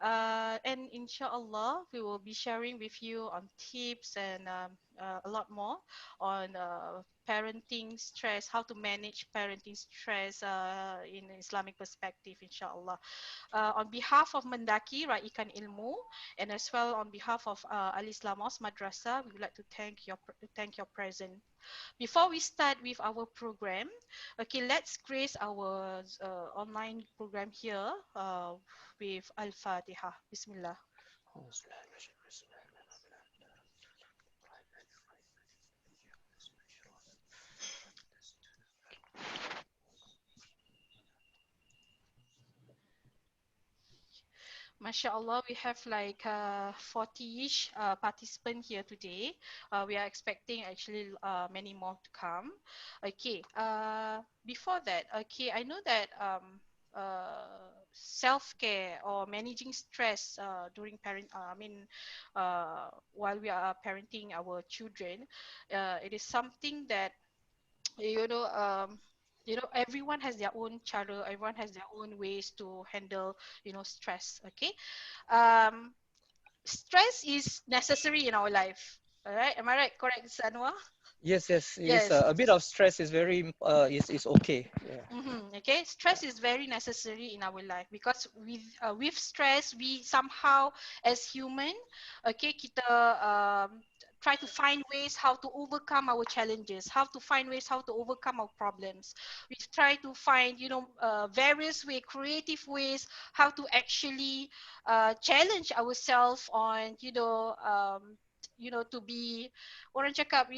And inshallah, we will be sharing with you on tips and a lot more on parenting stress, how to manage parenting stress in Islamic perspective, inshallah. On behalf of Mendaki Raikan Ilmu, and as well on behalf of Al Islamos Madrasah, we would like to thank your presence. Before we start with our program, okay, let's grace our online program here with Al-Fatiha. Bismillah. MashaAllah, we have like 40-ish participants here today. We are expecting actually many more to come. Okay, before that, okay, I know that self-care or managing stress during while we are parenting our children, it is something that you know everyone has their own channel, everyone has their own ways to handle stress. Okay, um stress is necessary in our life, all right? Am I right? Correct, Sanwa? Yes, yes, yes. Yes. A bit of stress is very is okay. Yeah. Okay, stress is very necessary in our life because with stress we somehow as human, okay, kita try to find ways how to overcome our challenges, how to find ways how to overcome our problems. We try to find various way, creative ways how to actually challenge ourselves on to be orang cakap,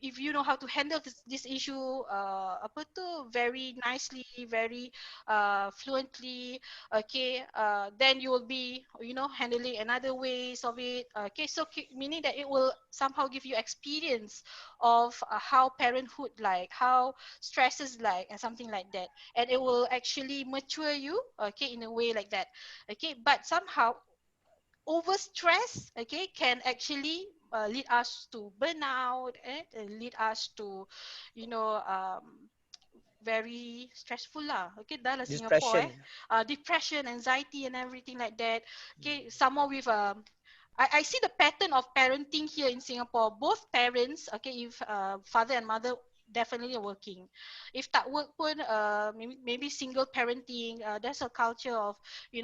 if you know how to handle this issue apa tu very nicely, very fluently, okay, then you will be handling another ways of it. Okay, so meaning that it will somehow give you experience of how parenthood like, how stress is like, and something like that, and it will actually mature you, okay, in a way like that. Okay, but somehow over stress, okay, can actually lead us to burnout, and lead us to you know um, very stressful lah. Okay, dah lah Singapore Depression. depression, anxiety and everything like that. Okay, some more with I see the pattern of parenting here in Singapore. Both parents, okay, if father and mother definitely working. If tak work pun, maybe single parenting. There's a culture of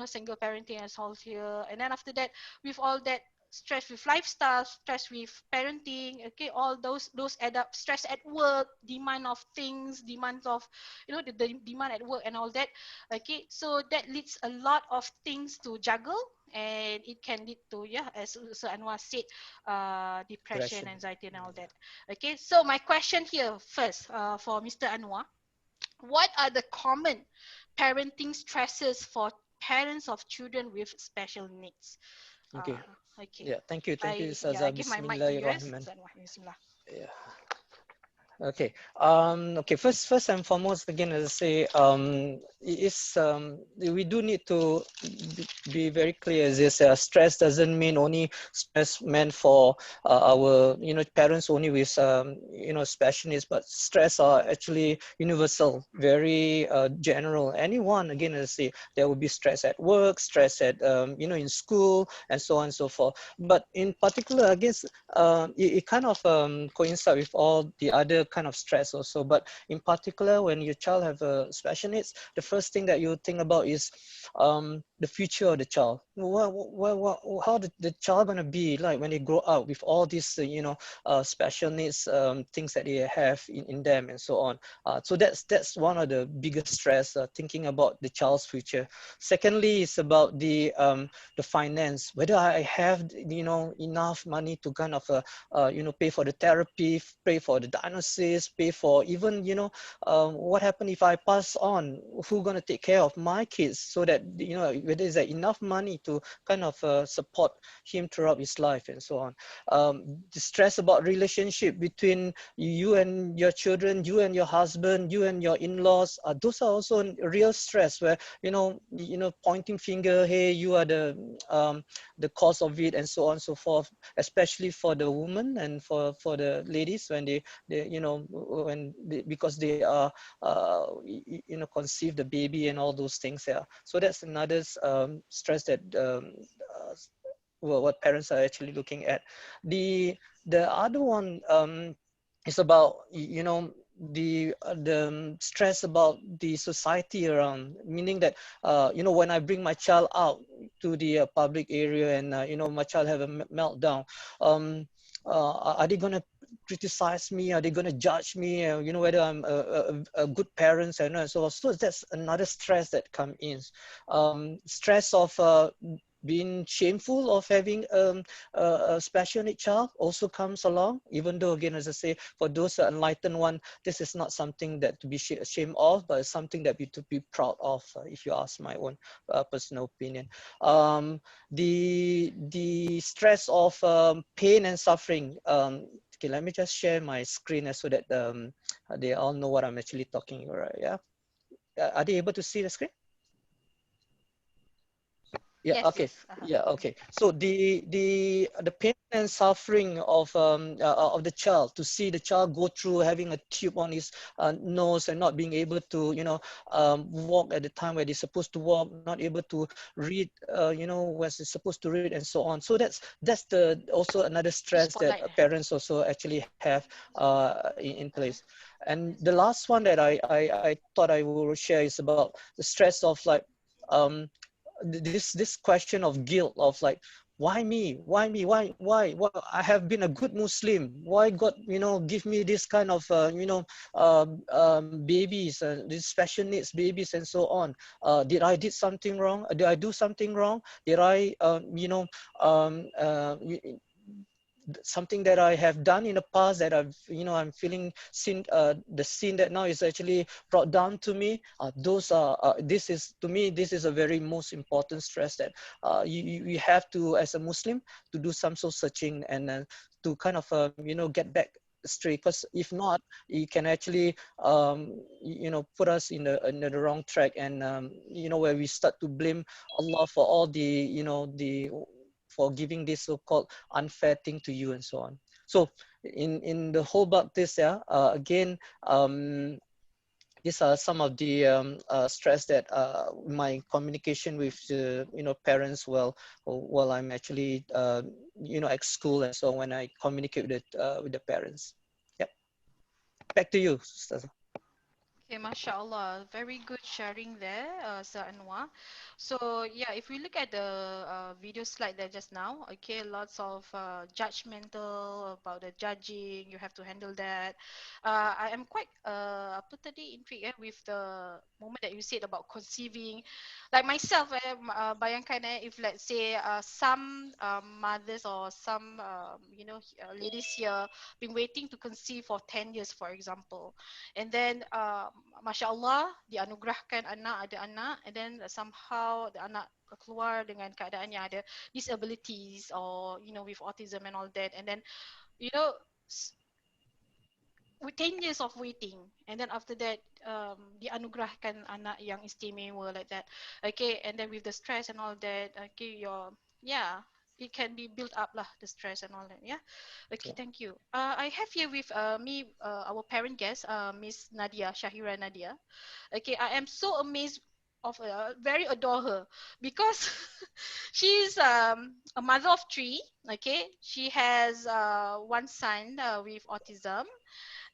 single parenting as well here. And then after that, with all that stress with lifestyle, stress with parenting, okay, all those add up. Stress at work, demand of things, demands of the demand at work and all that. Okay, so that leads a lot of things to juggle, and it can lead to, yeah, as Sir Anwar said, depression, Depression. anxiety and all that. Okay, so my question here first, for Mr. Anwar, what are the common parenting stresses for parents of children with special needs? Okay. Okay, Yeah. Thank you, I Saza. give my mic to you, guys. Bismillahirrahman. Sir Anwar, Bismillah. Yeah. Okay. Okay. First and foremost, again, as I say, we do need to be very clear. This stress doesn't mean only stress meant for our, parents only with, special needs, but stress are actually universal, very general. Anyone, again, as I say, there will be stress at work, stress at, in school, and so on and so forth. But in particular, I guess it kind of coincides with all the other kind of stress also. But in particular, when your child have special needs, the first thing that you think about is the future of the child. How the child gonna be like when they grow up with all these special needs, things that they have in them and so on. So that's one of the biggest stress, thinking about the child's future. Secondly, it's about the finance, whether I have enough money to kind of pay for the therapy, pay for the diagnosis, pay for even what happened if I pass on, who gonna take care of my kids, so that whether is there enough money to kind of support him throughout his life and so on. The stress about relationship between you and your children, you and your husband, you and your in-laws, those are also real stress, where pointing finger, hey, you are the cause of it and so on and so forth, especially for the woman and for the ladies when they because they are conceive the baby and all those things. Yeah, so that's another stress that what parents are actually looking at. The other one is about the stress about the society around, meaning that when I bring my child out to the public area and my child have a meltdown, are they gonna criticize me? Are they gonna judge me? Whether I'm a good parent and so on. So that's another stress that come in. Stress of being shameful of having a special need child also comes along, even though, again, as I say, for those enlightened one, this is not something that to be ashamed of, but it's something that to be proud of, if you ask my own personal opinion. The stress of pain and suffering. Okay, let me just share my screen so that they all know what I'm actually talking about. Yeah, are they able to see the screen? Yeah, Yes, okay. yes. Yeah, okay. So the pain and suffering of the child, to see the child go through having a tube on his nose and not being able to walk at the time where they're supposed to walk, not able to read where they're supposed to read, and so on. So that's the also another stress that Spotlight. parents also actually have in place. And the last one that I thought I will share is about the stress of like um this question of guilt of like, why me, why I have been a good Muslim, why God give me this kind of babies, these special needs babies and so on. Did I did something wrong? Did I do something wrong? Did I um, uh, something that I have done in the past that I'm feeling sin, the sin that now is actually brought down to me. Those are this is, to me, this is a very most important stress that you have to, as a Muslim, to do some soul searching and to kind of get back straight, because if not, it can actually put us in the wrong track, and where we start to blame Allah for all the for giving this so-called unfair thing to you and so on. So in the whole about this, yeah, again, these are some of the stress that my communication with the parents while I'm actually at school and so on, when I communicate with the parents. Yep. Back to you, Ustazah. Okay, mashallah. Very good sharing there, Sir Anwar. So, yeah, if we look at the video slide there just now, okay, lots of judgmental about the judging, you have to handle that. I am quite apa tadi intrigued with the moment that you said about conceiving. Like myself, bayangkan if let's say some mothers or some, ladies here been waiting to conceive for 10 years, for example. And then Masya Allah dianugerahkan anak, ada anak, and then somehow the anak keluar dengan keadaan yang ada disabilities or with autism and all that, and then you know with 10 years of waiting, and then after that dianugerahkan anak yang istimewa like that. Okay, and then with the stress and all that, okay, yeah, it can be built up lah, the stress and all that. Yeah. Okay, Yeah. thank you. I have here with me our parent guest, Miss Nadia, Shahira Nadia. Okay, I am so amazed of very adore her because she's a mother of three. Okay, she has one son with autism,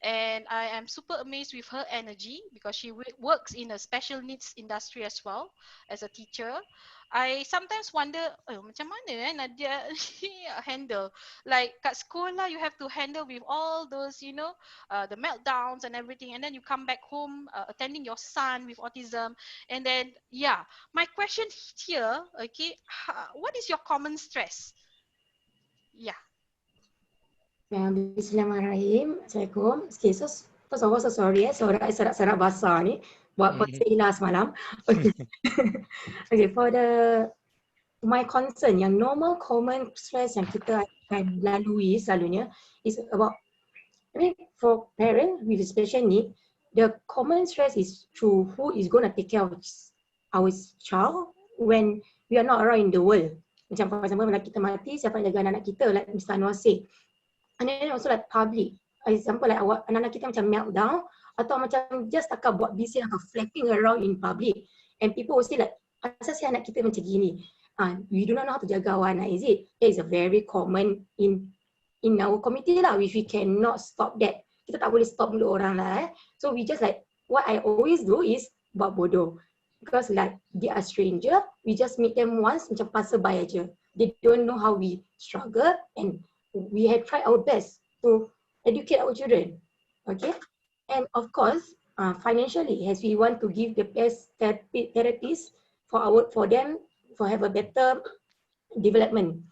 and I am super amazed with her energy because she works in a special needs industry as well as a teacher. I sometimes wonder, macam mana Nadia handle, like kat sekolah you have to handle with all those the meltdowns and everything, and then you come back home attending your son with autism, and then yeah, my question here, okay, what is your common stress? Yeah. Bismillahirrahmanirrahim. Assalamualaikum. Okay, so first of all, so sorry serak-serak basah ni buat Mhm. konser Ina semalam. Okay. Okay, for my concern, yang normal common stress yang kita akan lalui selalunya is about, I mean, for parents with special need, the common stress is through who is going to take care of our child when we are not around in the world. Macam for example, bila kita mati, siapa yang jaga anak kita, like Mr. Anwar said. And then also like public. example like awak anak-anak kita macam meltdown atau macam just takkan buat busy atau flapping around in public and people will say like asal si anak kita macam gini, we do not know how to jaga our anak, is it? That is a very common in our community lah, which we cannot stop that. Kita tak boleh stop mulut orang lah. So we just like, what I always do is buat bodoh. Because like they are stranger, we just meet them once macam passerby aja. They don't know how we struggle and we have tried our best to educate our children. Okay? And of course, financially, as we want to give the best therapies for them for have a better development.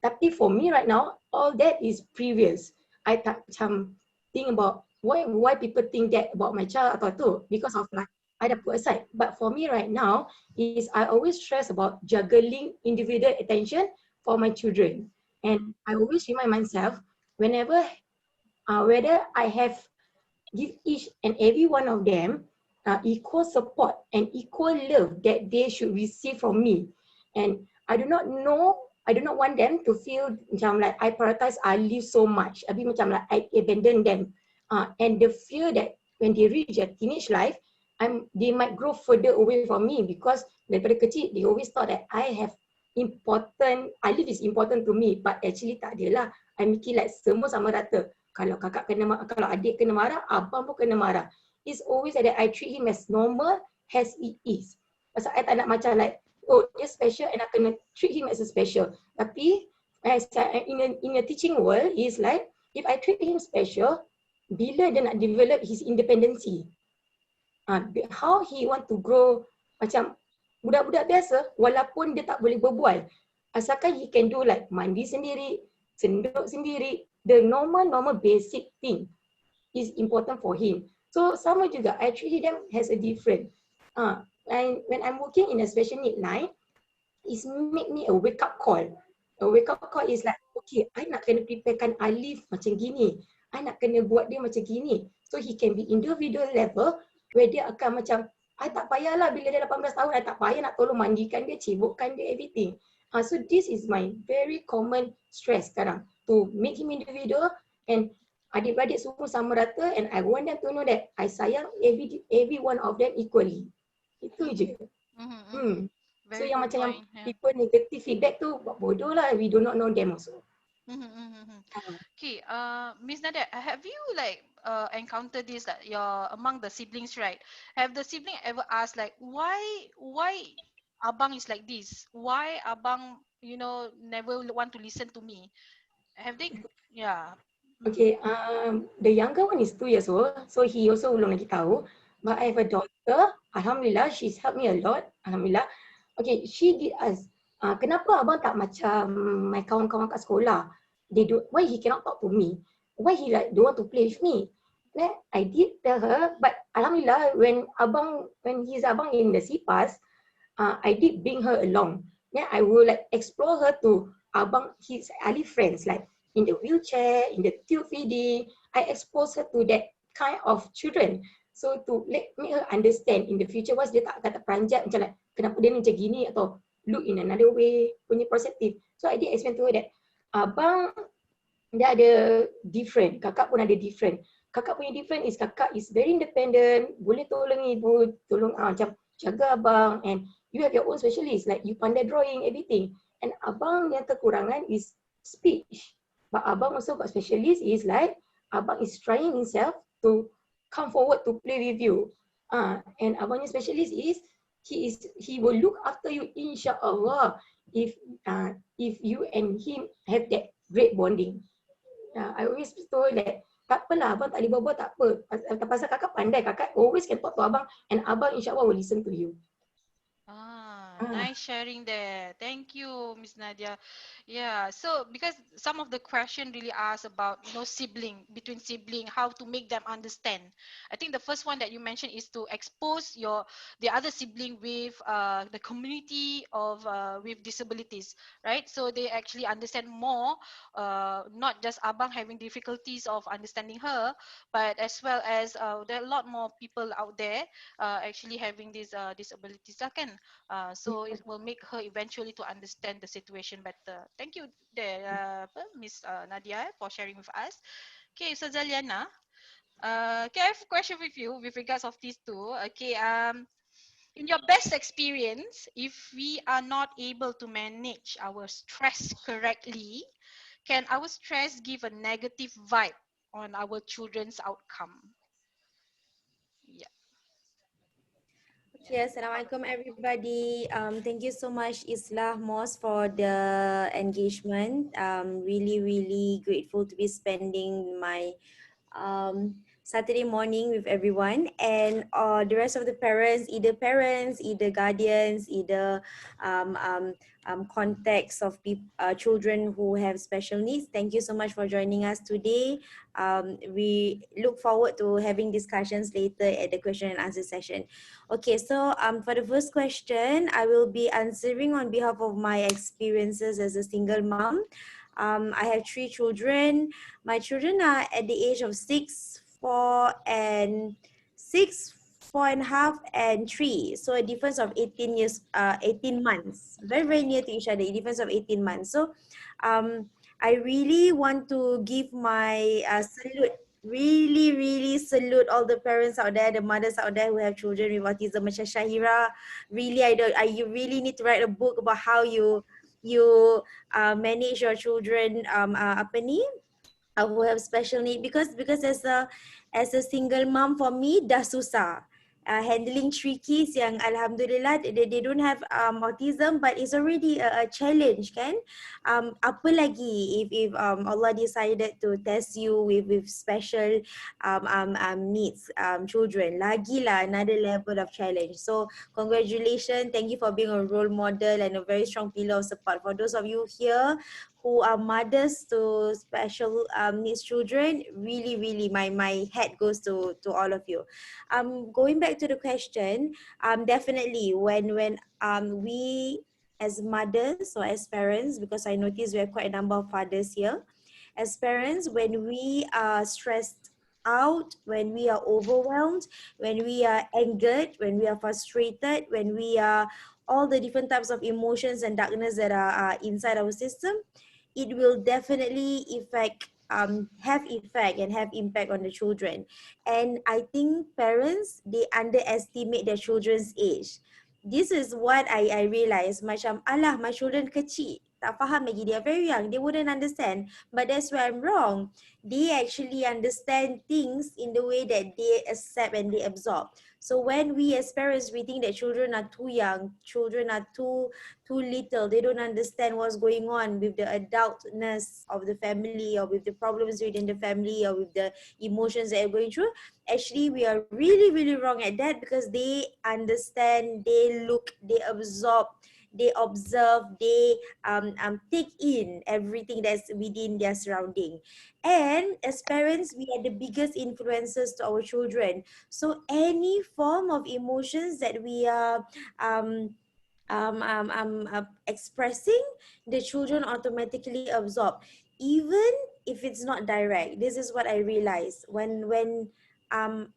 Tapi for me right now, all that is previous. I tak macam think about why people think that about my child atau tu because of like I dah put aside. But for me right now is I always stress about juggling individual attention for my children. And I always remind myself whenever whether I have give each and every one of them equal support and equal love that they should receive from me. And I do not want them to feel macam like I prioritize Ali so much. Abi macam like I abandon them. And the fear that when they reach a teenage life, they might grow further away from me because daripada kecil, they always thought that Alif is important to me, but actually tak adalah. I mikir like semua sama rata. Kalau kalau adik kena marah, abang pun kena marah. It's always like that I treat him as normal as it is. Pasal I tak nak macam like, oh dia special and I kena treat him as a special. Tapi in a teaching world is like, if I treat him special, bila dia nak develop his independency, how he want to grow macam budak-budak biasa walaupun dia tak boleh berbual, asalkan he can do like mandi sendiri, senduk sendiri, the normal basic thing is important for him. So sama juga I treat them as a different. And when I'm working in a special need line, it's make me a wake up call. A wake up call is like, okay, I nak kena preparekan Alif macam gini. I nak kena buat dia macam gini. So he can be individual level where dia akan macam, I tak payahlah bila dia 18 tahun, I tak payah nak tolong mandikan dia, cibukkan dia, everything. So this is my very common stress sekarang. To make him individual and adik-beradik semua sama rata and I want them to know that I sayang every one of them equally. Itu je. So Very yang good macam yang point. Yeah. people negative feedback tu buat bodoh lah. We do not know them also. Okay, Miss Nadia, have you like encountered this that you're among the siblings, right? Have the sibling ever asked like why abang is like this? Why abang, never want to listen to me? Have they? Yeah. Okay, the younger one is 2 years old, so he also belum lagi tahu. But I have a daughter, Alhamdulillah, she's helped me a lot, Alhamdulillah. Okay, she did ask, kenapa abang tak macam my kawan-kawan kat sekolah? Why he cannot talk to me? Why he like don't want to play with me? Then I did tell her, but Alhamdulillah, when he's abang in the CPAS, I did bring her along. Then I will like explore her to his Ali friends, like in the wheelchair, in the tube feeding. I expose her to that kind of children. So to make her understand in the future, once dia tak kata peranjat macam like, kenapa dia macam gini atau look in another way, punya perspective. So I did explain to her that abang dia ada different, kakak pun ada different. Kakak punya different is kakak is very independent, boleh tolong ibu, tolong macam jaga abang, and you have your own specialist like you pandai drawing, everything. And abang yang kekurangan is speech. But abang also got specialist is like abang is trying himself to come forward to play with you. And abangnya specialist is he will look after you insya-Allah if you and him have that great bonding. I always told that tak apalah abang tak boleh berbual, tak apa. Pasal kakak pandai, kakak always can talk to abang and abang insya-Allah will listen to you. Nice sharing there. Thank you, Miss Nadia. Yeah, so because some of the question really ask about, between sibling, how to make them understand. I think the first one that you mentioned is to expose the other sibling with the community of with disabilities, right? So they actually understand more, not just abang having difficulties of understanding her, but as well as there are a lot more people out there actually having these disabilities, kan? So it will make her eventually to understand the situation better. Thank you there, Miss Nadia, for sharing with us. Okay, so Zaliana, okay, I have a question with you with regards of these two. Okay, in your best experience, if we are not able to manage our stress correctly, can our stress give a negative vibe on our children's outcome? Yeah. Okay, Assalamualaikum everybody. Thank you so much Islah Mos for the engagement. Really grateful to be spending my Saturday morning with everyone, and the rest of the parents, either guardians, either um, um, contacts of children who have special needs. Thank you so much for joining us today. We look forward to having discussions later at the question and answer session. Okay, so for the first question, I will be answering on behalf of my experiences as a single mom. I have 3 children. My children are at the age of 6, 4 and a half, and 3. So a difference of 18 years, 18 months. Very near to each other, a difference of 18 months. So I really want to give my salute, really salute all the parents out there, the mothers out there who have children with autism. Macam Shahira, really, you really need to write a book about how you manage your children apa ni, who have special need, because as a single mom, for me dah susah handling 3 kids yang alhamdulillah they don't have autism, but it's already a challenge kan. Apa lagi if Allah decided to test you with special needs children, lagi lah another level of challenge. So congratulations, thank you for being a role model and a very strong pillar of support for those of you here who are mothers to special needs children. Really my hat goes to all of you. Going back to the question, definitely when we as mothers or as parents, because I notice we have quite a number of fathers here, as parents, when we are stressed out, when we are overwhelmed, when we are angered, when we are frustrated, when we are all the different types of emotions and darkness that are inside our system, it will definitely have effect and have impact on the children. And I think parents, they underestimate their children's age. This is what I realized. Macam, alah, my children kecil, tak faham lagi, they are very young, they wouldn't understand. But that's where I'm wrong. They actually understand things in the way that they accept and they absorb. So when we as parents, we think that children are too young, children are too little, they don't understand what's going on with the adultness of the family, or with the problems within the family, or with the emotions that are going through. Actually, we are really wrong at that, because they understand, they look, they absorb, they observe, they take in everything that's within their surrounding. And as parents, we are the biggest influencers to our children. So any form of emotions that we are expressing, the children automatically absorb, even if it's not direct. This is what I realized when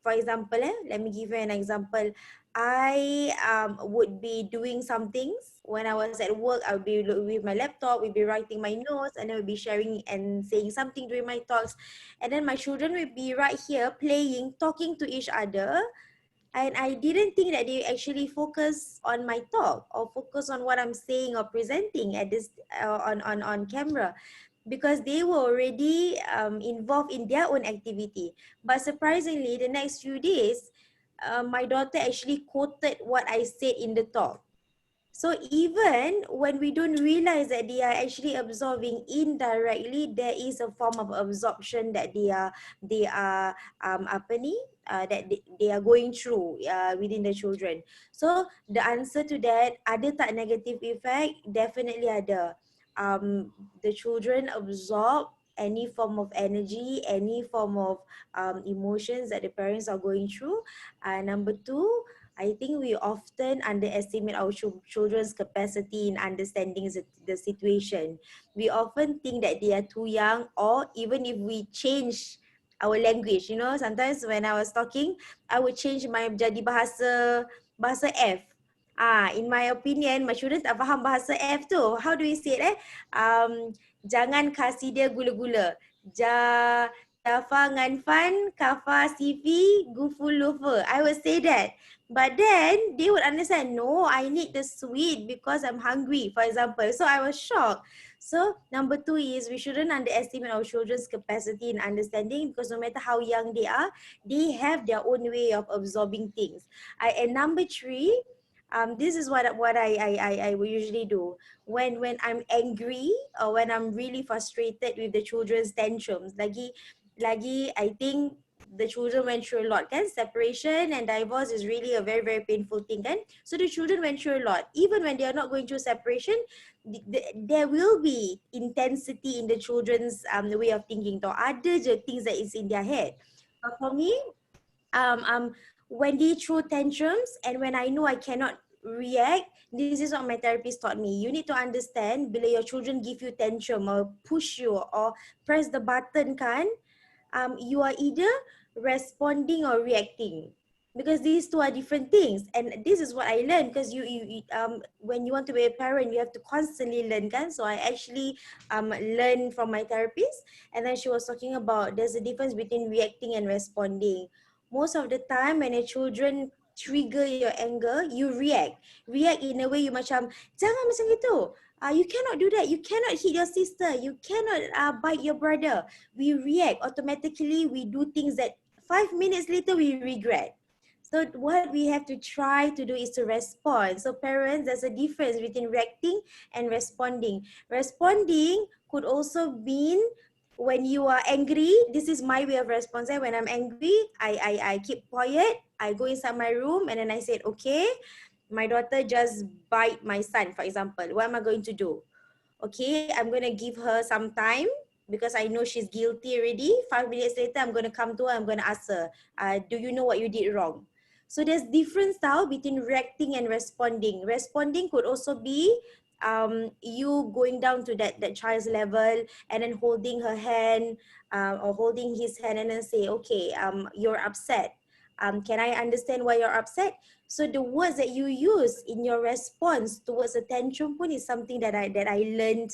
for example, let me give you an example. I would be doing some things when I was at work. I would be with my laptop, we'd be writing my notes, and then we'd be sharing and saying something during my talks. And then my children would be right here playing, talking to each other, and I didn't think that they actually focus on my talk or focus on what I'm saying or presenting at this on camera, because they were already involved in their own activity. But surprisingly, the next few days, my daughter actually quoted what I said in the talk. So even when we don't realize that they are actually absorbing indirectly, there is a form of absorption that they are apa ni that they are going through within the children. So the answer to that, ada tak negative effect? Definitely ada. The children absorb any form of energy, any form of emotions that the parents are going through. Number two, I think we often underestimate our children's capacity in understanding the situation. We often think that they are too young, or even if we change our language, sometimes when I was talking, I would change my jadi bahasa F. In my opinion, my children tak faham bahasa F tu. How do we say it? Jangan kasih dia gula-gula. Yafa Nganfan, Kafa Sifi, Gufu Lover. I would say that. But then they would understand, no, I need the sweet because I'm hungry, for example. So I was shocked. So number 2 is we shouldn't underestimate our children's capacity in understanding, because no matter how young they are, they have their own way of absorbing things. And number 3, this is what I will usually do when I'm angry or when I'm really frustrated with the children's tantrums. Lagi I think the children went through a lot, kan? Separation and divorce is really a very, very painful thing, kan? So the children went through a lot. Even when they are not going through separation, there will be intensity in the children's way of thinking. Or other je things that is in their head. But for me, when they throw tantrums and when I know I cannot react, this is what my therapist taught me. You need to understand bila your children give you tantrum or push you or press the button, kan? You are either responding or reacting, because these two are different things. And this is what I learned, because when you want to be a parent, you have to constantly learn, kan? So I actually learned from my therapist, and then she was talking about there's a difference between reacting and responding. Most of the time when your children trigger your anger, you react in a way you macam jangan macam gitu. You cannot do that. You cannot hit your sister. You cannot bite your brother. We react automatically. We do things that 5 minutes later we regret. So what we have to try to do is to respond. So parents, there's a difference between reacting and responding. Responding could also mean when you are angry. This is my way of response. When I'm angry, I keep quiet. I go inside my room and then I said, okay, my daughter just bite my son, for example. What am I going to do? Okay, I'm going to give her some time because I know she's guilty already. 5 minutes later, I'm going to come to her. I'm going to ask her, do you know what you did wrong? So there's different style between reacting and responding. Responding could also be you going down to that child's level and then holding her hand or holding his hand and then say, okay, you're upset. Can I understand why you're upset? So the words that you use in your response towards a tantrum pun is something that I learned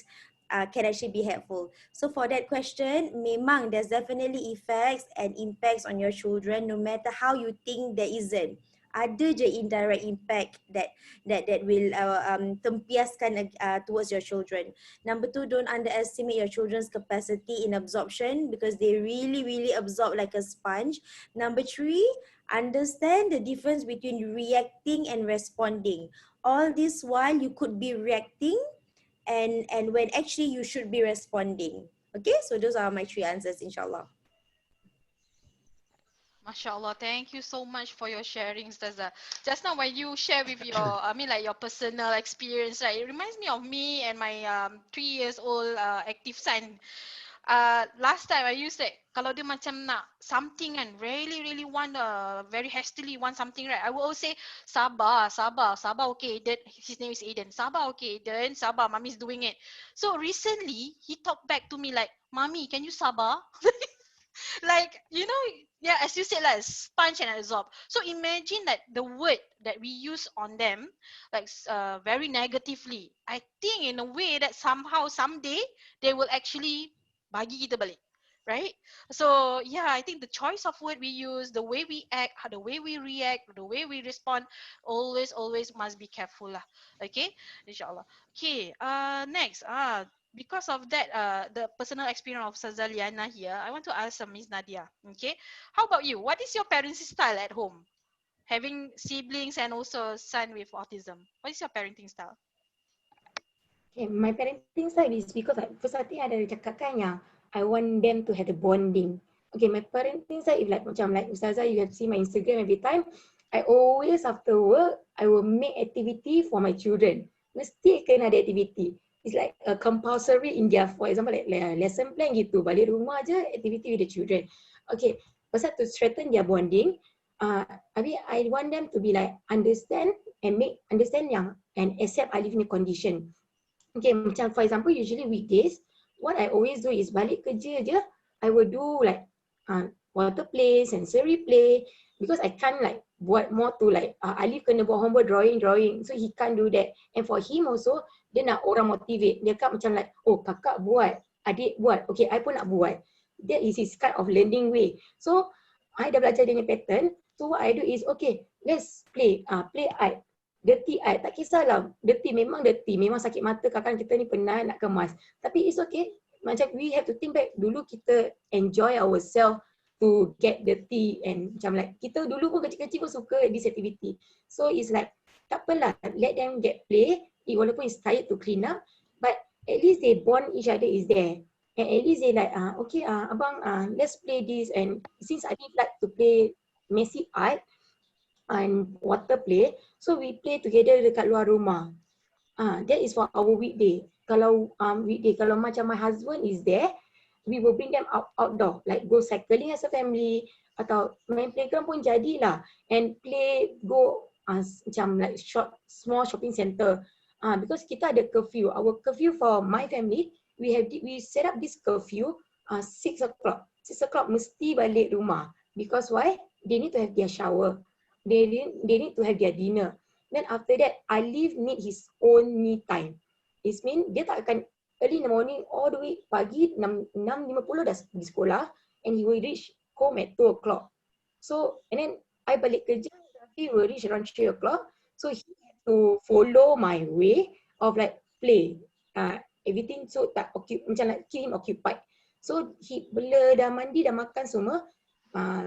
can actually be helpful. So for that question, memang there's definitely effects and impacts on your children, no matter how you think there isn't. Ada je indirect impact that will tempiaskan towards your children. Number 2, don't underestimate your children's capacity in absorption, because they really, really absorb like a sponge. Number 3, understand the difference between reacting and responding. All this while you could be reacting and when actually you should be responding. Okay, so those are my 3 answers, inshallah. Masya Allah, thank you so much for your sharing, Staza. Just now when you share with your, I mean like your personal experience, right? It reminds me of me and my 3 years old active son. Last time I used that kalau dia macam nak something and really want very hastily want something, right, I will always say sabar, okay Aiden, his name is Aiden, sabar, okay Aiden, sabar, mommy's doing it. So recently he talked back to me like, mommy, can you sabar? Like, you know, yeah, as you said, like sponge and absorb. So imagine that the word that we use on them, like very negatively, I think in a way that somehow someday they will actually bagi kita balik, right? So yeah, I think the choice of word we use, the way we act, the way we react, the way we respond, always must be careful lah. Okay, inshallah. Okay, next, because of that, the personal experience of Sazaliana here, I want to ask Miss Nadia. Okay, how about you? What is your parenting style at home? Having siblings and also a son with autism, what is your parenting style? Okay, my parenting style is because like, first I think ada cakap kan yang I want them to have the bonding. Okay, my parenting style is like macam like Ustazah, you have seen my Instagram every time. I always after work, I will make activity for my children. Mesti kena ada activity. It's like a compulsory in their, for example, like lesson plan gitu. Balik rumah je, activity with the children. Okay, pasal to strengthen their bonding, I want them to be like understand and make understand yang and accept I live in a condition. Okay, macam for example, usually weekdays, what I always do is balik kerja je, I will do like water play, sensory play, because I can't like buat more to like, Alif kena buat homework, drawing, so he can't do that. And for him also, dia nak orang motivate, dia kan macam like, oh kakak buat, adik buat, okay I pun nak buat. that is his kind of learning way. So I dah belajar dia punya pattern. So what I do is, okay, let's play. Play art. Dirty art. Tak kisahlah. Dirty, memang dirty. Memang sakit mata. Kadang-kadang kita ni penat nak kemas. Tapi it's okay. Macam we have to think back. Dulu kita enjoy ourselves to get dirty, and macam like kita dulu pun kecil-kecil pun suka this activity. So it's like, tak apalah, let them get play. Walaupun it's tired to clean up, but at least they bond each other is there. And at least they like, okay, abang, let's play this. And since I did like to play messy art and water play, so we play together dekat luar rumah. That is for our weekday. Kalau weekday, kalau macam my husband is there, we will bring them outdoor, like go cycling as a family, atau main playground pun jadilah, and play, go macam like small shopping center. Because kita ada curfew. Our curfew for my family, we set up this curfew 6 o'clock. 6 o'clock mesti balik rumah. Because why? They need to have their shower. They need to have their dinner. Then after that, Alif need his own me time. It means dia tak akan early in the morning all the way pagi 6:50 dah pergi sekolah, and he will reach home at 2 o'clock. So, and then I balik kerja, he will reach around 3 o'clock. So he had to follow my way of like play. Everything so tak macam like keep him occupied. So bila dah mandi, dah makan semua,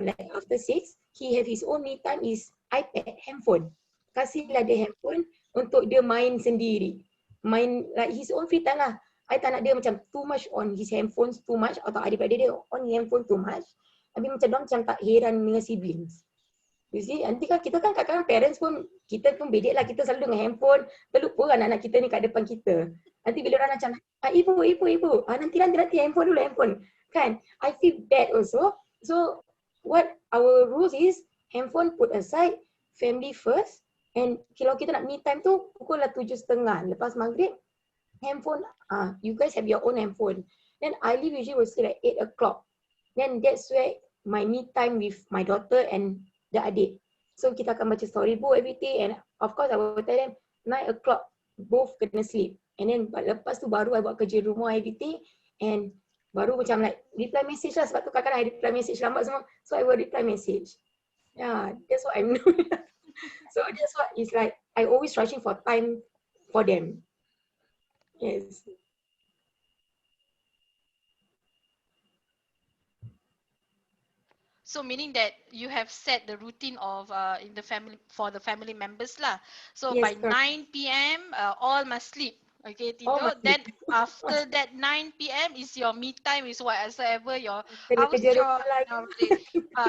like after 6, he have his own me time is iPad, handphone. Kasihlah dia handphone untuk dia main sendiri. Main like his own free time lah. I tak nak dia macam too much on his handphones too much, atau adik-adik dia on handphone too much. Tapi macam dia macam tak heran dengan siblings. You see, nanti kan kita kan kadang-kadang parents pun, kita pun bedek lah, kita selalu dengan handphone, terlupa anak-anak kita ni kat depan kita. Nanti bila orang macam, ibu, nanti handphone dulu, handphone. Kan? I feel bad also. So, what our rules is, handphone put aside, family first, and kalau kita nak me time tu, pukul lah 7:30, lepas maghrib, handphone, you guys have your own handphone. Then I leave usually will say like 8 o'clock. Then that's where my me time with my daughter and the adik. So kita akan baca storybook everything, and of course I will tell them 9 o'clock both kena sleep. And then lepas tu baru I buat kerja rumah everything, and baru macam like reply message lah, sebab tu kadang-kadang I reply message lambat semua. So I will reply message. Yeah, that's what I'm doing. So that's what it's like, I always rushing for time for them. Yes. So meaning that you have set the routine of in the family for the family members lah. So Yes, by correct. 9 p.m. All must sleep. Okay, All tidur. must Then sleep. after that 9 p.m. is your me time, is whatsoever your Kena how's kerja your rumah lagi. routine.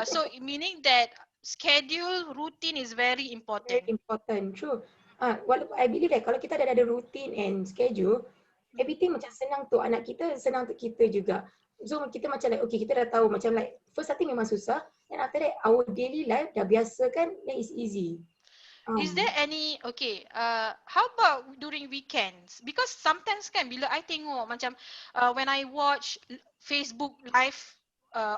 So meaning that schedule routine is very Very important. important, true. Walaupun I believe that kalau kita dah ada routine and schedule, everything macam senang tu anak kita, senang untuk kita juga. So kita macam like, okay, kita dah tahu macam like first starting memang susah, and after that our daily life dah biasa kan, then it's easy. Is there any how about during weekends? Because sometimes kan bila I tengok macam when I watch Facebook live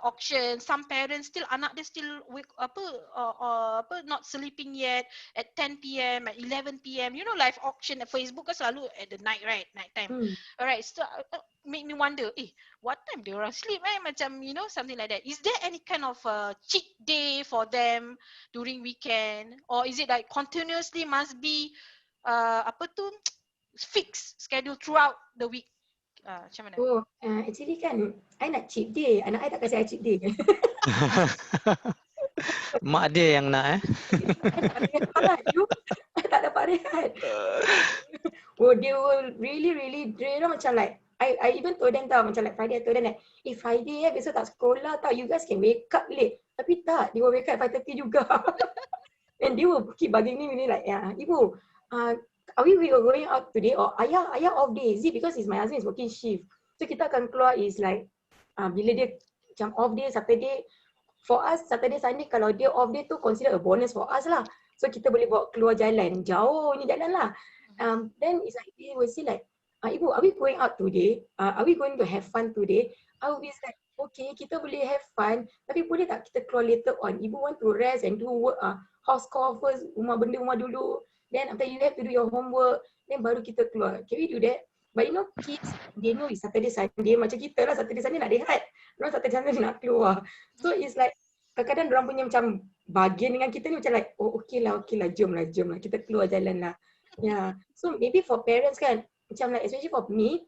auction, some parents still anak dia still wake not sleeping yet at 10 p.m. at 11 p.m. You know, live auction at Facebook kan selalu at the night, right? Night time. Alright, so make me wonder, what time they orang sleep, macam, you know, something like that. Is there any kind of cheat day for them during weekend, or is it like continuously must be fixed schedule throughout the week? Macam mana? Actually kan, I nak cheat day. Anak I tak kasi I cheat day. Mak dia yang nak I tak dapat rehat. They will really macam like, I even told them tau, macam like Friday I told them like, Friday besok tak sekolah tau, you guys can wake up late. Tapi tak, they will wake up at 5:30 juga. And they will keep bugging me like, Ibu, are we going out today, or ayah off day? Is it because my husband is working shift? So kita akan keluar is like, bila dia macam off day, Saturday, for us, Saturday, Sunday, kalau dia off day tu consider a bonus for us lah. So kita boleh bawa keluar jalan, jauh ni jalan lah. Then it's like, they will say like, Ibu, are we going out today? Are we going to have fun today? I will be like, okay, kita boleh have fun, tapi boleh tak kita keluar later on? Ibu want to rest and do work, house call first, benda rumah dulu. Then after you have to do your homework, then baru kita keluar. Can we do that? But kids, they know it's Saturday, Sunday. Macam kita lah, Saturday, Sunday nak rehat. Orang Saturday, Sunday nak keluar. So it's like, kadang-kadang orang punya macam bagian dengan kita ni macam like, oh okay lah, jom lah. Kita keluar jalan lah. Yeah. So maybe for parents kan, macam like, especially for me,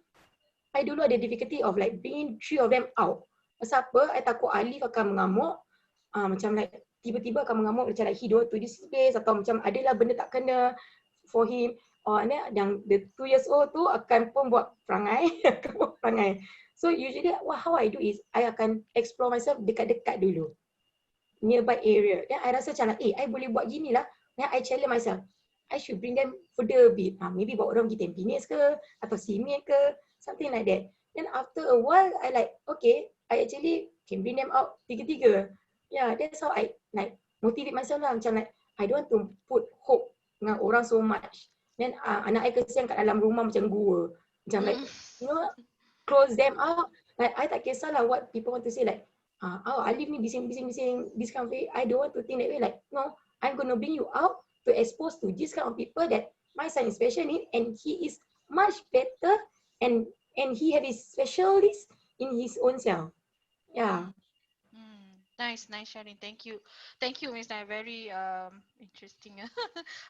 I dulu ada difficulty of like bringing 3 of them out. Pasal apa? I takut Alif akan mengamuk. Macam like, tiba-tiba akan mengamuk macam like he don't want to this space atau macam adalah benda tak kena for him. And then yang the 2 years old tu akan pun buat perangai. So usually how I do is I akan explore myself dekat-dekat dulu, nearby area. Then I rasa macam I boleh buat gini lah. Then I challenge myself, I should bring them further a bit. Maybe bawa orang pergi Tampines ke atau Simei ke, something like that. Then after a while I like, okay, I actually can bring them out tiga-tiga. Yeah, that's how I like motivate myself lah. Macam like I don't want to put hope dengan orang so much. Then anak I kesian kat dalam rumah macam gua. Macam like, close them out. Like I tak kisahlah what people want to say like, Alif ni bising, this kind of way. I don't want to think that way. Like, no, I'm going to bring you out to expose to this kind of people that my son is special need and he is much better and he have his specialist in his own self. Yeah. Nice sharing. Thank you, Miss Nai. Very interesting.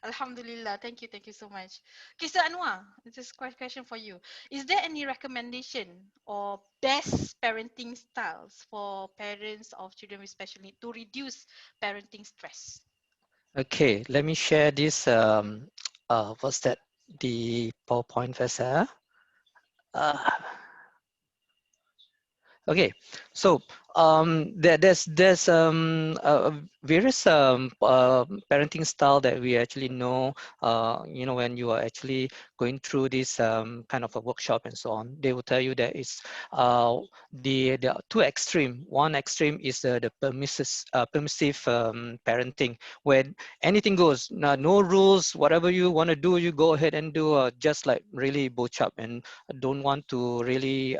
Alhamdulillah. Thank you so much. Okay, Sir Anwar, this is a question for you. Is there any recommendation or best parenting styles for parents of children with special needs to reduce parenting stress? Okay, let me share this. What's that? The PowerPoint first. Okay, so there's various parenting style that we actually know. When you are actually going through this kind of a workshop and so on, they will tell you that it's the two extreme. One extreme is the permissive parenting, where anything goes. No rules. Whatever you want to do, you go ahead and do. Just like really butch up and don't want to really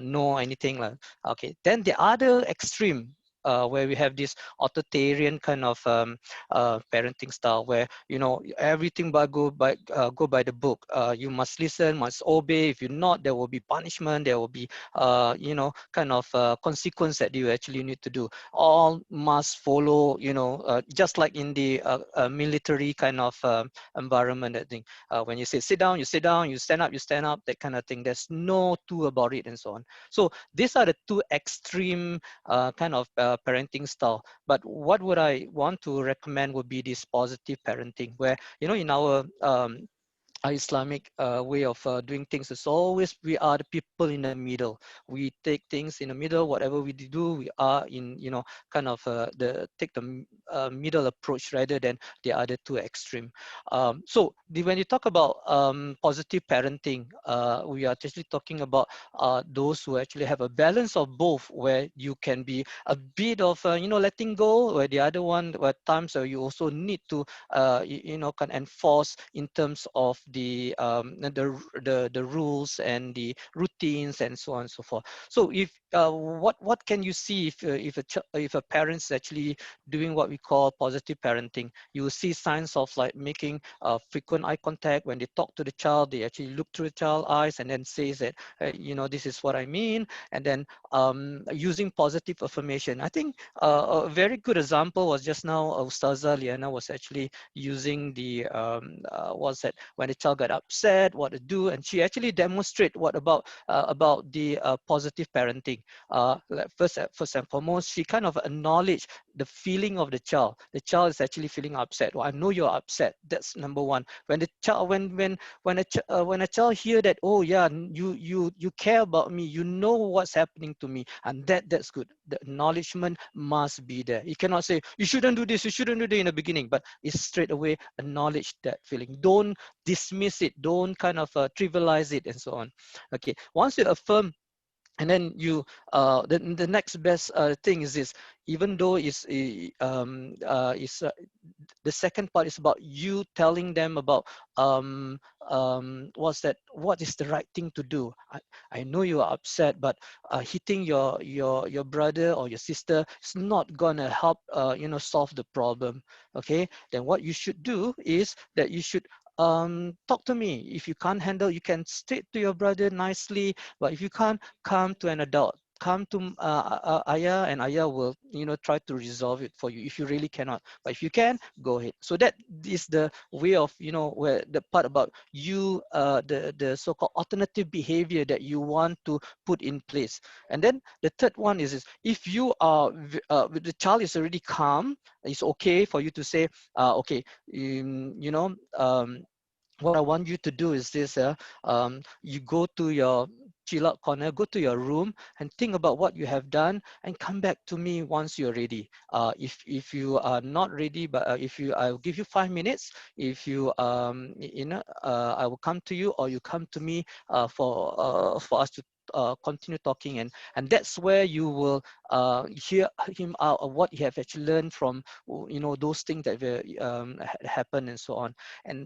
know anything. Okay, then the other extreme, where we have this authoritarian kind of parenting style, where everything go by the book. You must listen, must obey. If you're not, there will be punishment. There will be kind of consequence that you actually need to do. All must follow. Just like in the military kind of environment. That thing. When you say sit down, you sit down. You stand up, you stand up. That kind of thing. There's no two about it and so on. So these are the two extreme kind of parenting style. But what would I want to recommend would be this positive parenting, where in our Islamic way of doing things is always we are the people in the middle. We take things in the middle. Whatever we do, we are in kind of take the middle approach rather than the other two extreme. So when you talk about positive parenting, we are actually talking about those who actually have a balance of both, where you can be a bit of letting go, where the other one, where times you also need to can enforce in terms of the rules and the routines and so on and so forth. So if what can you see if a parent's actually doing what we call positive parenting? You will see signs of like making frequent eye contact. When they talk to the child, they actually look through the child's eyes and then says that this is what I mean, and then using positive affirmation. I think a very good example was just now Ustazah Liana was actually using the was that when the child got upset, what to do, and she actually demonstrate what about the positive parenting. Like first and foremost, she kind of acknowledged the feeling of the child. The child is actually feeling upset. Well, I know you're upset. That's number one. When the child, when a child hear that, oh yeah, you care about me, you know what's happening to me, and that's good. The acknowledgement must be there. You cannot say you shouldn't do this, you shouldn't do that in the beginning, but it's straight away acknowledge that feeling. Don't dismiss it. Don't kind of trivialize it and so on. Okay, once you affirm, and then you the next best thing is this. Even though the second part is about you telling them about what is the right thing to do. I know you are upset, but hitting your brother or your sister is not gonna help solve the problem. Okay, then what you should do is that you should talk to me. If you can't handle, you can speak to your brother nicely, but if you can't, come to an adult. Come to Ayah, and Ayah will, try to resolve it for you if you really cannot. But if you can, go ahead. So that is the way of, where the part about you, the so-called alternative behavior that you want to put in place. And then the third one is if you are, the child is already calm, it's okay for you to say, okay, what I want you to do is this, you go to your chill out corner, go to your room and think about what you have done and come back to me once you're ready. If you are not ready, but if you, I'll give you 5 minutes. If you, I will come to you, or you come to me for us to continue talking, and that's where you will hear him out of what you have actually learned from, those things that happen and so on.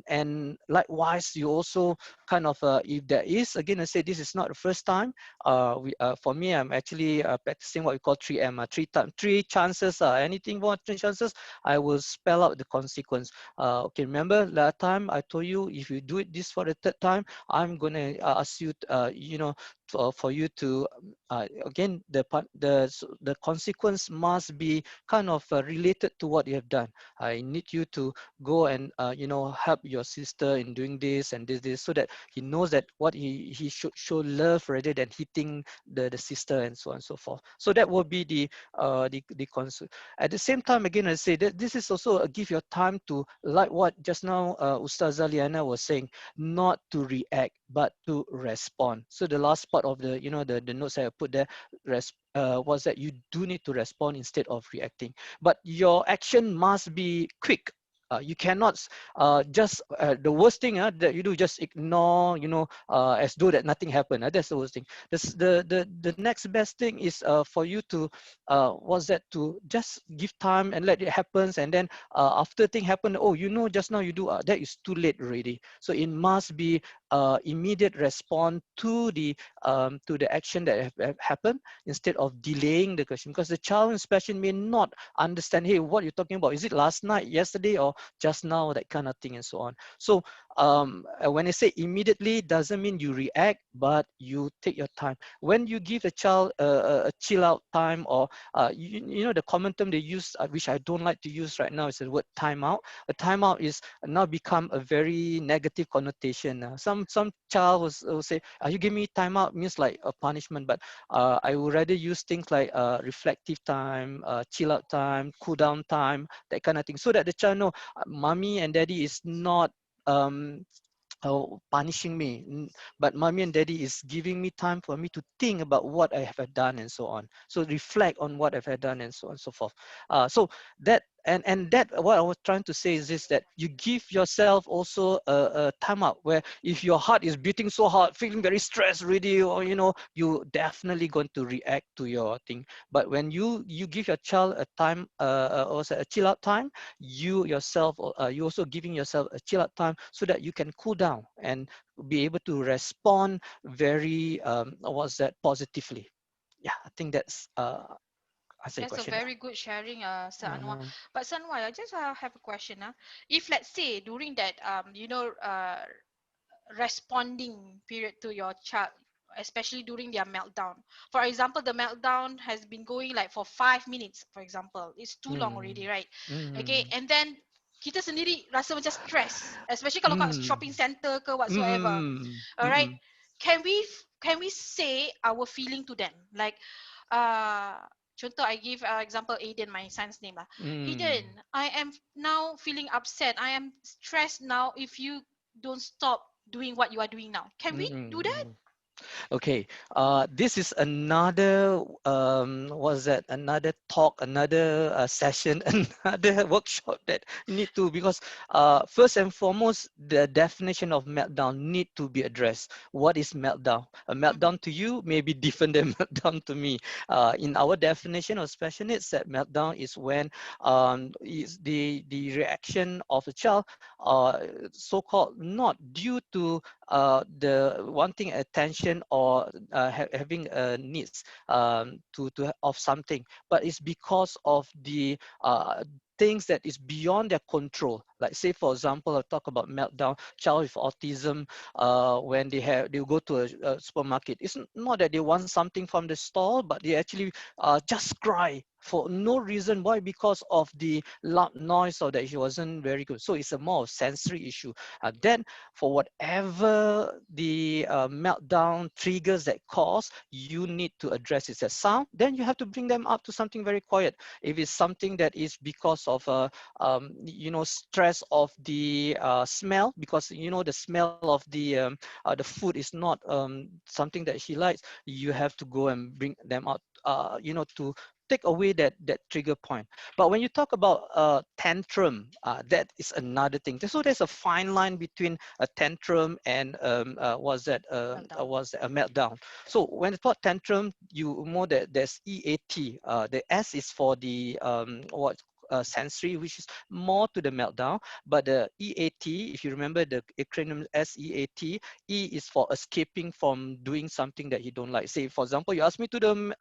And likewise, you also kind of, if there is, again I say this is not the first time, for me, I'm actually practicing what we call 3M, three chances, anything more 3 chances, I will spell out the consequence. Okay, remember last time I told you, if you do it this for the third time, I'm gonna ask you for you to, again, the consequence must be kind of related to what you have done. I need you to go and help your sister in doing this and this, so that he knows that what he should show love rather than hitting the sister and so on and so forth. So that will be the concept. At the same time, again, I say that this is also give your time to, like what just now Ustazah Liana was saying, not to react but to respond. So the last part of the notes I put there was that you do need to respond instead of reacting, but your action must be quick. You cannot just, the worst thing that you do, just ignore, as though that nothing happened. That's the worst thing. The next best thing is for you to, what's that, to just give time and let it happen. And then after thing happen, oh, just now you do, that is too late already. So it must be immediate response to the action that have happened, instead of delaying the question, because the child especially may not understand, hey, what you're talking about, is it last night, yesterday, or just now, that kind of thing, and so on. So when I say immediately, doesn't mean you react, but you take your time. When you give a child a chill out time, or the common term they use, which I don't like to use right now, is the word timeout. A timeout is now become a very negative connotation. Some child will say, you give me timeout means like a punishment, but I would rather use things like reflective time, chill out time, cool down time, that kind of thing, so that the child know, mommy and daddy is not um, punishing me, but mommy and daddy is giving me time for me to think about what I have done and so on. So reflect on what I've done and so on and so forth. So that and that, what I was trying to say is this, that you give yourself also a time out, where if your heart is beating so hard, feeling very stressed already, or you definitely going to react to your thing. But when you give your child a time, also a chill out time, you yourself, you also giving yourself a chill out time, so that you can cool down and be able to respond very what's that, positively. Yeah, I think that's answer your That's a question. very good sharing, Sir Anwar. Uh, But Sir Anwar, I just have a question. If let's say during that, responding period to your child, especially during their meltdown, for example, the meltdown has been going like for 5 minutes, for example, it's too long already, mm, right? Okay, mm, and then kita sendiri rasa macam stress, especially kalau kat mm, shopping center ke whatsoever. mm, All mm, right, mm, can we say our feeling to them, like, uh contoh, I give example Aiden, my son's name lah. mm, Aiden, I am now feeling upset, I am stressed now, if you don't stop doing what you are doing now, can we do that? mm. Okay, this is another what's that? Another talk, another session, another workshop that you need to, because first and foremost, the definition of meltdown need to be addressed. What is meltdown? A Mm-hmm. meltdown to you may be different than meltdown to me. In our definition of special needs, that meltdown is when is the reaction of a child, so-called not due to the wanting attention, or having needs of something, but it's because of the things that is beyond their control. Like say for example, I talk about meltdown, child with autism, when they go to a supermarket. It's not that they want something from the store, but they actually just cry for no reason. Why? Because of the loud noise, or that he wasn't very good. So it's a more sensory issue. Then for whatever the meltdown triggers that cause, you need to address it as sound. Then you have to bring them up to something very quiet. If it's something that is because of stress of the smell, because the smell of the food is not something that she likes, you have to go and bring them out, to take away that trigger point. But when you talk about tantrum, that is another thing. So there's a fine line between a tantrum and Meltdown. was a meltdown. So when it's about tantrum, you know that there's EAT. The S is for the sensory, which is more to the meltdown. But the EAT, if you remember the acronym SEAT, E is for escaping from doing something that you don't like. Say, for example, you ask me to do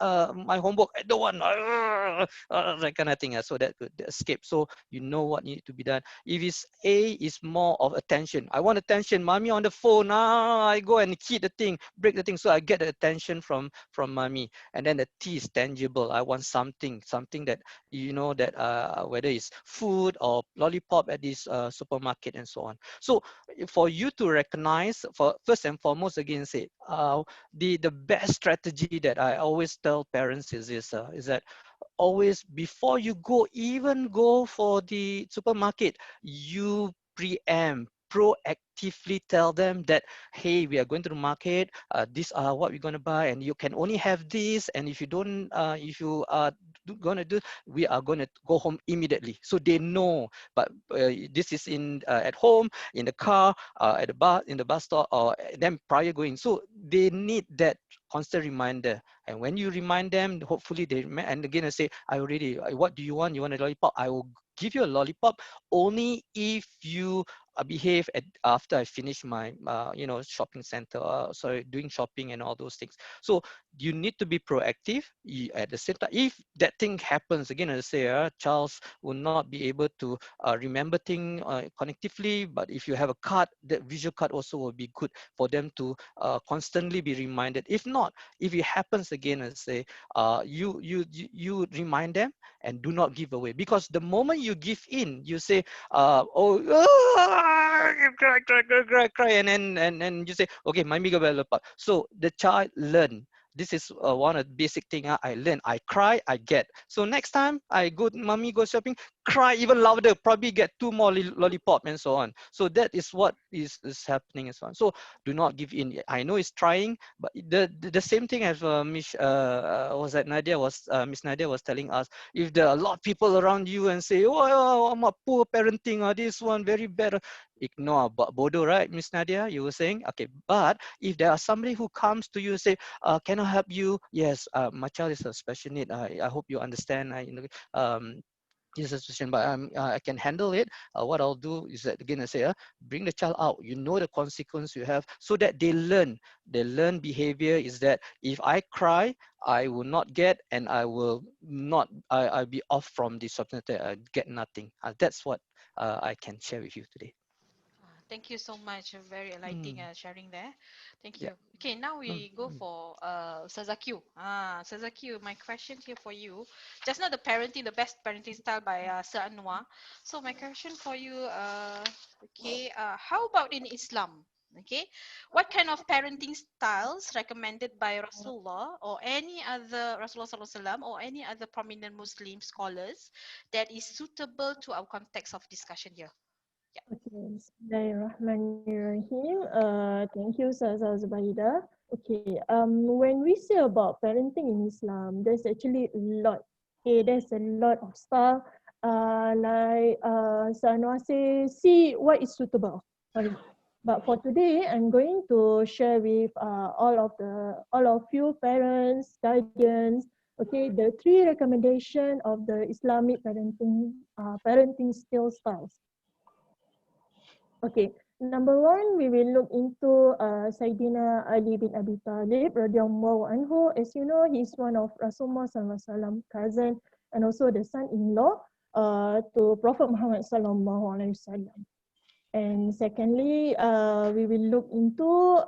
my homework, I don't want, that kind of thing. So that could escape. So you know what need to be done. If it's A, is more of attention. I want attention, mommy on the phone. I go and hit the thing, break the thing, so I get the attention from mommy. And then the T is tangible. I want something that that whether it's food or lollipop at this supermarket and so on. So for you to recognize, for first and foremost, again, say the best strategy that I always tell parents is that always, before you even go for the supermarket, you proactively tell them that, hey, we are going to the market, these are what we're going to buy, and you can only have this, and if you don't if you are going to do, we are going to go home immediately, so they know. But this is in at home, in the car, at the bus, in the bus stop, or then prior going. So they need that constant reminder. And when you remind them, hopefully they remember. And again, I say, what do you want? You want a lollipop? I will give you a lollipop only if you behave after I finish my shopping center, doing shopping and all those things. So you need to be proactive. At the same time, if that thing happens again, as I say, Charles will not be able to remember thing connectively. But if you have a card, that visual card also will be good for them to constantly be reminded. If not, if it happens again, and say, you remind them and do not give away, because the moment you give in, you say, cry, and then you say, okay, my mega developer. So the child learn. This is one of the basic thing I learned. I cry, I get. So next time I go, mommy go shopping, cry even louder, probably get 2 more lollipop and so on. So that is what is happening and so on. So do not give in. I know it's trying, but the same thing as Miss Miss Nadia was telling us. If there are a lot of people around you and say, oh, I'm a poor parenting, or this one very bad, ignore. But bodo, right, Miss Nadia, you were saying? Okay, but if there are somebody who comes to you and say, can I help you? Yes, my child is a special need. I hope you understand. This situation, but I can handle it. What I'll do is that, again, I say, bring the child out. You know the consequence you have, so that they learn. They learn behavior is that if I cry, I will not get, and I will not. I'll be off from the substance. I get nothing. That's what I can share with you today. Thank you so much. Very enlightening sharing there. Thank Yeah. you. Okay, now Mm, we go for Sazakyu. Sazakyu, my question here for you. Just now the parenting, the best parenting style by Sir Anwar. So my question for you, okay, how about in Islam? Okay, what kind of parenting styles recommended by Rasulullah or any other Rasulullah Sallallahu Alaihi Wasallam or any other prominent Muslim scholars that is suitable to our context of discussion here? Okay, Bismillahirrahmanirrahim. Thank you, Saza Zubaida. Okay, when we say about parenting in Islam, there's actually a lot. Okay, there's a lot of stuff. Like Sanwa say, see what is suitable. Okay. But for today, I'm going to share with all of you parents, guardians, okay, the 3 recommendation of the Islamic parenting styles. Okay, number 1, we will look into Sayyidina Ali bin Abi Talib radhiyallahu anhu. As you know, he's one of Rasulullah sallallahu alaihi wasallam cousin and also the son-in-law to Prophet Muhammad sallallahu alaihi wasallam. And secondly, we will look into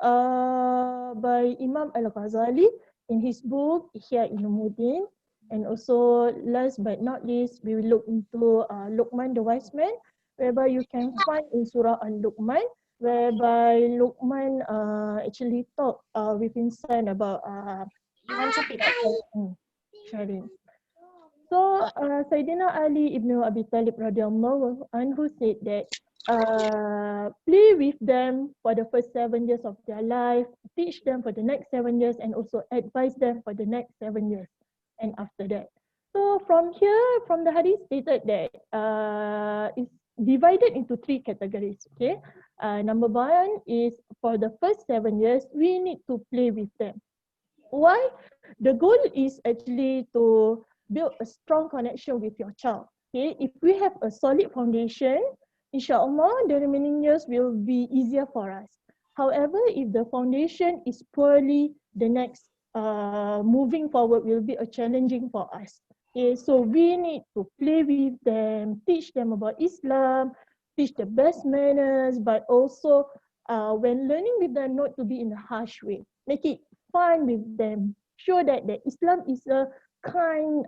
by Imam Al-Ghazali in his book Ihya Ulumuddin. And also, last but not least, we will look into Luqman the Wise Man, whereby you can find in Surah Al-Luqman, whereby Luqman actually talk with his son about sharing. So, Sayyidina Ali ibn Abi Talib radhiyallahu anhu said that play with them for the first 7 years of their life, teach them for the next 7 years, and also advise them for the next 7 years and after that. So from here, from the hadith stated that it's divided into 3 categories. Okay, number 1 is for the first 7 years, we need to play with them. Why? The goal is actually to build a strong connection with your child. Okay, if we have a solid foundation, inshallah, the remaining years will be easier for us. However, if the foundation is poorly, the next moving forward will be a challenging for us. Okay, so we need to play with them, teach them about Islam, teach the best manners, but also when learning with them, not to be in a harsh way. Make it fun with them. Show that Islam is a kind.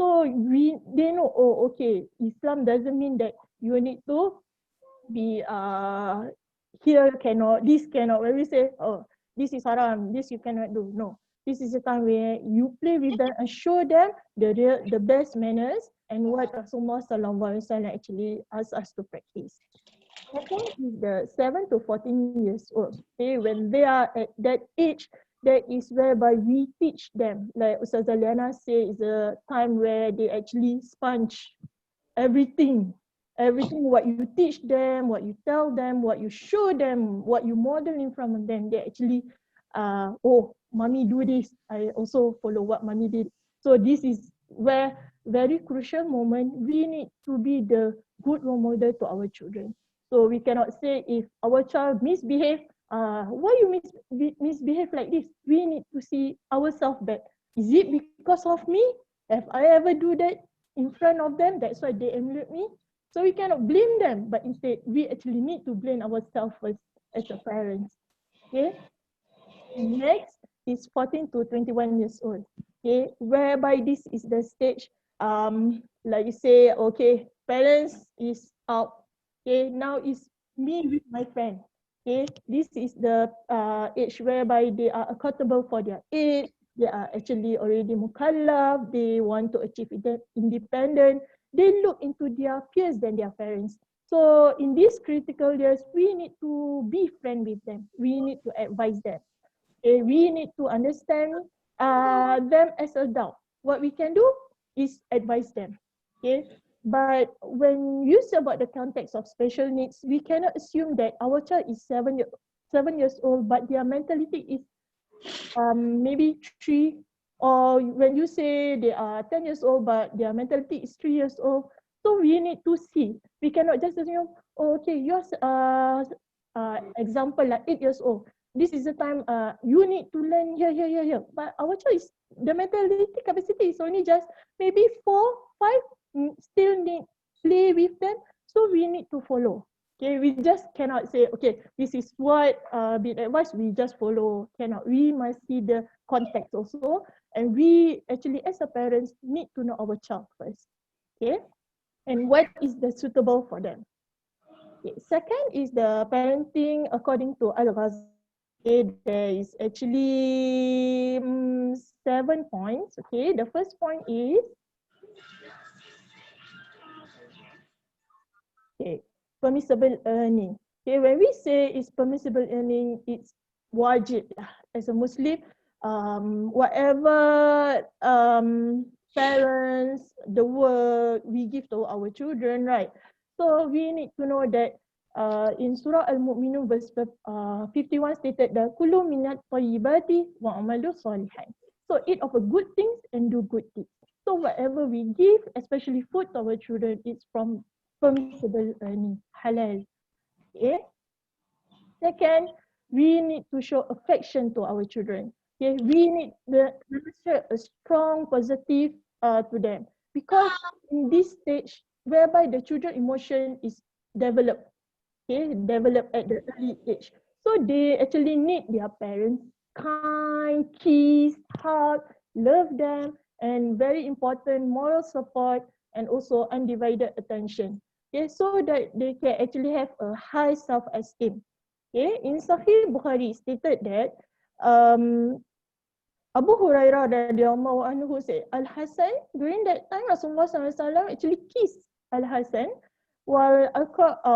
So they know, oh, okay, Islam doesn't mean that you need to be here cannot, this cannot. When we say, oh, this is haram, this you cannot do. No, this is a time where you play with them and show them the best manners and what Rasulullah sallallahu alaihi wasallam actually asks us to practice. Second is the 7 to 14 years old. Okay, when they are at that age, that is whereby we teach them. Like Ustazah Liana say, is a time where they actually sponge everything what you teach them, what you tell them, what you show them, what you model in front of them. They actually oh, mommy do this, I also follow what mommy did. So this is where very crucial moment we need to be the good role model to our children. So we cannot say if our child misbehave, why you misbehave like this? We need to see ourselves back. Is it because of me? Have I ever do that in front of them? That's why they emulate me. So we cannot blame them, but instead we actually need to blame ourselves first as a parents. Okay. Next is 14 to 21 years old. Okay, whereby this is the stage, like you say, okay, parents is out. Okay, now is me with my friend. Okay, this is the age whereby they are accountable for their age. They are actually already mukallaf. They want to achieve independent. They look into their peers than their parents. So in these critical years, we need to be friend with them. We need to advise them. We need to understand them as adult. What we can do is advise them. Okay, but when you say about the context of special needs, we cannot assume that our child is 7 years old, but their mentality is maybe 3, or when you say they are 10 years old, but their mentality is 3 years old. So we need to see. We cannot just assume, oh, okay, yours example like 8 years old. This is the time you need to learn here. But our child is, the mentality capacity is only just maybe 4, 5, still need play with them. So we need to follow. Okay, we just cannot say, okay, this is what been advised, we just follow. Cannot. We must see the context also. And we actually, as a parents, need to know our child first. Okay, and what is the suitable for them. Okay. Second is the parenting according to Al-Ghazali. Okay, there is actually 7 points. Okay, the first point is permissible earning. Okay, when we say it's permissible earning, it's wajib as a Muslim. Whatever parents, the work we give to our children, right? So we need to know that in Surah Al-Mu'minun verse 51 stated that kullu minat tayyibati wa amalu salihan. So eat of a good things and do good deeds. So whatever we give, especially food to our children, it's from permissible earning, halal. Okay. Second, we need to show affection to our children. Okay, we need to demonstrate a strong positive to them. because in this stage whereby the children emotion is developed, okay, developed at the early age. So they actually need their parents kind, kiss, hug, love them, and very important moral support and also undivided attention. Okay, so that they can actually have a high self-esteem. Okay, in Sahih Bukhari stated that Abu Hurairah radhiyallahu anhu said Al-Hasan during that time Rasulullah SAW actually kissed Al-Hasan while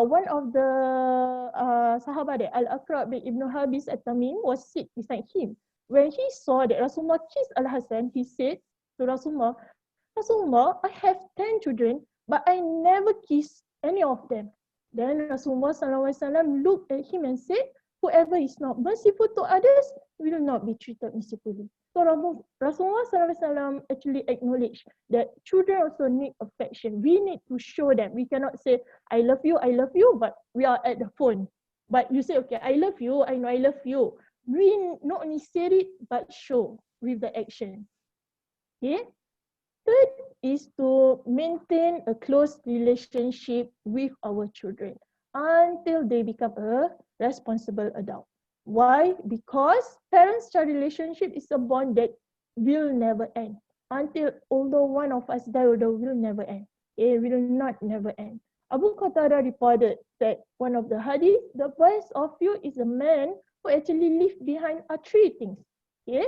one of the sahabat Al-Aqra' bin Ibn Habis At-Tamim was sit beside him. When he saw that Rasulullah kissed Al-Hasan, he said to Rasulullah, Rasulullah, I have 10 children, but I never kissed any of them. Then Rasulullah SAW looked at him and said, whoever is not merciful to others will not be treated mercifully. So Rasulullah SAW actually acknowledged that children also need affection. We need to show them. We cannot say, I love you, but we are at the phone. But you say, okay, I love you, I know I love you. We not only say it, but show with the action. Okay? Third is to maintain a close relationship with our children until they become a responsible adult. Why? Because parents-child relationship is a bond that will never end. Until although one of us die, it will never end. It will not never end. Abu Qatada reported that one of the hadith, the best of you is a man who actually leave behind are three things. Okay?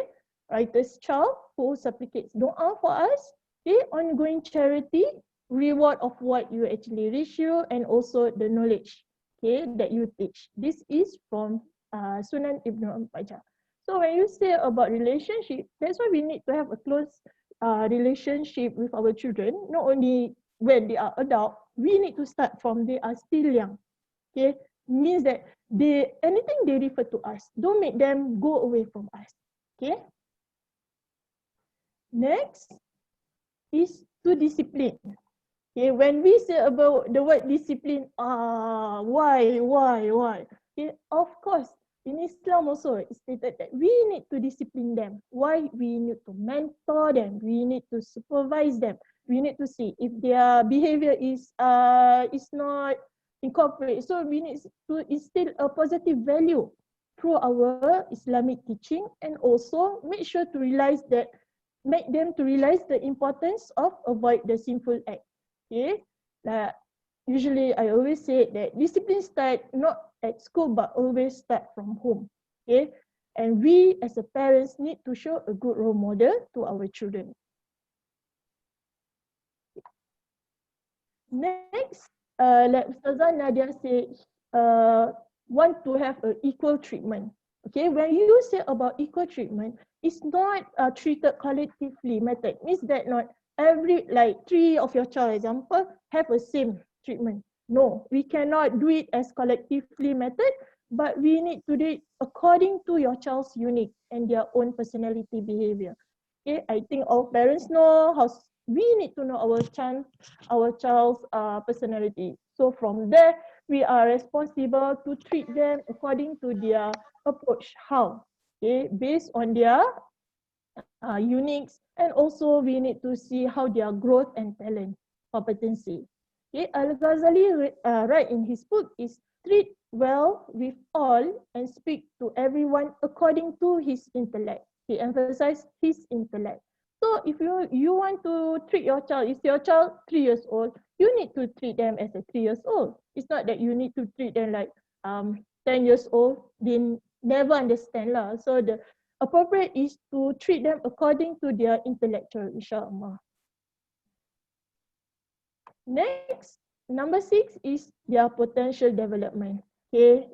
Righteous child who supplicates dua for us, okay, ongoing charity, reward of what you actually reach you, and also the knowledge, okay, that you teach. This is from Sunan Ibn Majah. So when you say about relationship, that's why we need to have a close relationship with our children. Not only when they are adult, we need to start from they are still young. Okay, means that anything they refer to us, don't make them go away from us. Okay. Next is to discipline. Okay, when we say about the word discipline, why? Okay, of course, in Islam also it's stated that we need to discipline them. Why? We need to mentor them. We need to supervise them. We need to see if their behavior is not incorporated. So we need to instill a positive value through our Islamic teaching, and also make sure to make them to realize the importance of avoid the sinful act. Okay, usually I always say that discipline start not at school but always start from home. Okay, and we as a parents need to show a good role model to our children. Next, like Ustazah Nadia said, want to have an equal treatment. Okay, when you say about equal treatment, it's not treated collectively method. Means that not every, like 3 of your child example, have a same treatment. No, we cannot do it as collectively method, but we need to do it according to your child's unique and their own personality behavior. Okay, I think all parents know how we need to know our child's personality. So from there, we are responsible to treat them according to their approach. How? Okay, based on their uniques, and also we need to see how their growth and talent, competency. Okay, Al-Ghazali write in his book is treat well with all and speak to everyone according to his intellect. He emphasized his intellect. So if you want to treat your child, is your child 3 years old, you need to treat them as a 3 years old. It's not that you need to treat them like 10 years old, they never understand lah. So the appropriate is to treat them according to their intellectual, inshallah. Next, number 6 is their potential development. Okay,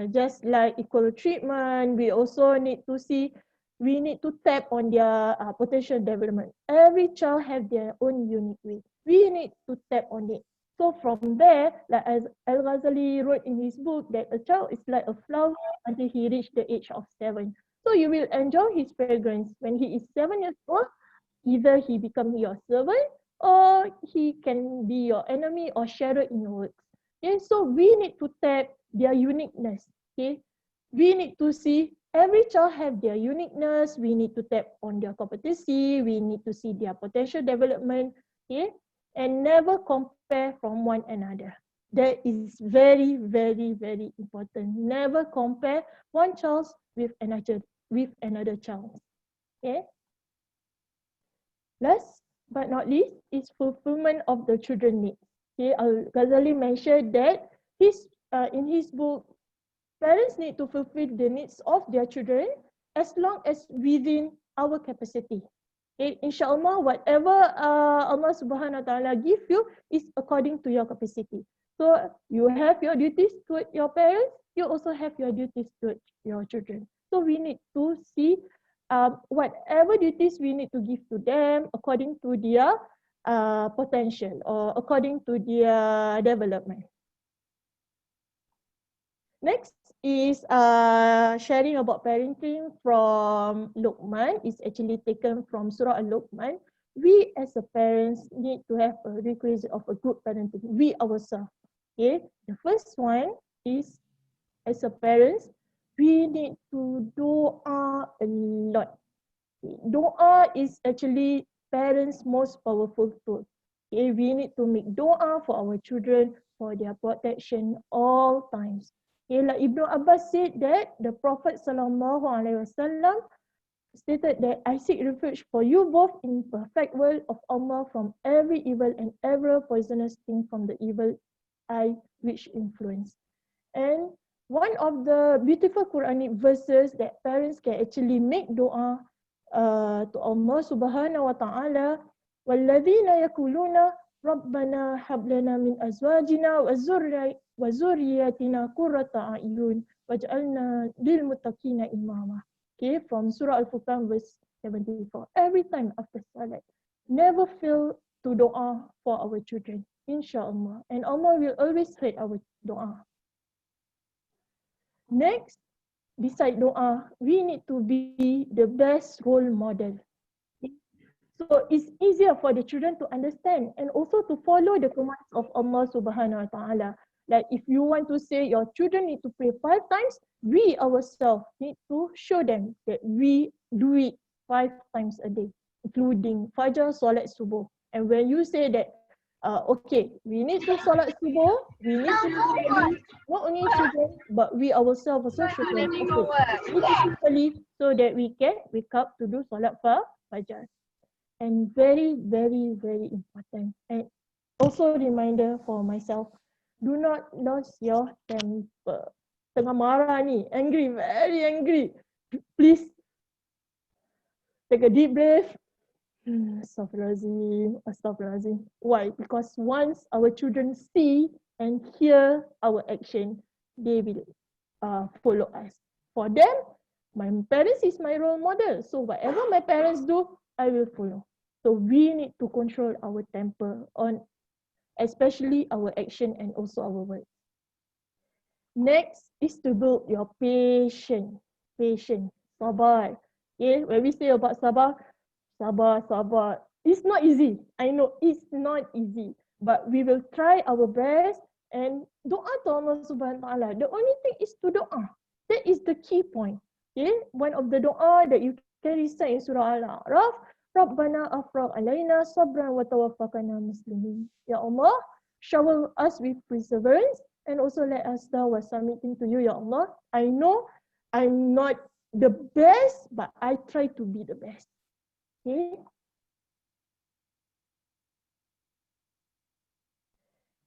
just like equal treatment, we also need to see, we need to tap on their potential development. Every child have their own unique way. We need to tap on it. So from there, like as Al-Ghazali wrote in his book, that a child is like a flower until he reached the age of 7. So you will enjoy his fragrance when he is 7 years old. Either he become your servant, or he can be your enemy or shadow in your works. Okay, so we need to tap their uniqueness. Okay, we need to see every child have their uniqueness. We need to tap on their competency. We need to see their potential development, okay? And never compare from one another. That is very, very, very important. Never compare one child with another child, okay? Last but not least is fulfillment of the children needs. Okay, Al-Ghazali mentioned that in his book, parents need to fulfill the needs of their children as long as within our capacity. Okay, inshallah, whatever Allah Subhanahu Wa Taala give you is according to your capacity. So you have your duties toward your parents, you also have your duties toward your children. So we need to see whatever duties we need to give to them according to their potential or according to their development. Next is sharing about parenting from Luqman. It's actually taken from Surah Al-Luqman. We as a parents need to have a requisite of a good parenting. We ourselves. Okay. The first one is, as a parents, we need to dua a lot. Dua is actually parents' most powerful tool. Okay, we need to make dua for our children, for their protection all times. Okay, like Ibn Abbas said that the Prophet SAW stated that I seek refuge for you both in perfect will of Allah from every evil and every poisonous thing from the evil eye which influence. And one of the beautiful Quranic verses that parents can actually make dua to Allah Subhanahu Wa Taala, وَالَّذِينَ يَقُولُونَ رَبَّنَا هَبْ لَنَا مِنْ أَزْوَاجِنَا وَذُرِّيَّتِنَا قُرَّةَ أَعْيُنٍ وَاجْعَلْنَا لِلْمُتَّقِينَ إِمَامًا. Okay, from Surah Al-Furqan verse 74. Every time after salat, never fail to dua for our children, inshallah. And Allah will always hear our dua. Next, beside doa, we need to be the best role model. So it's easier for the children to understand and also to follow the commands of Allah Subhanahu Wa Taala. Like if you want to say your children need to pray 5 times, we ourselves need to show them that we do it 5 times a day, including Fajr, Salat Subuh. And when you say that, okay, we need to Salat Subuh, we need to study, not only children, but we ourselves also should have physically so that we can wake up to do Salat Fajr. And very, very, very important. And also reminder for myself, do not lose your temper. Tengah marah ni, angry, very angry. Please take a deep breath. Astaghfirullahaladzim, astaghfirullahaladzim. Why? Because once our children see and hear our action, they will follow us. For them, my parents is my role model. So whatever my parents do, I will follow. So we need to control our temper on especially our action and also our words. Next is to build your patience. Patience, sabar. Okay, when we say about sabar, sabar. It's not easy. I know it's not easy. But we will try our best and doa to Allah Subhanahu Wa Taala. The only thing is to doa. That is the key point. Okay, one of the doa that you can recite in Surah Al-A'raf, Rabbana afraq alayna sabran wa tawaffaqana muslimin. Ya Allah, shower us with perseverance and also let us know we're submitting to you, Ya Allah. I know I'm not the best, but I try to be the best. Okay.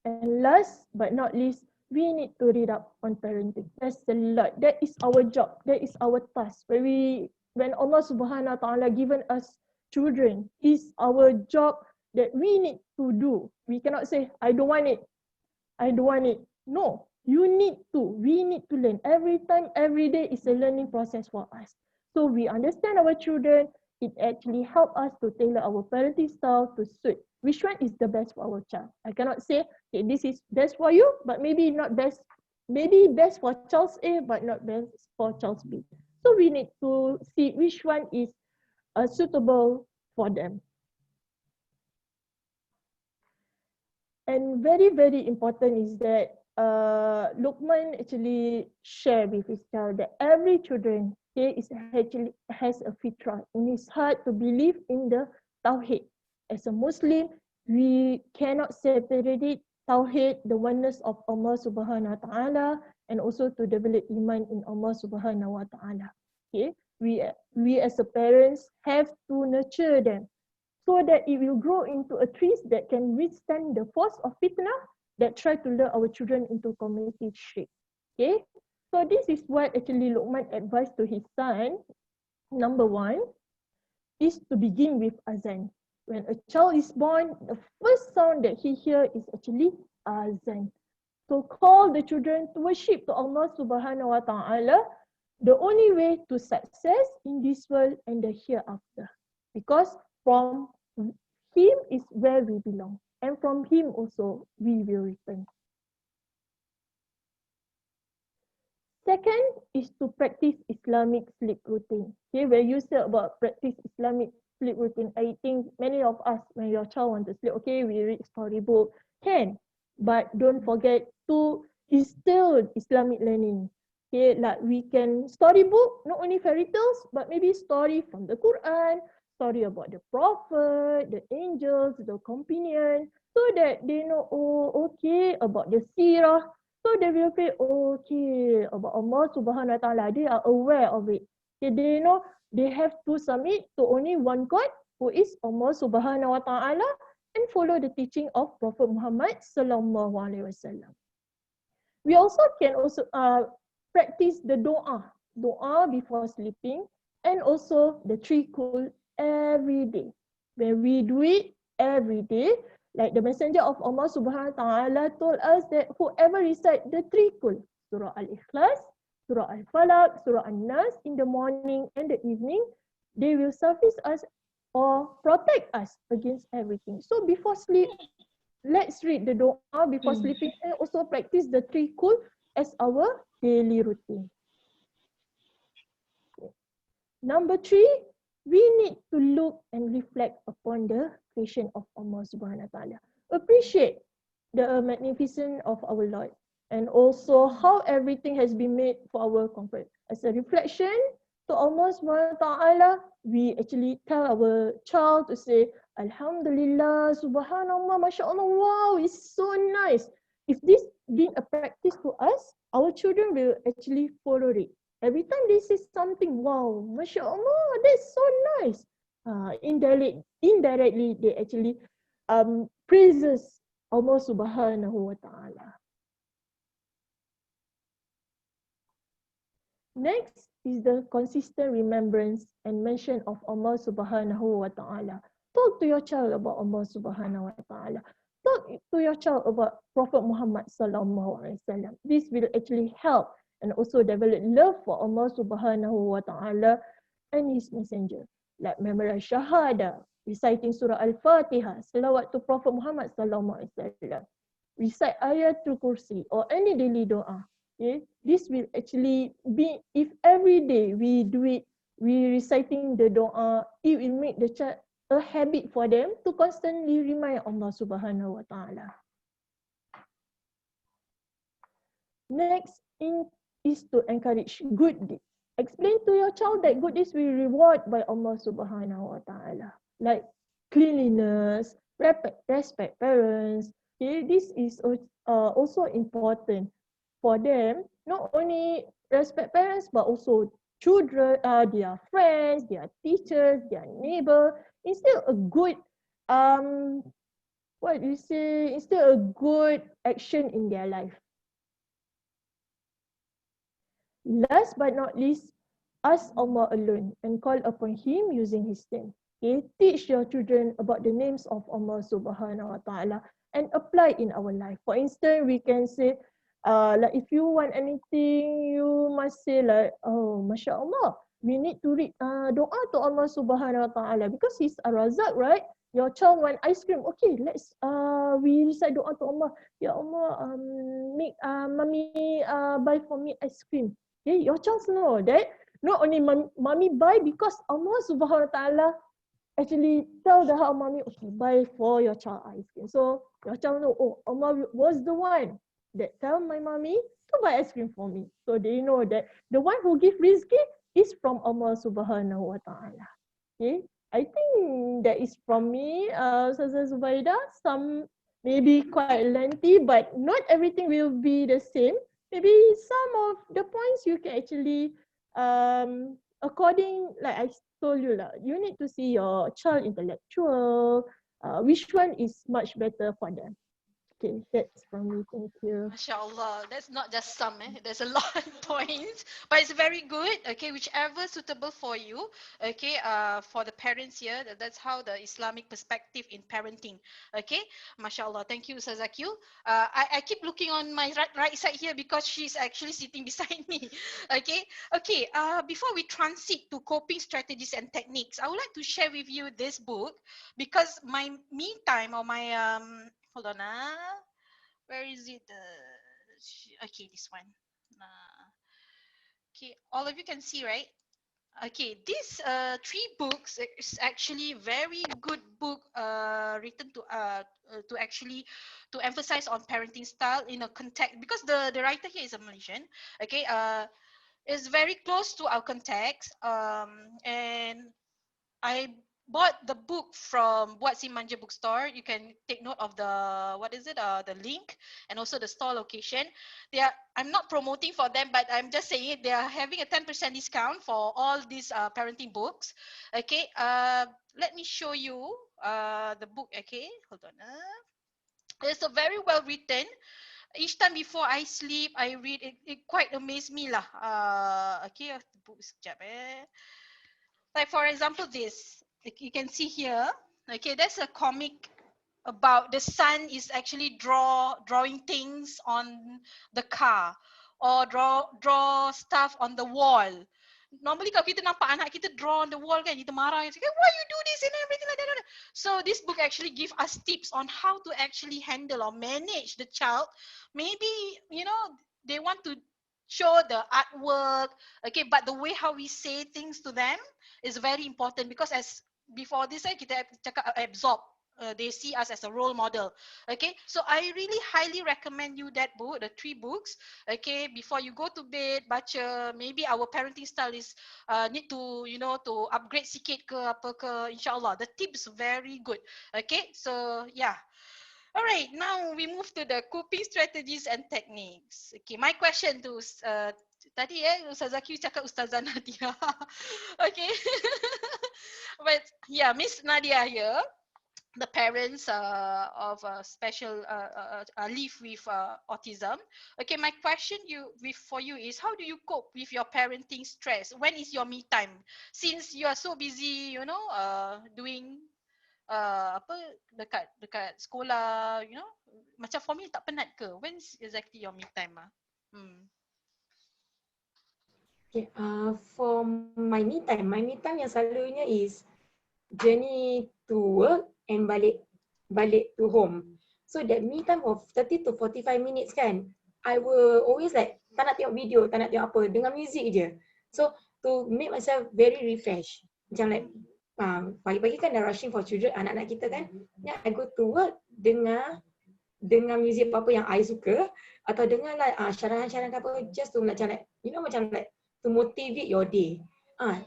And last but not least, we need to read up on parenting. That's a lot. That is our job. That is our task. When Allah Subhanahu Wa Taala given us children, is our job that we need to do. We cannot say, I don't want it. I don't want it. No, you need to. We need to learn. Every time, every day is a learning process for us. So we understand our children. It actually helps us to tailor our parenting style to suit which one is the best for our child. I cannot say, okay, this is best for you, but maybe not best. Maybe best for child A, but not best for child B. So we need to see which one is suitable for them. And very, very important is that Luqman actually share with his child that every children okay, is actually has a fitrah in his heart to believe in the Tawheed. As a Muslim, we cannot separate it, Tawheed, the oneness of Allah subhanahu wa ta'ala, and also to develop iman in Allah subhanahu wa ta'ala. Okay, we as a parents have to nurture them so that it will grow into a trees that can withstand the force of fitnah that try to lure our children into community shirk. Okay, so this is what actually Luqman advised to his son. Number one is to begin with azan. When a child is born, the first sound that he hears is actually azan. So call the children to worship to Allah subhanahu wa ta'ala, the only way to success in this world and the hereafter. Because from him is where we belong, and from him also we will return. Second is to practice Islamic sleep routine. Okay, when you say about practice Islamic sleep routine, I think many of us, when your child wants to sleep, okay, we read storybook, can, but don't forget to instill Islamic learning. Okay, like we can storybook, not only fairy tales, but maybe story from the Quran, story about the prophet, the angels, the companion, so that they know, oh, okay, about the seerah. So they will feel, okay, about Allah subhanahu wa ta'ala, they are aware of it. Okay, they know they have to submit to only one God, who is Allah subhanahu wa ta'ala, and follow the teaching of Prophet Muhammad sallallahu alaihi wasallam. We also can also practice the doa before sleeping, and also the three kul every day. When we do it every day, like the Messenger of Allah subhanahu wa ta'ala told us that whoever recite the three kul, Surah Al-Ikhlas, Surah Al-Falaq, Surah An-Nas in the morning and the evening, they will suffice us or protect us against everything. So before sleep, let's read the doa before sleeping and also practice the three kul as our daily routine. Number three, we need to look and reflect upon the creation of Allah subhanahu wa ta'ala. Appreciate the magnificence of our Lord, and also how everything has been made for our comfort. As a reflection to Allah subhanahu wa ta'ala, we actually tell our child to say, Alhamdulillah, Subhanallah, MashaAllah, wow, it's so nice. If this been a practice to us, our children will actually follow it. Every time they say something, wow, MashaAllah, that's so nice. Indirectly, they actually praises Allah subhanahu wa ta'ala. Next is the consistent remembrance and mention of Allah subhanahu wa ta'ala. Talk to your child about Allah subhanahu wa ta'ala. Talk to your child about Prophet Muhammad sallallahu alaihi wasallam. This will actually help and also develop love for Allah subhanahu wa ta'ala and his messenger. Like memorize shahada, reciting surah Al-Fatihah, salawat to Prophet Muhammad sallallahu alaihi wasallam, recite ayatul kursi or any daily doa. Okay, this will actually be, if every day we do it, we reciting the doa, it will make the child a habit for them to constantly remind Allah subhanahu wa ta'ala. Next is to encourage good deeds. Explain to your child that good deeds will reward by Allah subhanahu wa ta'ala. Like cleanliness, respect parents. Okay, this is also important for them, not only respect parents, but also children, their friends, their teachers, their neighbor. Instead a good, instead a good action in their life. Last but not least, ask Allah alone and call upon Him using His name. Okay, teach your children about the names of Allah subhanahu wa ta'ala and apply in our life. For instance, we can say, like if you want anything, you must say like, oh, Masya Allah, we need to read doa to Allah subhanahu wa ta'ala because He's Ar-Razak, right? Your child want ice cream. Okay, let's we recite doa to Allah. Ya Allah, make mommy buy for me ice cream. Okay, your child know that not only mommy buy because Allah subhanahu wa ta'ala actually tell the mommy, okay, buy for your child ice cream. So your child know, oh, Allah was the one that tell my mommy to buy ice cream for me. So they know that the one who give rizki is from Allah Subhanahu wa Ta'ala. Okay, I think that is from me, Ustazah Zubaida. Some maybe quite lengthy, but not everything will be the same. Maybe some of the points you can actually, according, like I told you lah, you need to see your child intellectual, which one is much better for them. Okay, that's from me. Thank you. MashaAllah, that's not just some, there's a lot of points, but it's very good. Okay, whichever suitable for you. Okay, for the parents here, that's how the Islamic perspective in parenting. Okay, MashaAllah, thank you, Sazakil. I keep looking on my right side here because she's actually sitting beside me. Okay, okay. Before we transit to coping strategies and techniques, I would like to share with you this book because my me time or my hold on where is it? Okay, this one. Okay, all of you can see, right? Okay, these three books is actually very good book written to actually to emphasize on parenting style in a context because the writer here is a Malaysian. Okay, it's very close to our context. And I bought the book from Buat Manja bookstore. You can take note of the what is it? The link and also the store location. They are. I'm not promoting for them, but I'm just saying it. They are having a 10% discount for all these parenting books. Okay. Let me show you the book. Okay, hold on. It's a very well written. Each time before I sleep, I read it. It quite amazed me lah. Okay, the book sekejap Like for example, this you can see here. Okay, that's a comic about the son is actually drawing things on the car or draw stuff on the wall. Normally kalau kita nampak anak kita draw on the wall kan, kita marah, kita why you do this and everything like that. So this book actually give us tips on how to actually handle or manage the child. Maybe they want to show the artwork, okay, but the way how we say things to them is very important because as before this kita cakap absorb. They see us as a role model. Okay, so I really highly recommend you that book, the three books. Okay, before you go to bed, baca. Maybe our parenting style is need to to upgrade sikit ke apa ke. InsyaAllah, the tips very good. Okay, so yeah. Alright, now we move to the coping strategies and techniques. Okay, my question to tadi Ustazah Q cakap Ustazah Nadia. Okay. But yeah, Miss Nadia here, the parents of special live with autism. Okay, my question for you is how do you cope with your parenting stress? When is your me time? Since you are so busy, doing apa dekat sekolah, macam for me tak penat ke? When's exactly your me time Okay, for my me time yang selalunya is journey to work and balik to home. So that me time of 30 to 45 minutes kan, I will always like tak nak tengok video, tak nak tengok apa, dengar music je. So to make myself very refresh. Macam like pagi-pagi kan dah rushing for children, anak-anak kita kan. Then I go to work, dengar music apa-apa yang I suka atau dengar like syarahan-syarahan apa just to macam like macam like to motivate your day.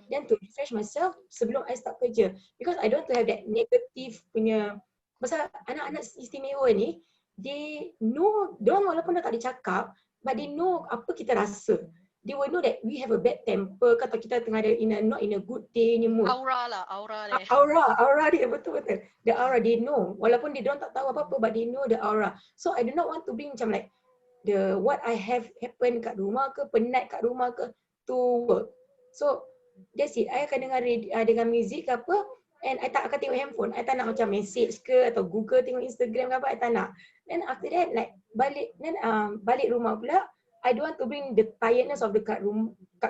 Then to refresh myself sebelum I start kerja because I don't want to have that negative punya pasal anak-anak istimewa ni they know, diorang walaupun dah tak dicakap but they know apa kita rasa. They will know that we have a bad temper atau kita tengah ada not in a good day ni mood. Aura dia. Aura dia betul-betul. The aura they know. Walaupun dia tak tahu apa-apa but they know the aura. So I do not want to bring macam like the what I have happen kat rumah ke, penat kat rumah ke to work. So that's it. I akan dengar music ke apa and I tak akan tengok handphone. I tak nak macam message ke atau Google tengok Instagram ke apa, I tak nak. Then after that like balik rumah pula, I don't want to bring the tiredness of the kat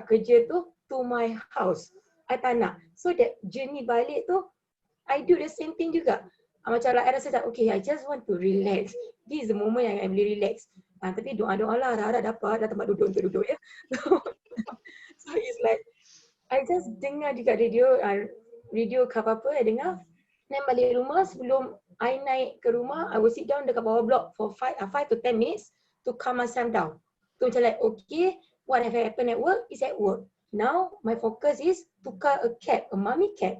kerja tu to my house. I tak nak. So that journey balik tu, I do the same thing juga. Macam like I rasa tak, okay, I just want to relax. This is the moment yang I boleh relax. Tapi doa-doa lah, dah dapat, dah tempat duduk untuk duduk ya. So it's like, I just dengar juga radio ke apa-apa, I dengar. Then balik rumah, sebelum I naik ke rumah, I will sit down dekat bawah blok for 5 to 10 minutes to calm myself down. So macam like, okay, what have happened at work is at work. Now my focus is tukar a mommy cap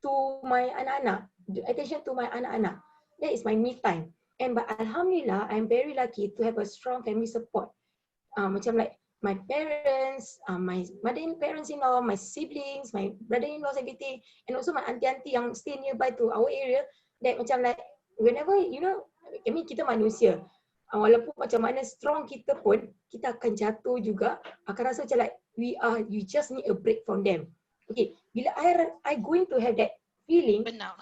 to my anak-anak, attention to my anak-anak. That is my me time. And but Alhamdulillah, I'm very lucky to have a strong family support. Macam like my parents, my parents-in-law, my siblings, my brother-in-laws, everything, and also my auntie-auntie yang stay nearby to our area. That macam like whenever I mean kita manusia, walaupun macam mana strong kita pun, kita akan jatuh juga. Akan rasa macam like we just need a break from them. Okay, bila I going to have that feeling, Burnout.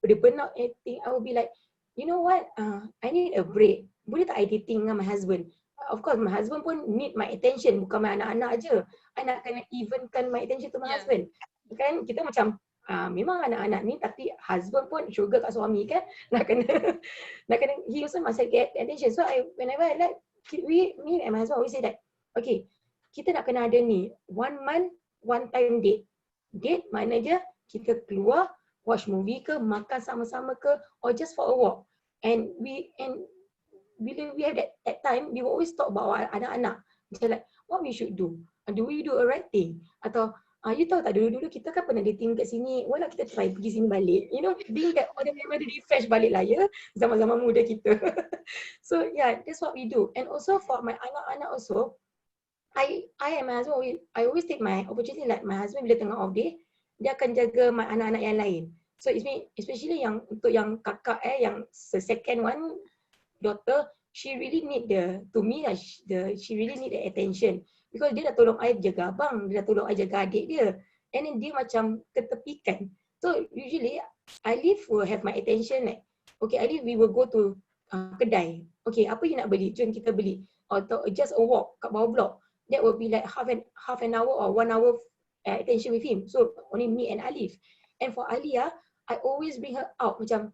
the burnout thing, I will be like, you know what? I need a break. Boleh tak I dating dengan my husband? Of course, my husband pun need my attention, bukan my anak-anak aja. I nak kena evenkan my attention to my husband. Kan kita macam memang anak-anak ni, tapi husband pun sugar kat suami kan. Nak kena he also must get attention. So whenever I like, me and my husband always say that, okay, kita nak kena ada ni 1 month 1 time date. Date mana je kita keluar, watch movie ke, makan sama-sama ke, or just for a walk. And bila we have that time, we will always talk about our anak-anak. Macam like, what we should do? Do we do a right thing? Atau, you tahu tak dulu-dulu kita kan pernah dating kat sini, why not kita try pergi sini balik? Being that all the member refresh balik lah ya, zaman-zaman muda kita. So yeah, that's what we do. And also for my anak-anak also, I and my husband, I always take my opportunity, like my husband bila tengah off day, dia akan jaga my anak-anak yang lain. So especially untuk yang kakak yang second one, daughter, she really need she really need the attention, because dia dah tolong I jaga abang, dia dah tolong I jaga adik dia, and then dia macam ketepikan. So usually Alif will have my attention, like, okay Alif, we will go to kedai, okay apa you nak beli, jom kita beli, or just a walk kat bawah blok. That will be like half an hour or 1 hour attention with him. So only me and Alif. And for Alia, I always bring her out, macam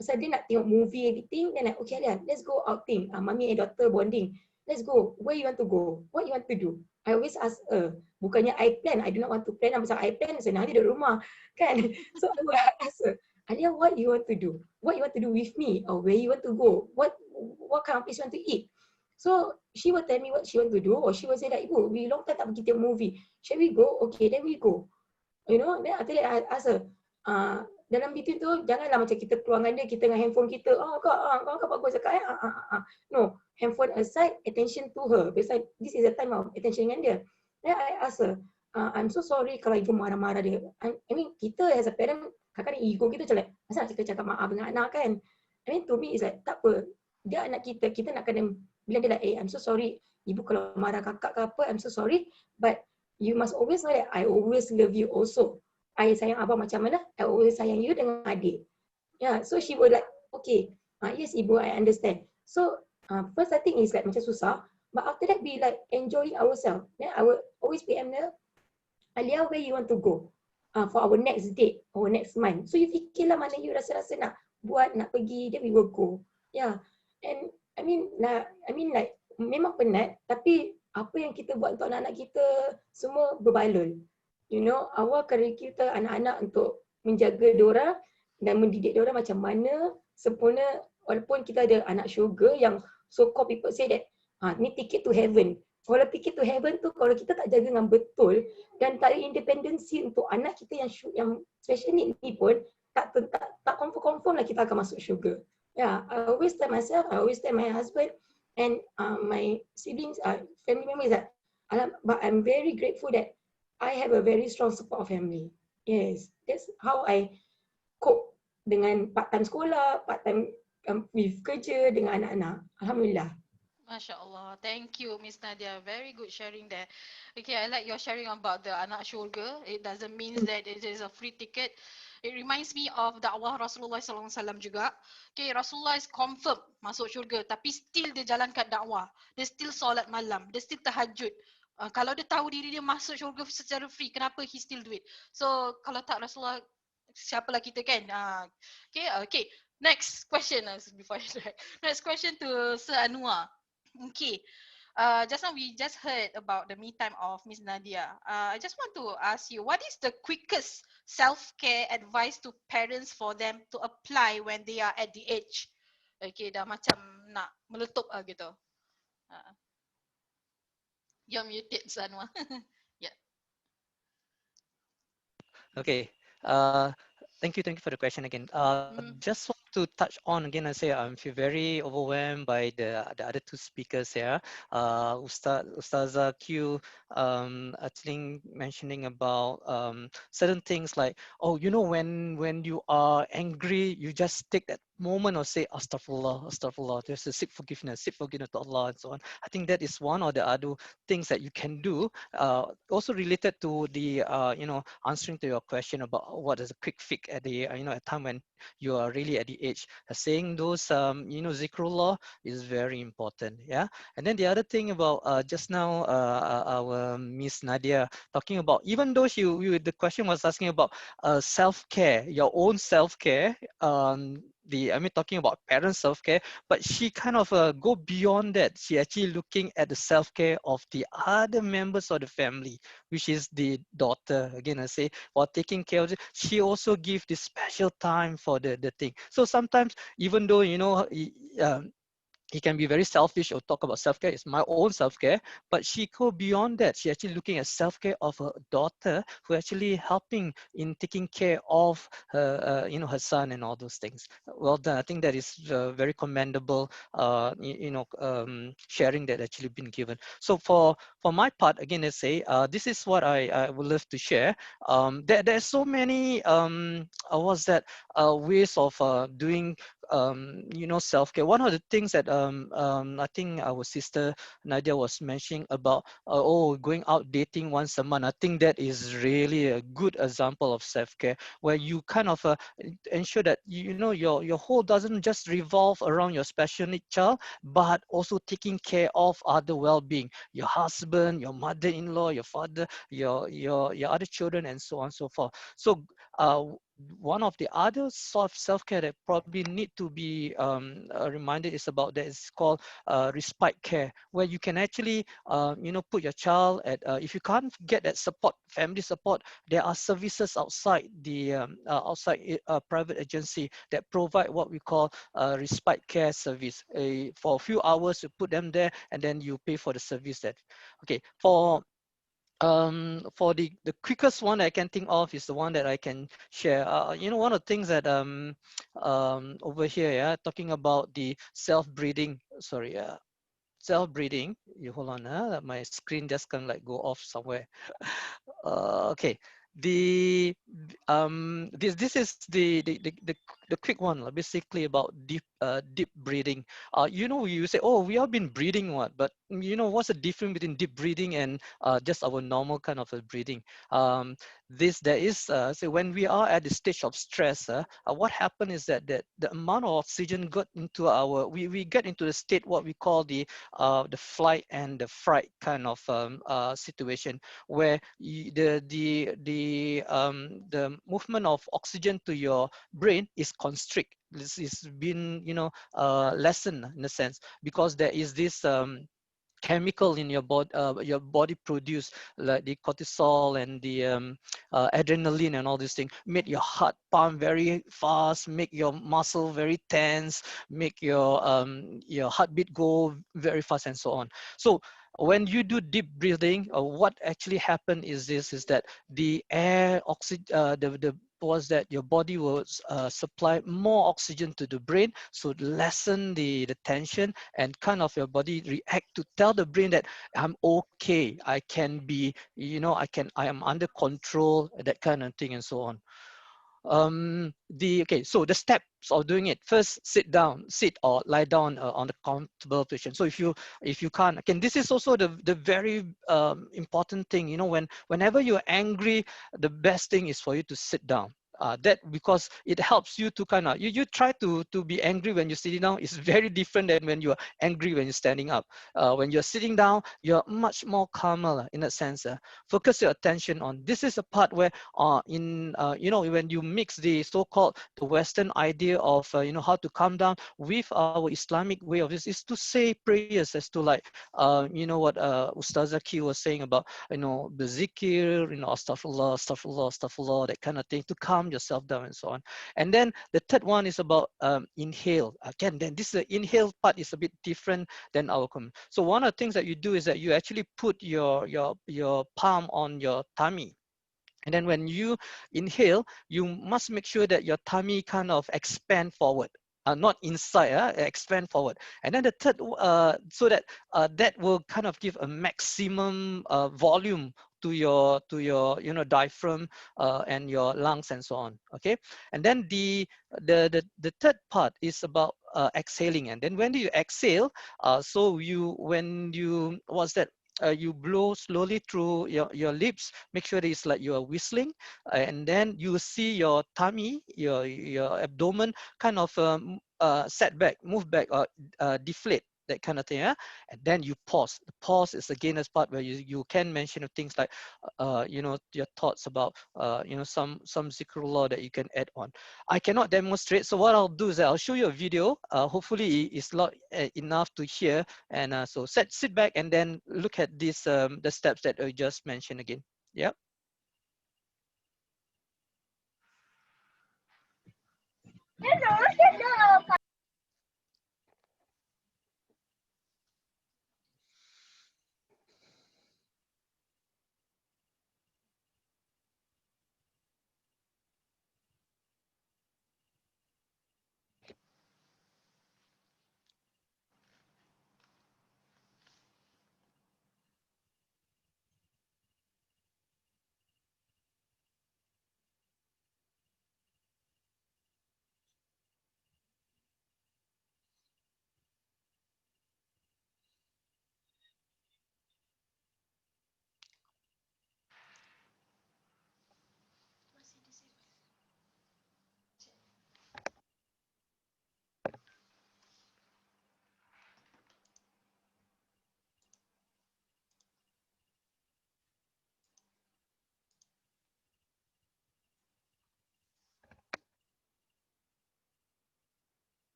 pasal dia nak tengok movie everything, then like, okay Alia, let's go outing, mommy and daughter bonding, let's go, where you want to go, what you want to do. I always ask her, bukannya I plan, I do not want to plan, pasal I plan senang dia duduk rumah kan. So I will ask her, Alia, what you want to do, what you want to do with me, or where you want to go, what kind of place you want to eat. So she will tell me what she want to do, or she will say that, Ibu, we long time tak pergi tengok movie, shall we go? Okay, then we go. Then after that I ask her, dalam between tu, janganlah macam kita keluar dengan dia, kita dengan handphone kita, kau bagus cakap No, handphone aside, attention to her, because this is the time of attention dengan dia. Then I ask her, I'm so sorry kalau ibu marah-marah dia. I mean, kita as a parent, kadang-kadang ego kita macam like, asal nak cakap maaf dengan anak kan? I mean, to me is like, tak apa, dia anak kita nak kena bilang dia like, I'm so sorry, ibu kalau marah kakak ke apa, I'm so sorry, but you must always know that I always love you also. I sayang abang macam mana, I always sayang you dengan adik. Yeah, so she would like, okay, yes ibu, I understand. So first I think is like macam susah, but after that we like enjoying ourselves. Then I will always PM her, Alia, where you want to go for our next date, our next month. So you fikirlah mana you rasa-rasa nak buat, nak pergi, then we will go. Yeah, and I mean like memang penat, tapi apa yang kita buat untuk anak-anak kita semua berbaloi. Awal kerja kita anak-anak untuk menjaga diorang dan mendidik diorang macam mana sempurna, walaupun kita ada anak syurga yang so called people say that ni ticket to heaven. Kalau ticket to heaven tu, kalau kita tak jaga dengan betul dan tak ada independensi untuk anak kita yang special need ni pun, tak confirm lah kita akan masuk syurga. Yeah, I always tell myself, I always tell my husband and my siblings, family members that, but I'm very grateful that I have a very strong support of family. Yes, that's how I cope dengan part-time sekolah, part-time with kerja dengan anak-anak. Alhamdulillah. Masya Allah. Thank you, Miss Nadia. Very good sharing there. Okay, I like your sharing about the anak syurga. It doesn't mean that it is a free ticket. It reminds me of dakwah Rasulullah SAW juga. Okay, Rasulullah is confirm masuk syurga, tapi still dia jalankan dakwah. Dia still solat malam. Dia still tahajud. Kalau dia tahu diri dia masuk syurga secara free, kenapa he still do it? So kalau tak Rasulullah, siapalah kita kan? Okay. Next question before I try. Next question to Sir Anwar. Okay. Just now we just heard about the me time of Miss Nadia. I just want to ask you, what is the quickest self-care advice to parents for them to apply when they are at the age? Okay, dah macam nak meletup gitu. You're muted, Sanwa. Yeah. Okay. Thank you for the question again. Mm. Just want to touch on again and say I feel very overwhelmed by the other two speakers here. Ustazah Q, I think mentioning about certain things like, oh, when you are angry, you just take that moment or say Astaghfirullah, Astaghfirullah, just to seek forgiveness to Allah and so on. I think that is one or the other things that you can do. Also related to the answering to your question about what is a quick fix at the a time when you are really at the age. Saying those zikrullah is very important. Yeah. And then the other thing about just now our Miss Nadia talking about, even though the question was asking about self-care, your own self-care, talking about parent self-care, but she kind of go beyond that. She actually looking at the self-care of the other members of the family, which is the daughter. Again, I say, while taking care of it, she also give this special time for the thing. So sometimes, even though he can be very selfish or talk about self-care. It's my own self-care, but she go beyond that. She actually looking at self-care of her daughter, who actually helping in taking care of her, her son and all those things. Well done. I think that is very commendable. Sharing that actually been given. So for my part, again, I say this is what I would love to share. There's so many what's that ways of doing self-care. One of the things that I think our sister Nadia was mentioning about going out dating once a month. I think that is really a good example of self-care, where you kind of ensure that your whole doesn't just revolve around your special need child, but also taking care of other well-being, your husband, your mother-in-law, your father, your other children, and so on and so forth. So one of the other sort of self-care that probably need to be reminded is about that is called respite care, where you can actually put your child at if you can't get that support, family support, there are services outside the private agency that provide what we call respite care service. For a few hours you put them there, and then you pay for the service. That okay. For the quickest one I can think of is the one that I can share. One of the things that over here, yeah, talking about the self-breathing. Sorry, self-breathing. You hold on, my screen just can like go off somewhere. Okay. This is the quick one, basically about deep breathing. You say, oh, we have been breathing what, but what's the difference between deep breathing and just our normal kind of a breathing? There is so when we are at the stage of stress, what happens is that the amount of oxygen got into we get into the state what we call the flight and the fright kind of situation, where the movement of oxygen to your brain is constrict. This is been lessened in a sense, because there is this chemical in your body produce, like the cortisol and the adrenaline and all these things, make your heart pump very fast, make your muscle very tense, make your heartbeat go very fast, and so on. So when you do deep breathing, what actually happen is that the air oxygen the was that your body will supply more oxygen to the brain, so lessen the tension, and kind of your body react to tell the brain that I'm okay, I can be, I am under control, that kind of thing, and so on. So the steps of doing it: first, sit or lie down on the comfortable position. So if you can't, again, this is also the very important thing. Whenever you're angry, the best thing is for you to sit down. That because it helps you to kind of you try to be angry when you're sitting down. It's very different than when you're angry when you're standing up. When you're sitting down, you're much more calmer in a sense. Focus your attention on this is a part where when you mix the so-called the Western idea of how to calm down with our Islamic way of this, is to say prayers, as to like what Ustazah Ki was saying about the zikir, astaghfirullah, astaghfirullah, astaghfirullah, that kind of thing, to calm yourself down and so on. And then the third one is about inhale. Again, then this inhale part is a bit different than our common. So one of the things that you do is that you actually put your palm on your tummy. And then when you inhale, you must make sure that your tummy kind of expand forward. Not inside, expand forward. And then the third, so that that will kind of give a maximum volume to your diaphragm and your lungs and so on. Okay, and then the third part is about exhaling. And then when you exhale, so when you what's that? You blow slowly through your lips. Make sure that it's like you are whistling, and then you see your tummy, your abdomen kind of set back, move back, or deflate, that kind of thing. Yeah? And then you pause. The pause is again as part where you can mention things like your thoughts about some zikrullah that you can add on. I cannot demonstrate, so what I'll do is I'll show you a video. Hopefully it's not enough to hear, and so sit back and then look at this the steps that I just mentioned again. Yeah.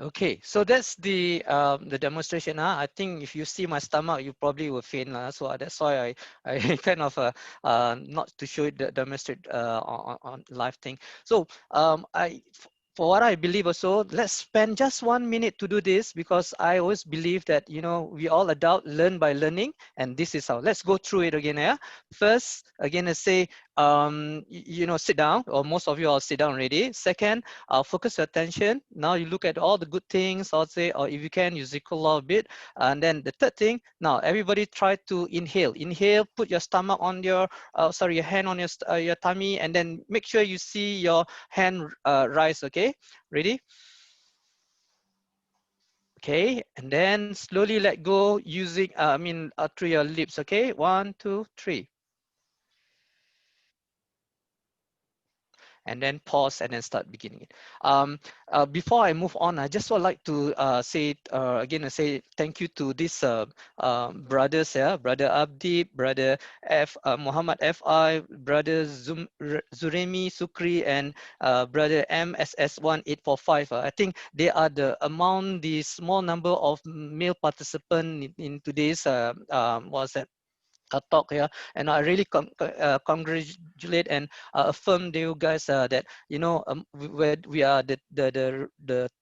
Okay, so that's the demonstration. I think if you see my stomach, you probably will faint. So that's why I kind of not to show it the demonstrate on live thing. So for what I believe also, let's spend just 1 minute to do this, because I always believe that we all adult learn by learning, and this is how. Let's go through it again. Yeah. First, again, I say sit down, or most of you all sit down already. Second, focus your attention. Now you look at all the good things, I'll say, or if you can, you zikr a bit. And then the third thing, now everybody try to inhale. Inhale, put your stomach on your hand on your tummy, and then make sure you see your hand rise, okay? Ready? Okay, and then slowly let go using, through your lips, okay? 1, 2, 3. And then pause and then start beginning it. Before I move on, I just would like to say again, I say thank you to these brothers, Brother Abdi, Brother Muhammad Fi, Brother Zuremi Sukri, and Brother MSS1845. I think they are the small number of male participants in today's what's that? Talk here, and I really congratulate and affirm to you guys that we are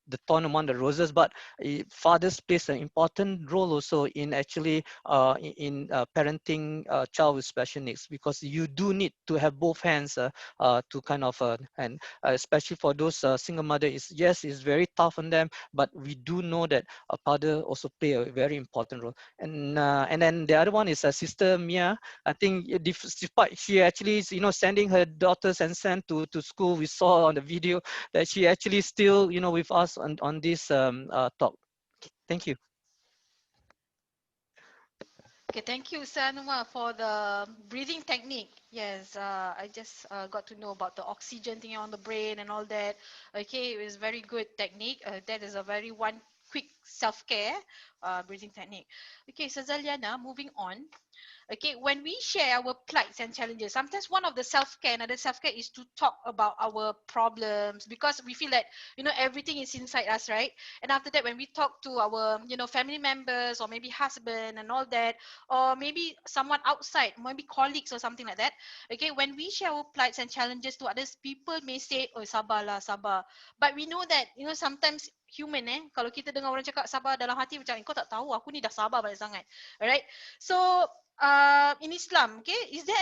the thorn among the roses, but fathers plays an important role also in actually parenting a child with special needs, because you do need to have both hands to kind of and especially for those single mother, it's very tough on them, but we do know that a father also play a very important role. And then the other one is Sister Mia. I think despite she actually is sending her daughters and son to school, we saw on the video that she actually still with us on this talk. Thank you. Okay, thank you, Sanuma, for the breathing technique. Yes, I just got to know about the oxygen thing on the brain and all that. Okay, it was very good technique. That is a very one quick self-care breathing technique. Okay, so Zaliana, moving on. Okay, when we share our plights and challenges, sometimes one of the self-care, another self-care is to talk about our problems, because we feel that, everything is inside us, right? And after that, when we talk to our, family members, or maybe husband and all that, or maybe someone outside, maybe colleagues or something like that, okay, when we share our plights and challenges to others, people may say, oh, sabarlah, sabar. But we know that, sometimes human, kalau kita dengar orang cakap sabar, dalam hati macam, kau tak tahu aku ni dah sabar banyak sangat. Alright, so in Islam, okay, is there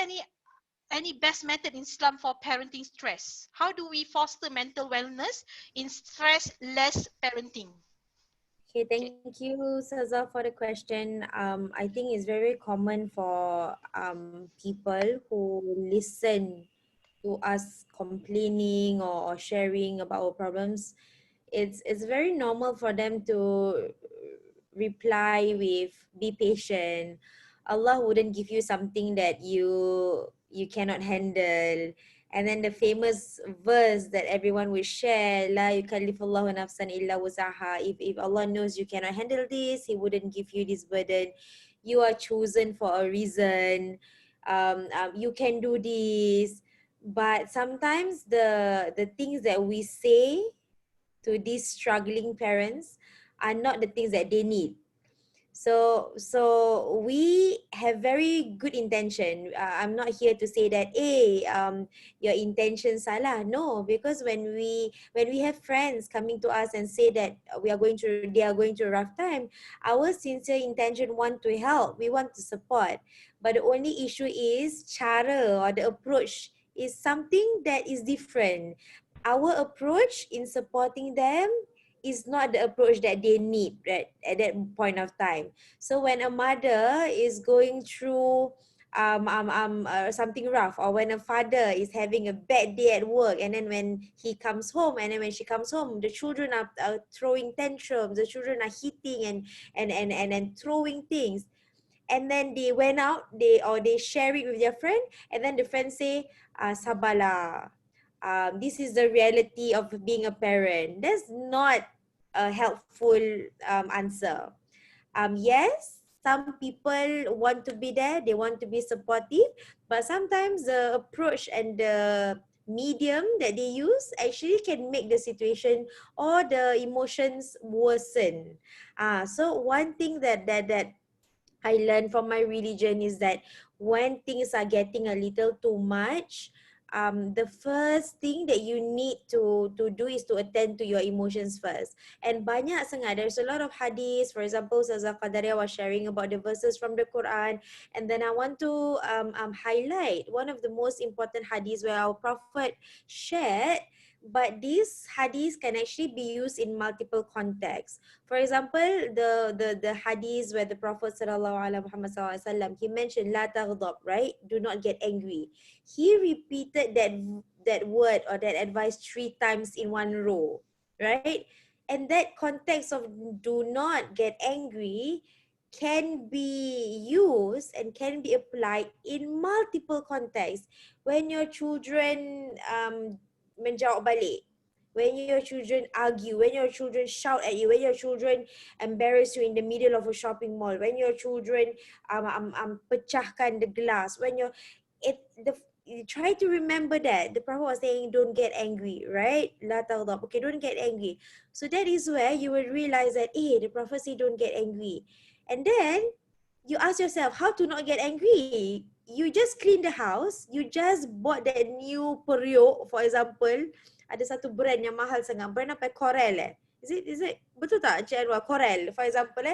any best method in Islam for parenting stress? How do we foster mental wellness in stress-less parenting? Okay, thank you, Saza, for the question. I think it's very common for people who listen to us complaining or sharing about our problems. It's very normal for them to reply with be patient. Allah wouldn't give you something that you cannot handle. And then the famous verse that everyone will share, La yukallifullahu nafsan illa wusaha. If Allah knows you cannot handle this, He wouldn't give you this burden. You are chosen for a reason. You can do this. But sometimes the things that we say to these struggling parents are not the things that they need. So we have very good intention. I'm not here to say that, hey, your intention salah. No, because when we have friends coming to us and say that they are going through a rough time, our sincere intention want to help. We want to support. But the only issue is cara or the approach is something that is different. Our approach in supporting them is not the approach that they need, right, at that point of time. So when a mother is going through something rough, or when a father is having a bad day at work, and then when he comes home, and then when she comes home, the children are throwing tantrums, the children are hitting and throwing things, and then they went out, they share it with their friend, and then the friend say, sabarlah, this is the reality of being a parent. That's not a helpful answer. Yes, some people want to be there, they want to be supportive, but sometimes the approach and the medium that they use actually can make the situation or the emotions worsen. So one thing that I learned from my religion is that when things are getting a little too much, the first thing that you need to do is to attend to your emotions first. And banyak sangat, there's a lot of hadith. For example, Ustazah Qadaria was sharing about the verses from the Quran. And then I want to highlight one of the most important hadiths where our Prophet shared, but these hadiths can actually be used in multiple contexts. For example, the hadith where the Prophet Muhammad he mentioned la taghdab, right? Do not get angry. He repeated that word or that advice 3 times in one row, right? And that context of do not get angry can be used and can be applied in multiple contexts. When your children menjawab balik, when your children argue, when your children shout at you, when your children embarrass you in the middle of a shopping mall, when your children pecahkan the glass, when you try to remember that the Prophet was saying don't get angry, right? La taghdab. Okay, don't get angry. So that is where you will realize that the Prophet said don't get angry. And then you ask yourself how to not get angry. You just clean the house, you just bought that new periuk, for example. Ada satu brand yang mahal sangat, brand apa? Corel Is it betul tak Cik Anwar? Corel, for example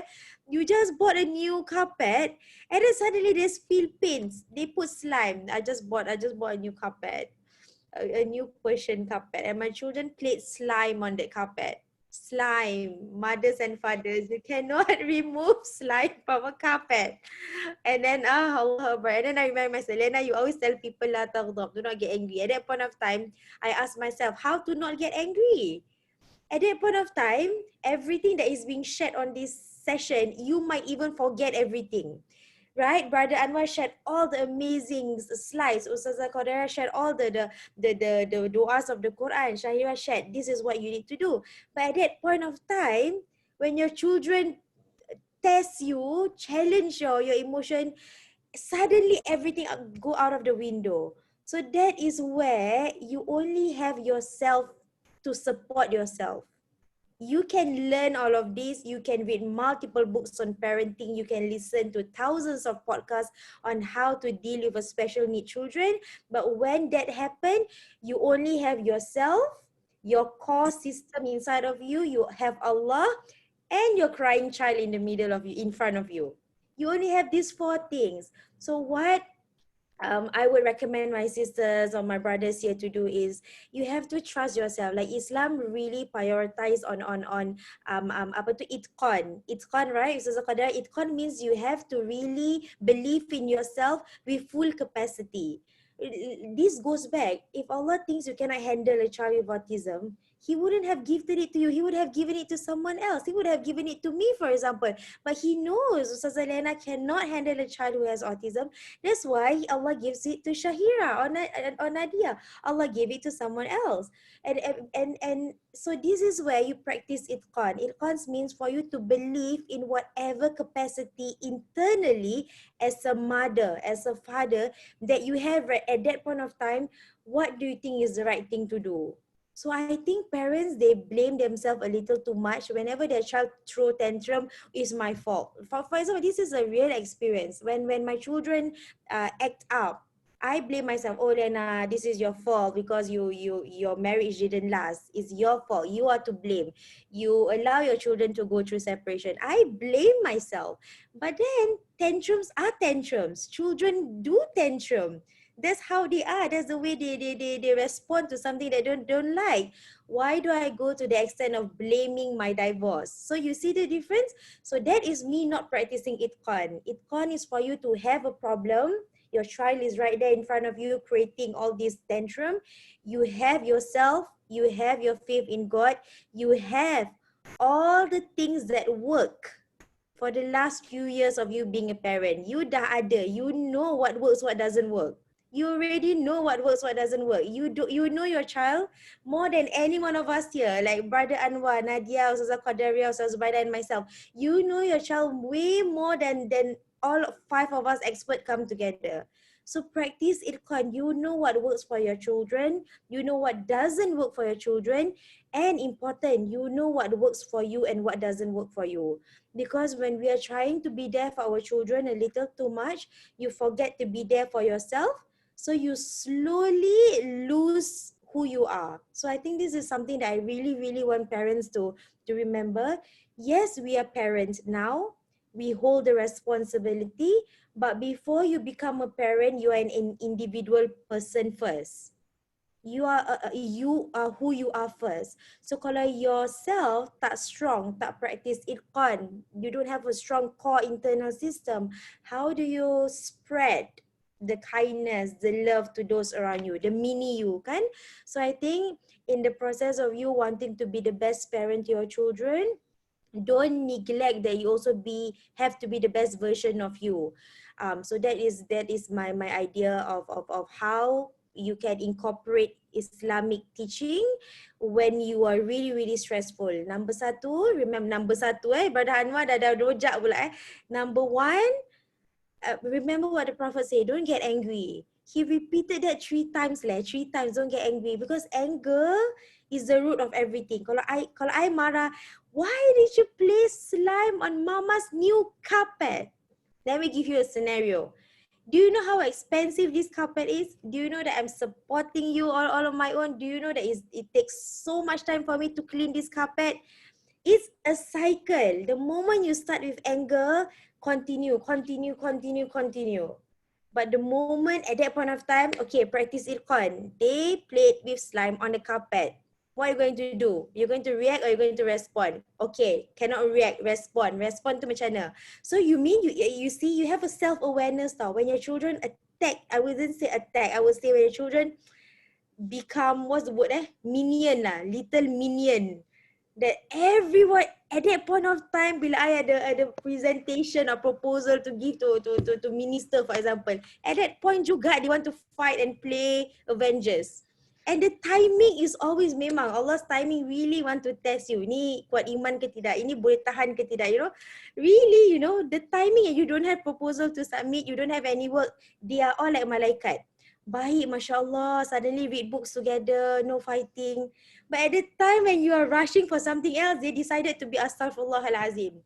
you just bought a new carpet, and then suddenly they spill paints, they put slime. I just bought a new carpet, a new Persian carpet, and my children played slime on that carpet. Slime, mothers and fathers, you cannot remove slime from a carpet. And then Allah Akbar. And then I remind myself, Lena, you always tell people la taghdab, do not get angry. At that point of time, I asked myself how to not get angry. At that point of time, everything that is being shared on this session, you might even forget everything. Right? Brother Anwar shared all the amazing slides. Ustazah Qadara shared all the du'as of the Quran. Shahira shared, this is what you need to do. But at that point of time, When your children test you, challenge your emotion, suddenly everything go out of the window. So that is where you only have yourself to support yourself. You can learn all of this. You can read multiple books on parenting. You can listen to thousands of podcasts on how to deal with a special need children. But when that happens, you only have yourself, your core system inside of you. You have Allah and your crying child in the middle of you, in front of you. You only have these four things. So what I would recommend my sisters or my brothers here to do is you have to trust yourself. Like Islam really prioritize on apa tu itqan, right? So itqan means you have to really believe in yourself with full capacity. This goes back. If Allah thinks you cannot handle a child with autism, He wouldn't have gifted it to you. He would have given it to someone else. He would have given it to me, for example. But He knows Ustazah Lena cannot handle a child who has autism. That's why Allah gives it to Shahira or Nadia. Allah gave it to someone else. And so this is where you practice itqan. Itqan means for you to believe in whatever capacity internally as a mother, as a father, that you have right at that point of time. What do you think is the right thing to do? So I think parents, they blame themselves a little too much. Whenever their child throw tantrum, it's my fault. For example, this is a real experience. When my children act up, I blame myself. Oh, Lena, this is your fault because your marriage didn't last. It's your fault. You are to blame. You allow your children to go through separation. I blame myself. But then tantrums are tantrums. Children do tantrum. That's how they are. That's the way they respond to something they don't like. Why do I go to the extent of blaming my divorce? So you see the difference? So that is me not practicing itqan. Itqan is for you to have a problem. Your child is right there in front of you creating all this tantrum. You have yourself. You have your faith in God. You have all the things that work for the last few years of you being a parent. You dah ada. You know what works, what doesn't work. You already know what works, what doesn't work. You know your child more than any one of us here, like Brother Anwar, Nadia, Ustazah Qadaria, Ustazah Zubaida, and myself. You know your child way more than all five of us expert come together. So practice itqan. You know what works for your children. You know what doesn't work for your children. And important, you know what works for you and what doesn't work for you. Because when we are trying to be there for our children a little too much, you forget to be there for yourself. So you slowly lose who you are. So I think this is something that I really, really want parents to remember. Yes, we are parents now. We hold the responsibility. But before you become a parent, you are an individual person first. You are who you are first. So kalau yourself tak strong, tak practice itqan, you don't have a strong core internal system, how do you spread the kindness, the love to those around you, the mini you, kan? So I think in the process of you wanting to be the best parent to your children, don't neglect that you also have to be the best version of you. So that is my idea of how you can incorporate Islamic teaching when you are really, really stressful. Number satu, remember number satu Brother Anwar dah rojak pula Number one, remember what the Prophet said, don't get angry. He repeated that 3 times, 3 times, don't get angry, because anger is the root of everything. Kalau I marah, why did you place slime on mama's new carpet? Let me give you a scenario. Do you know how expensive this carpet is? Do you know that I'm supporting you all on my own? Do you know that it takes so much time for me to clean this carpet? It's a cycle. The moment you start with anger, continue. But the moment at that point of time, okay, practice itqan. They played with slime on the carpet. What are you going to do? You're going to react or you're going to respond? Okay, cannot react, respond. Respond to macam mana? So you mean you see, you have a self-awareness tau. When your children attack, I wouldn't say attack, I would say when your children become, what's the word minion lah, little minion. That everyone at that point of time, bila I ada presentation or proposal to give to minister, for example, at that point juga they want to fight and play Avengers. And the timing is always, memang Allah's timing really want to test you. Ni kuat iman ke tidak? Ini boleh tahan ke tidak? You know, really, you know, the timing, and you don't have proposal to submit, you don't have any work. They are all like malaikat. Baik, Masya Allah, suddenly read books together, no fighting. But at the time when you are rushing for something else, they decided to be Astaghfirullahalazim.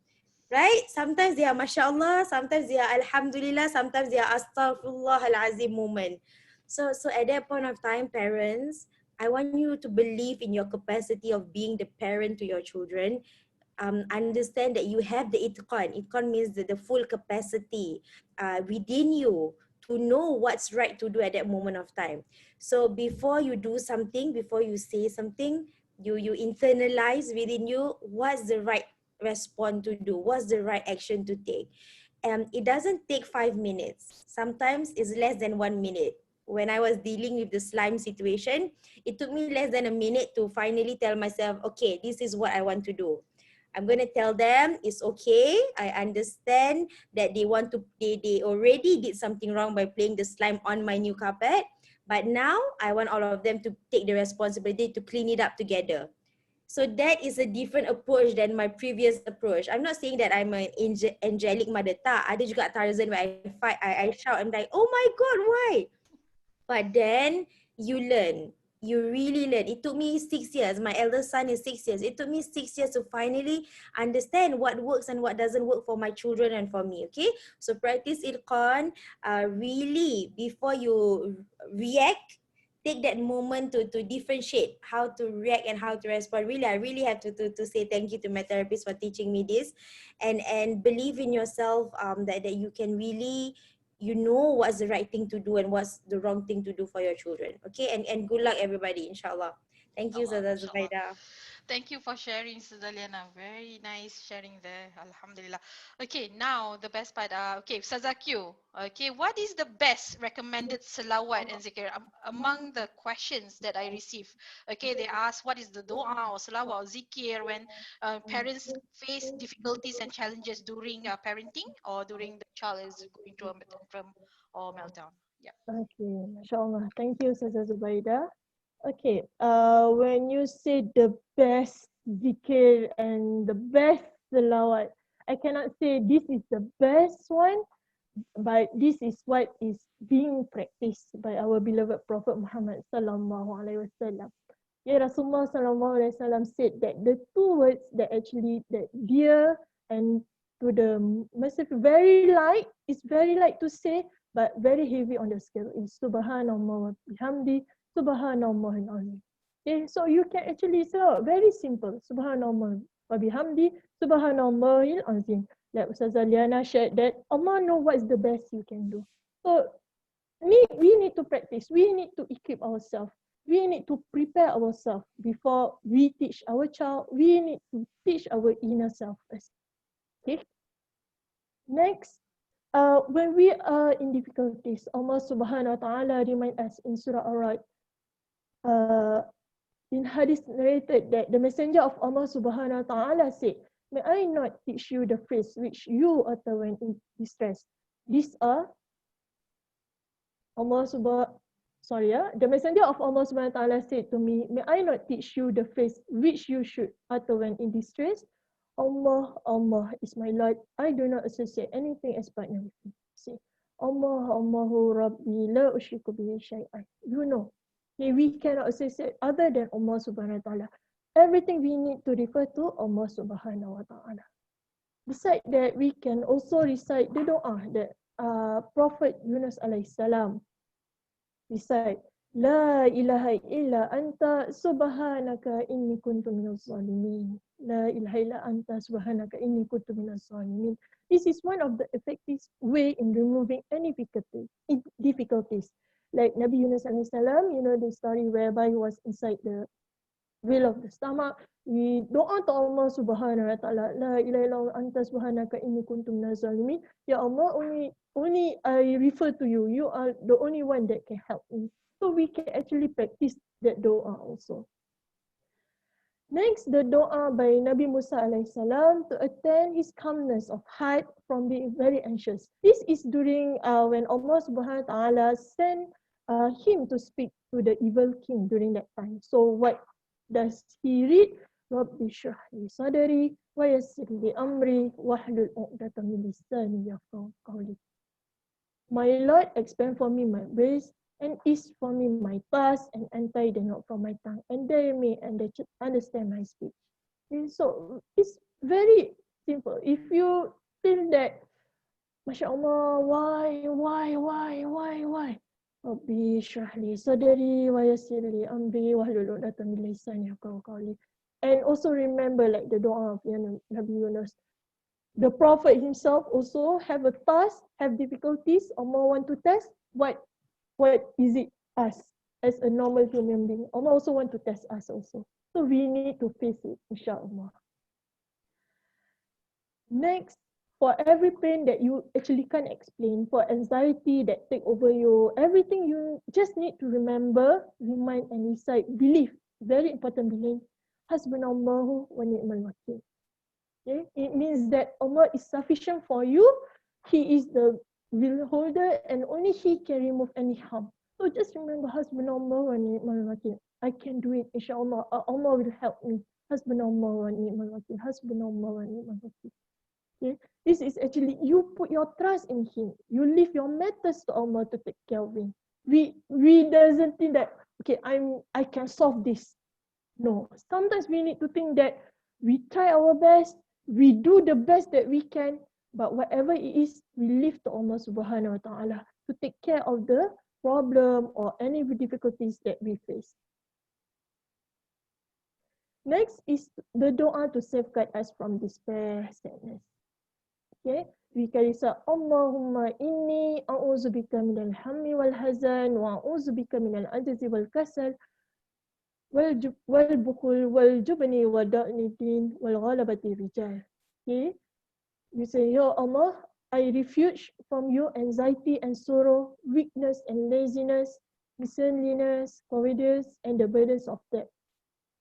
Right? Sometimes they are Masya Allah, sometimes they are Alhamdulillah, sometimes they are Astaghfirullahalazim moment. So at that point of time, parents, I want you to believe in your capacity of being the parent to your children. Understand that you have the itqan. Itqan means the full capacity within you to know what's right to do at that moment of time. So before you do something, before you say something, you internalize within you what's the right response to do, what's the right action to take. It doesn't take 5 minutes. Sometimes it's less than 1 minute. When I was dealing with the slime situation, it took me less than a minute to finally tell myself, okay, this is what I want to do. I'm going to tell them it's okay. I understand that they already did something wrong by playing the slime on my new carpet. But now I want all of them to take the responsibility to clean it up together. So that is a different approach than my previous approach. I'm not saying that I'm an angelic mother. Tak, ada juga Tarzan where I fight, I shout, I'm like, oh my God, why? But then you learn. You really learn. It took me 6 years. My eldest son is 6 years. It took me 6 years to finally understand what works and what doesn't work for my children and for me. Okay. So practice Ilqan. Really, before you react, take that moment to differentiate how to react and how to respond. Really, I really have to say thank you to my therapist for teaching me this, and believe in yourself, that you can really, you know what's the right thing to do and what's the wrong thing to do for your children. Okay, and good luck everybody, inshallah. Thank you, Allah, Sada mashallah. Zubaida. Thank you for sharing, Sister Liana. Very nice sharing there. Alhamdulillah. Okay, now the best part. Okay, Sazakyu. Okay, what is the best recommended salawat and zikr among the questions that I receive? Okay, they ask what is the doa or salawat or zikr when parents face difficulties and challenges during parenting or during the child is going through a tantrum or meltdown. Yeah. Okay, mashallah. Thank you, Ustazah Zubaida. Okay, when you say the best zikir and the best salawat, I cannot say this is the best one, but this is what is being practiced by our beloved Prophet Muhammad sallallahu alaihi wasallam. Yeah, Rasulullah sallallahu alaihi wasallam said that the two words that actually that dear and to the massive very light, is very light to say, but very heavy on the scale is Subhanallah wa bihamdi, Subhanallah al-azim. Okay, so you can actually say very simple, Subhanallah wa bihamdi, Subhanallah al-azim. Like Ustazah Liana shared that Allah know what is the best you can do. So we need to practice. We need to equip ourselves. We need to prepare ourselves before we teach our child. We need to teach our inner self first. Okay. Next, when we are in difficulties, Allah Subhanahu Wa Taala remind us in Surah Ar-Ra'd. In hadith narrated that the Messenger of Allah Subhanahu Wa Taala said, "May I not teach you the phrase which you utter when in distress? These are the Messenger of Allah Subhanahu Wa Taala said to me, may I not teach you the phrase which you should utter when in distress? Allah, Allah is my Lord. I do not associate anything as partner with Him. Say, Allah, Allahu Rabbi, la ushriku bihi shay'an. You know, we cannot associate other than Allah Subhanahu Wa Taala. Everything we need to refer to Allah Subhanahu Wa Taala. Besides that, we can also recite the doa that Prophet Yunus alayhi salam recite, La ilaha illa anta subhanaka inni kuntu minaz zalimin. La ilaha illa anta subhanaka inni kuntu minaz zalimin. This is one of the effective way in removing any difficulties. Like Nabi Yunus alayhi salam, you know the story whereby he was inside the wheel of the stomach. We doa to Allah Subhanahu Wa Taala, La ilaha illa anta subhanaka inni kuntu minaz zalimin. Ya Allah, only I refer to you. You are the only one that can help me. So we can actually practice that doa also. Next, the doa by Nabi Musa alayhi salam to attain his calmness of heart from being very anxious. This is during when Allah Subhanahu Wa Taala sent him to speak to the evil king during that time. So what does he read? Rabbi shrah li sadri wa yassir li amri wahlul 'uqdatam min lisani yafqahu qawli. My Lord, expand for me my ways and ease for me my task and untie the knot from my tongue, and they may understand my speech. Okay, so it's very simple. If you feel that, Masya Allah, why? Rabbi shrah li sadri wa yassir li amri wahlul 'uqdatam min lisani yafqahu qawli. And also remember, like the dua of Nabi Yunus, the Prophet himself also have a task, have difficulties. Allah want to test what is it us as a normal human being. Allah also want to test us also. So we need to face it, insyaAllah. Next, for every pain that you actually can't explain, for anxiety that take over you, everything you just need to remember, remind and recite, believe, very important belief, Hasbunallahu wa ni'mal wakil. Okay? It means that Allah is sufficient for you. He is the will holder and only He can remove any harm. So just remember, Hasbunallah wa ni'mal wakil. I can do it, insyaAllah. Allah will help me. Hasbunallah wa ni'mal wakil. Hasbunallah wa ni'mal wakil. Okay? This is actually, you put your trust in Him. You leave your matters to Allah to take care of Him. We doesn't think that, okay, I can solve this. No. Sometimes we need to think that we try our best, we do the best that we can, but whatever it is, we leave to Allah subhanahu wa ta'ala to take care of the problem or any difficulties that we face. Next is the dua to safeguard us from despair, sadness. Okay, we can say, Allahumma inni a'udzubika minal hammi wal hazan wa a'udzubika minal ajzi wal kasal wal bukhul wal jubni wa da'nitin wal ghalabati rijal. Okay, you say, Ya Allah, I refuge from you anxiety and sorrow, weakness and laziness, miserliness, cowardice, and the burdens of death.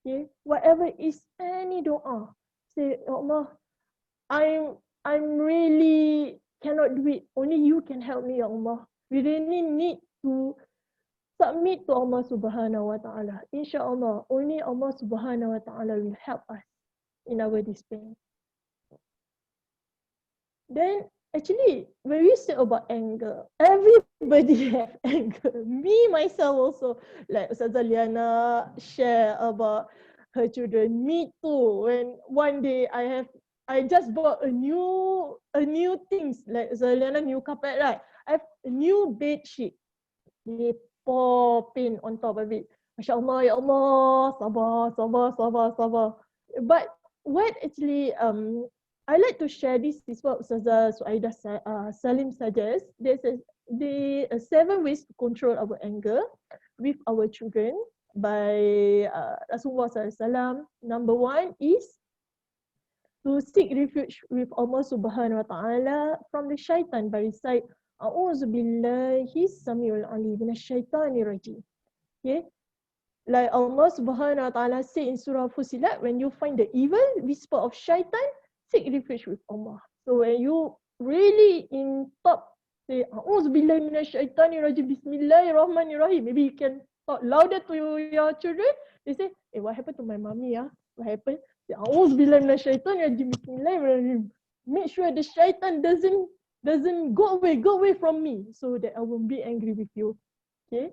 Okay, whatever is any dua, say, Ya Allah, I'm really cannot do it. Only you can help me, Ya Allah. We really need to submit to Allah subhanahu wa ta'ala. InsyaAllah, only Allah subhanahu wa ta'ala will help us in our despair. Then, actually, when we say about anger, everybody have anger. Me, myself also. Like Ustazah Liana share about her children. Me too. When one day I just bought a new things. Like Ustazah Liana, new carpet, right? I have a new bed sheet. They pour paint on top of it. Masya Allah, Ya Allah, sabar. But what actually I like to share this is what Ustazah Suaidah Salim suggests. There's 7 ways to control our anger with our children by Rasulullah SAW. Number 1 is to seek refuge with Allah Subhanahu wa Ta'ala from the shaitan by recite A'udzu billahi samiul alim minasyaitonir rajim. Okay? Like Allah Subhanahu wa Ta'ala say in Surah Fusilat, when you find the evil whisper of shaitan, seek refuge with Allah. So when you really in top, say, A'udzubillahi minasyaitonir rajim, Bismillahirrahmanirrahim. Maybe you can talk louder to your children. They say, what happened to my mommy? What happened? Say, A'udzubillahi minasyaitonir rajim, Bismillahirrahmanirrahim. Make sure the shaitan doesn't go away from me, so that I won't be angry with you. Okay.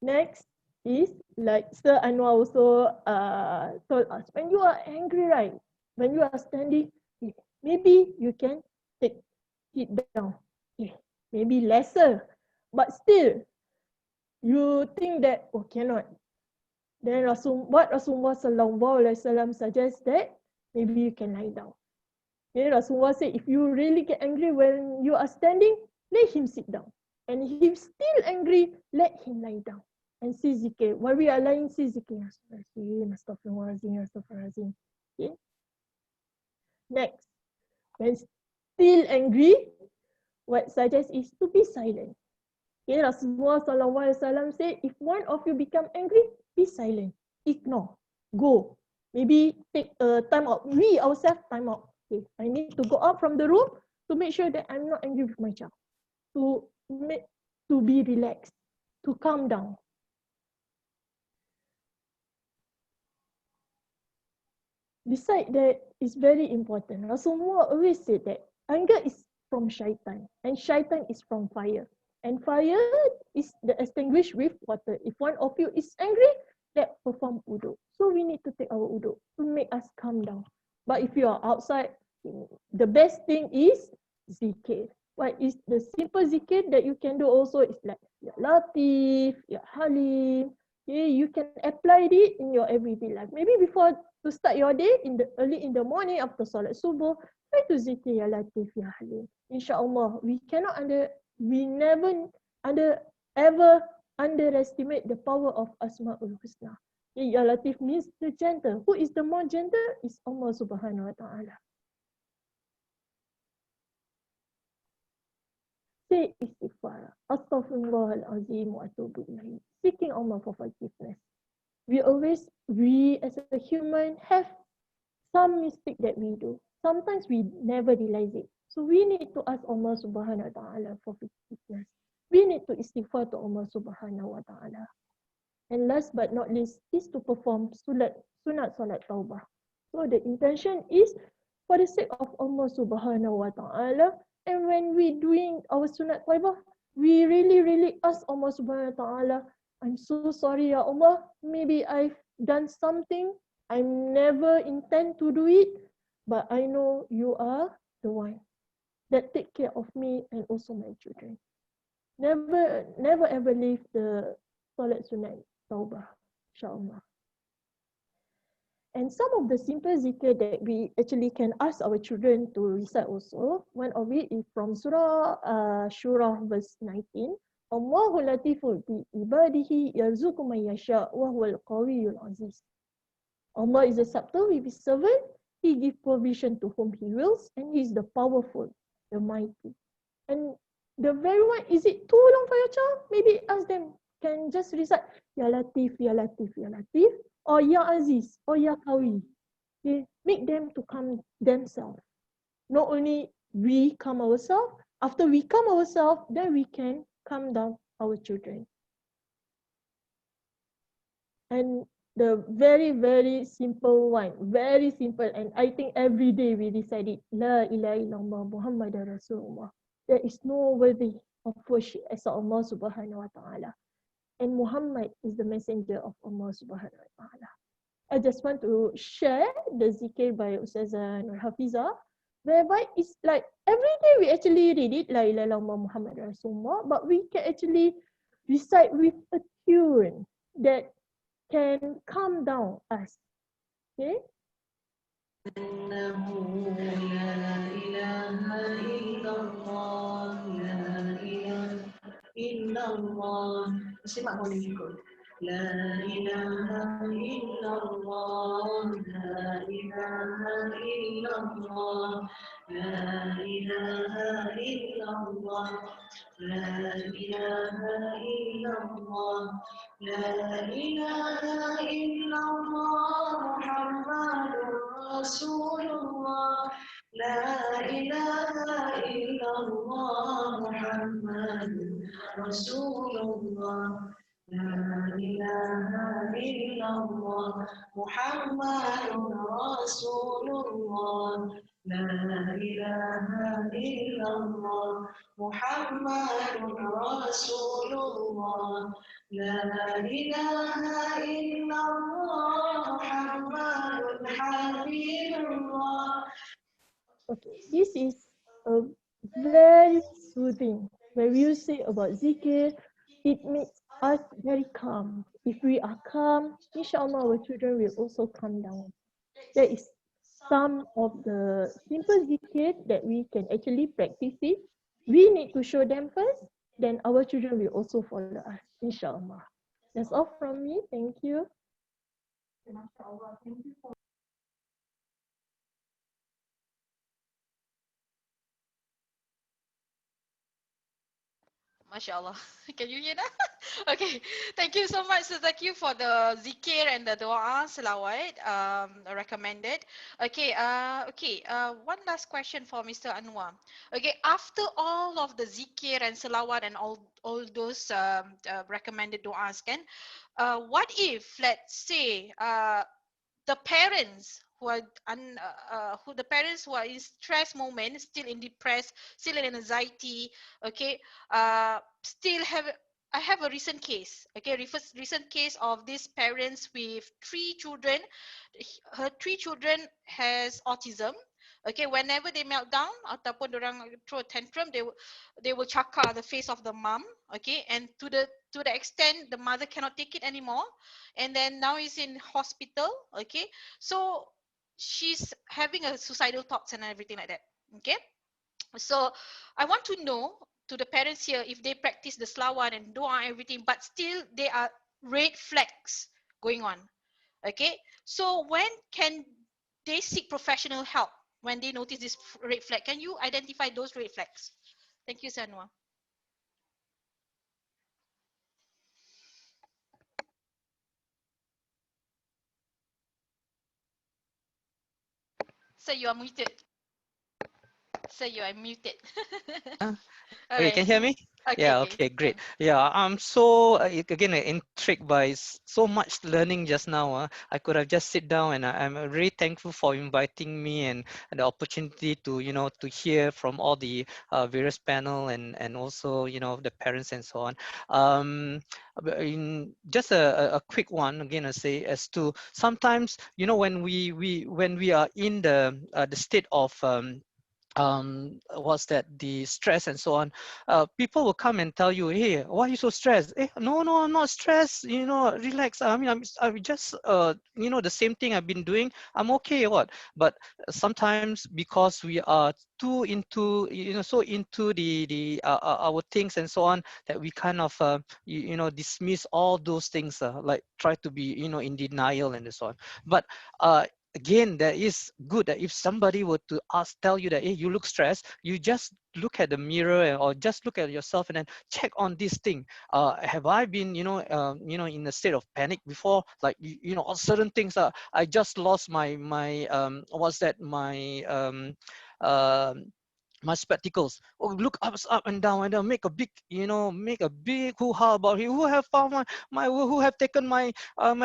Next is, like Sir Anwar also told us, when you are angry, right? When you are standing, maybe you can take it down. Maybe lesser, but still, you think that, cannot. Then Rasulullah SAW suggests that maybe you can lie down. Okay, Rasulullah said, if you really get angry when you are standing, let him sit down. And if he's still angry, let him lie down. And see zikir. While we are lying, see zikir. Astaghfirullahaladzim. Okay. Next, when still angry, what suggests is to be silent. Okay, Rasulullah SAW said, if one of you become angry, be silent. Ignore. Go. Maybe take a time out. We ourselves time out. Okay, I need to go out from the room to make sure that I'm not angry with my child. To to be relaxed, to calm down. Besides that, it's very important. Rasulullah always said that anger is from shaitan, and shaitan is from fire. And fire is the extinguished with water. If one of you is angry, that perform wudu. So we need to take our wudu to make us calm down. But if you are outside, the best thing is zikir. What is the simple zikir that you can do also is like Ya Latif, Ya Halim. Okay, you can apply it in your everyday life. Maybe before to start your day in the early in the morning after solat subuh, try to zikir Ya Latif, Ya Halim. InsyaAllah, we never ever underestimate the power of Asma'ul Husna. Ya Latif means the gentle. Who is the more gentle? Is Allah Subhanahu Wa Ta'ala. Say istighfar. Astaghfirullahalazim wa atubu ilaih. Seeking Allah for forgiveness. We as a human have some mistake that we do. Sometimes we never realize it. So we need to ask Allah Subhanahu Wa Ta'ala for forgiveness. We need to istighfar to Allah Subhanahu Wa Ta'ala. And last but not least is to perform sunat salat taubah. So the intention is for the sake of Allah Subhanahu Wa Ta'ala. And when we doing our sunat taubah, we really ask Allah Subhanahu Wa Ta'ala, I'm so sorry ya Allah, maybe I've done something I never intend to do it, but I know you are the one that take care of me and also my children. Never ever leave the salat sunat taubah, insyaAllah. And some of the simple zikr that we actually can ask our children to recite also, one of it is from Surah Shura verse 19. Allahu latiful bi ibadihi yarzuqu man yasha wa huwal qawiyyul aziz. Allah is a subtle with his servant. He gives provision to whom he wills, and he is the powerful, the mighty. And the very one, is it too long for your child? Maybe ask them, can just recite Ya Latif, Ya Latif, Ya Latif, or Ya Aziz, or Ya Qawi. Okay? Make them to calm themselves. Not only we calm ourselves, after we calm ourselves, then we can calm down our children. And the very simple one, very simple, and I think every day we recite it, La ilaha illallah Muhammadur Rasulullah. There is no worthy of worship except Allah Subhanahu Wa Ta'ala. And Muhammad is the messenger of Allah Subhanahu Wa Ta'ala. I just want to share the zikir by Ustazah Nur Hafiza, whereby it's like every day we actually read it, La ilaha illallah Muhammad Rasulullah, but we can actually recite with a tune that can calm down us. Okay? لا إله إلا الله لا إله إلا الله لا إله إلا الله لا إله إلا الله لا إله إلا الله محمد رسول الله لا إله إلا الله محمد رسول الله لا إله إلا الله محمد رسول الله لا إله إلا الله محمد رسول الله لا إله إلا الله محمد حبيب الله. Okay, this is a very soothing. When you say about zikir, it makes us very calm. If we are calm, inshallah our children will also calm down. That is some of the simple zikir that we can actually practice it. We need to show them first, then our children will also follow us, inshallah. That's all from me. Thank you. MashaAllah. Can you hear that? Okay. Thank you so much, Thank you for the zikir and the doa salawat recommended. Okay. Okay. One last question for Mr. Anwar. Okay. After all of the zikir and salawat and all those recommended doas, can what if, let's say, the parents who are who the parents who are in stress moment, still in depressed, still in anxiety, okay, still have, I have a recent case, okay, recent case of these parents with 3 children. Her 3 children has autism. Okay, whenever they melt down ataupun orang throw a tantrum, they will cakar the face of the mom. Okay, and to the extent the mother cannot take it anymore, and then now is in hospital. Okay, so she's having a suicidal thoughts and everything like that. Okay, so I want to know, to the parents here, if they practice the selawat and doa and everything, but still there are red flags going on. Okay, so when can they seek professional help when they notice this red flag? Can you identify those red flags? Thank you, Sanwa. So you are muted. So you are muted. All Okay, right. can you hear me? Okay, Yeah, okay. okay, great. Yeah, I'm so again intrigued by so much learning just now. I could have just sit down, and I'm really thankful for inviting me and the opportunity to to hear from all the various panel and also the parents and so on. But just a quick one again, I say as to sometimes when we are in the state of what's that, the stress and so on, people will come and tell you, hey, why are you so stressed? No, I'm not stressed, relax. I mean, I'm just the same thing I've been doing, I'm okay, what? But sometimes because we are too into so into the our things and so on, that we kind of dismiss all those things, like try to be in denial and so on. But again, that is good that if somebody were to tell you that, hey, you look stressed, you just look at the mirror or just look at yourself and then check on this thing. Have I been in a state of panic before, like on certain things? I just lost my what's that, um, my spectacles. Oh, look up and down, and make a big, make a big hoo-ha about it. Who have found my who have taken my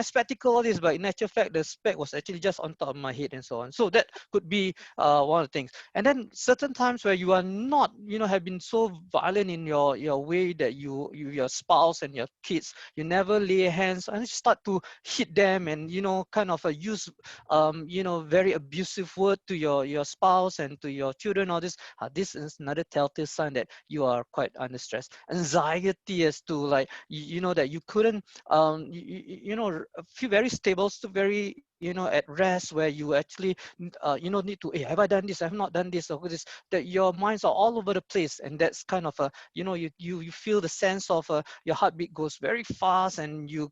spectacle, all this. But in actual fact, the spec was actually just on top of my head and so on. So that could be one of the things. And then certain times where you are not, have been so violent in your way that your spouse and your kids, you never lay hands and start to hit them, and kind of use very abusive word to your spouse and to your children, all this. This is another telltale sign that you are quite under stress. Anxiety as to, like, that you couldn't feel very stable, so very at rest, where you actually need to, hey, have I done this, I have not done this, or this, that your minds are all over the place. And that's kind of a, you feel the sense of your heartbeat goes very fast, and your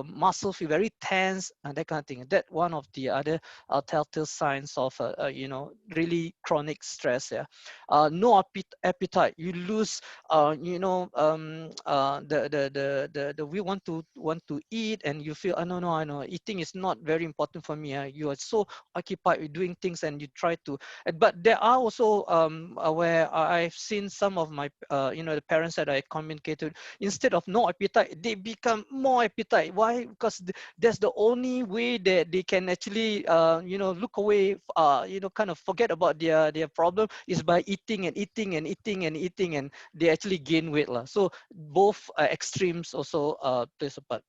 muscles feel very tense, and that kind of thing. That one of the other telltale signs of really chronic stress. Yeah, no appetite. You lose the we want to eat, and you feel, oh, no, I know eating is not very important for me. You are so occupied with doing things, and you try to. But there are also where I've seen some of my the parents that I communicated, instead of no appetite, they become more appetite. Why? Because that's the only way that they can actually look away, kind of forget about their problem, is by eating and eating and eating and eating, and they actually gain weight lah. So both extremes also plays a part.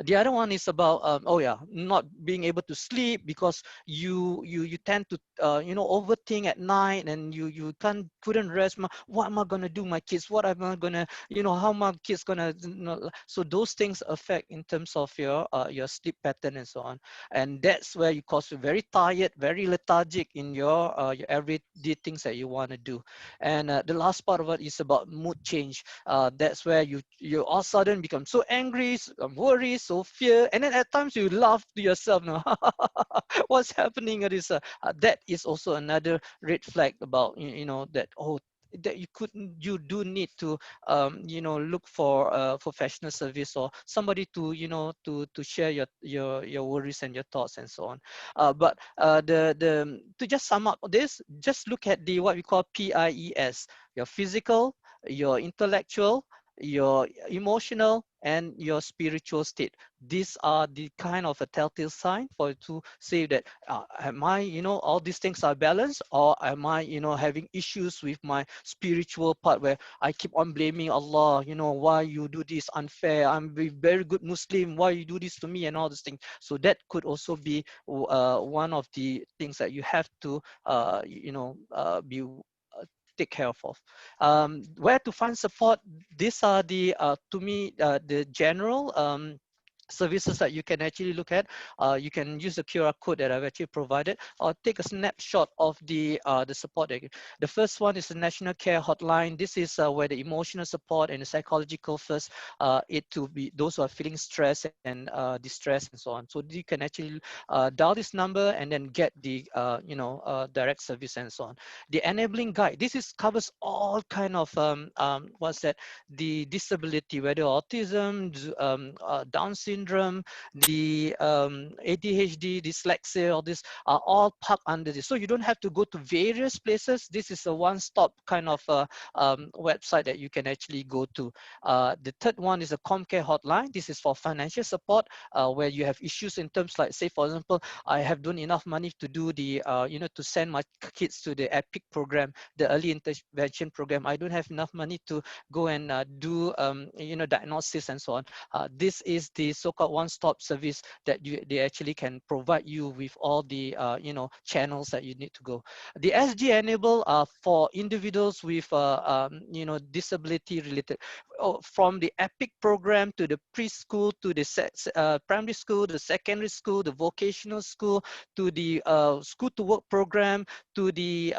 The other one is about not being able to sleep, because you tend to overthink at night, and you couldn't rest. What am I gonna do, my kids? What am I gonna, how my kids gonna, so those things affect in terms of your sleep pattern and so on. And that's where you cause you very tired, very lethargic in your everyday things that you want to do. And the last part of it is about mood change. That's where you all of a sudden become so angry, worried, so fear, and then at times you laugh to yourself now. What's happening? That is also another red flag about that, oh, that you do need to look for professional service or somebody to to share your worries and your thoughts and so on. But the to just sum up this, just look at the what we call PIES: your physical, your intellectual, your emotional, and your spiritual state. These are the kind of a telltale sign for you to say that am I, all these things are balanced, or am I, having issues with my spiritual part where I keep on blaming Allah, why you do this unfair, I'm a very good Muslim, why you do this to me, and all these things. So that could also be one of the things that you have to be take care of. Where to find support? These are the to me the general services that you can actually look at. You can use the QR code that I've actually provided, or take a snapshot of the support. The first one is the National Care Hotline. This is where the emotional support and the psychological first aid to be those who are feeling stress and distress and so on. So you can actually dial this number and then get the direct service and so on. The enabling guide. This is covers all kind of what's that? The disability, whether autism, Down syndrome, the ADHD, dyslexia, all this are all packed under this. So you don't have to go to various places. This is a one-stop kind of website that you can actually go to. The third one is a ComCare hotline. This is for financial support, where you have issues in terms like, say, for example, I have done enough money to do the, to send my kids to the EPIC program, the early intervention program. I don't have enough money to go and do diagnosis and so on. This is the so-called one-stop service that they actually can provide you with all the channels that you need to go. The SG Enable are for individuals with disability related, from the EPIC program to the preschool to the primary school, the secondary school, the vocational school, to the school to work program, to the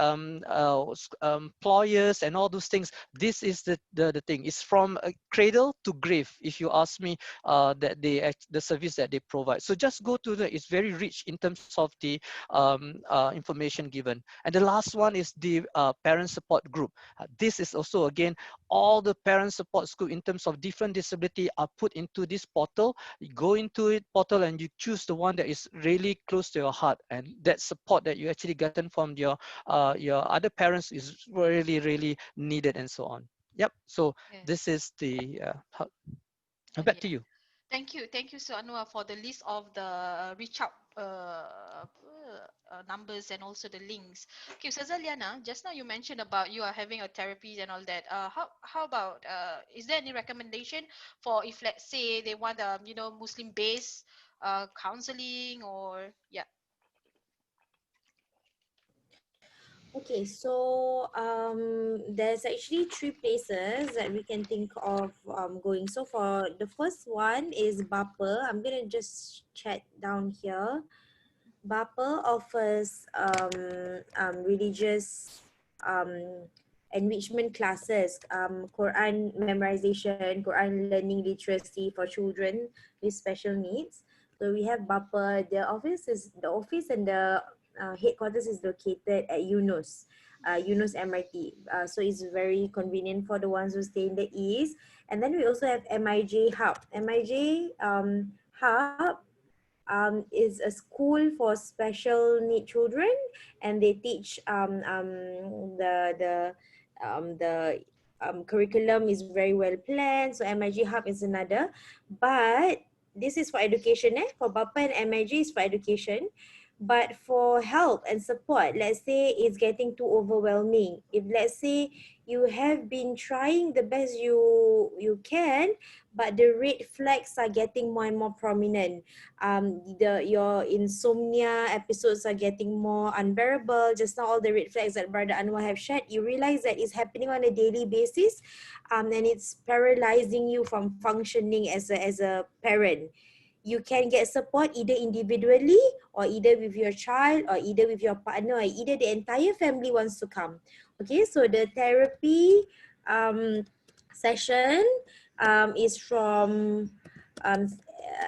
employers and all those things. This is the thing. It's from cradle to grave, if you ask me, that the service that they provide. So just go to it's very rich in terms of the information given. And the last one is the parent support group. This is also, again, all the parent support group in terms of different disability are put into this portal. You go into it portal and you choose the one that is really close to your heart, and that support that you actually gotten from your other parents is really, really needed and so on. Yep. So Yes. this is the back to Yeah. you. Thank you, Sir Anwar, for the list of the reach out numbers and also the links. Okay, so Zaliana, just now you mentioned about you are having a therapy and all that. How about is there any recommendation for if let's say they want Muslim based counseling or yeah. Okay, so there's actually three places that we can think of going. So for the first one is Bapa. I'm gonna just chat down here. Bapa offers religious um, enrichment classes, Quran memorization, Quran learning literacy for children with special needs. So we have Bapa. The office and the headquarters is located at Yunus MRT. So it's very convenient for the ones who stay in the east. And then we also have MIJ Hub. MIJ Hub is a school for special need children, and they teach the curriculum is very well planned. So MIG Hub is another, but this is for education. For Bapa and MIG is for education. But for help and support, let's say it's getting too overwhelming. If let's say you have been trying the best you can, but the red flags are getting more and more prominent. Your insomnia episodes are getting more unbearable. Just now, all the red flags that Brother Anwar have shared, you realize that it's happening on a daily basis, and it's paralyzing you from functioning as a parent. You can get support either individually or either with your child or either with your partner or either the entire family wants to come. Okay, so the therapy session is from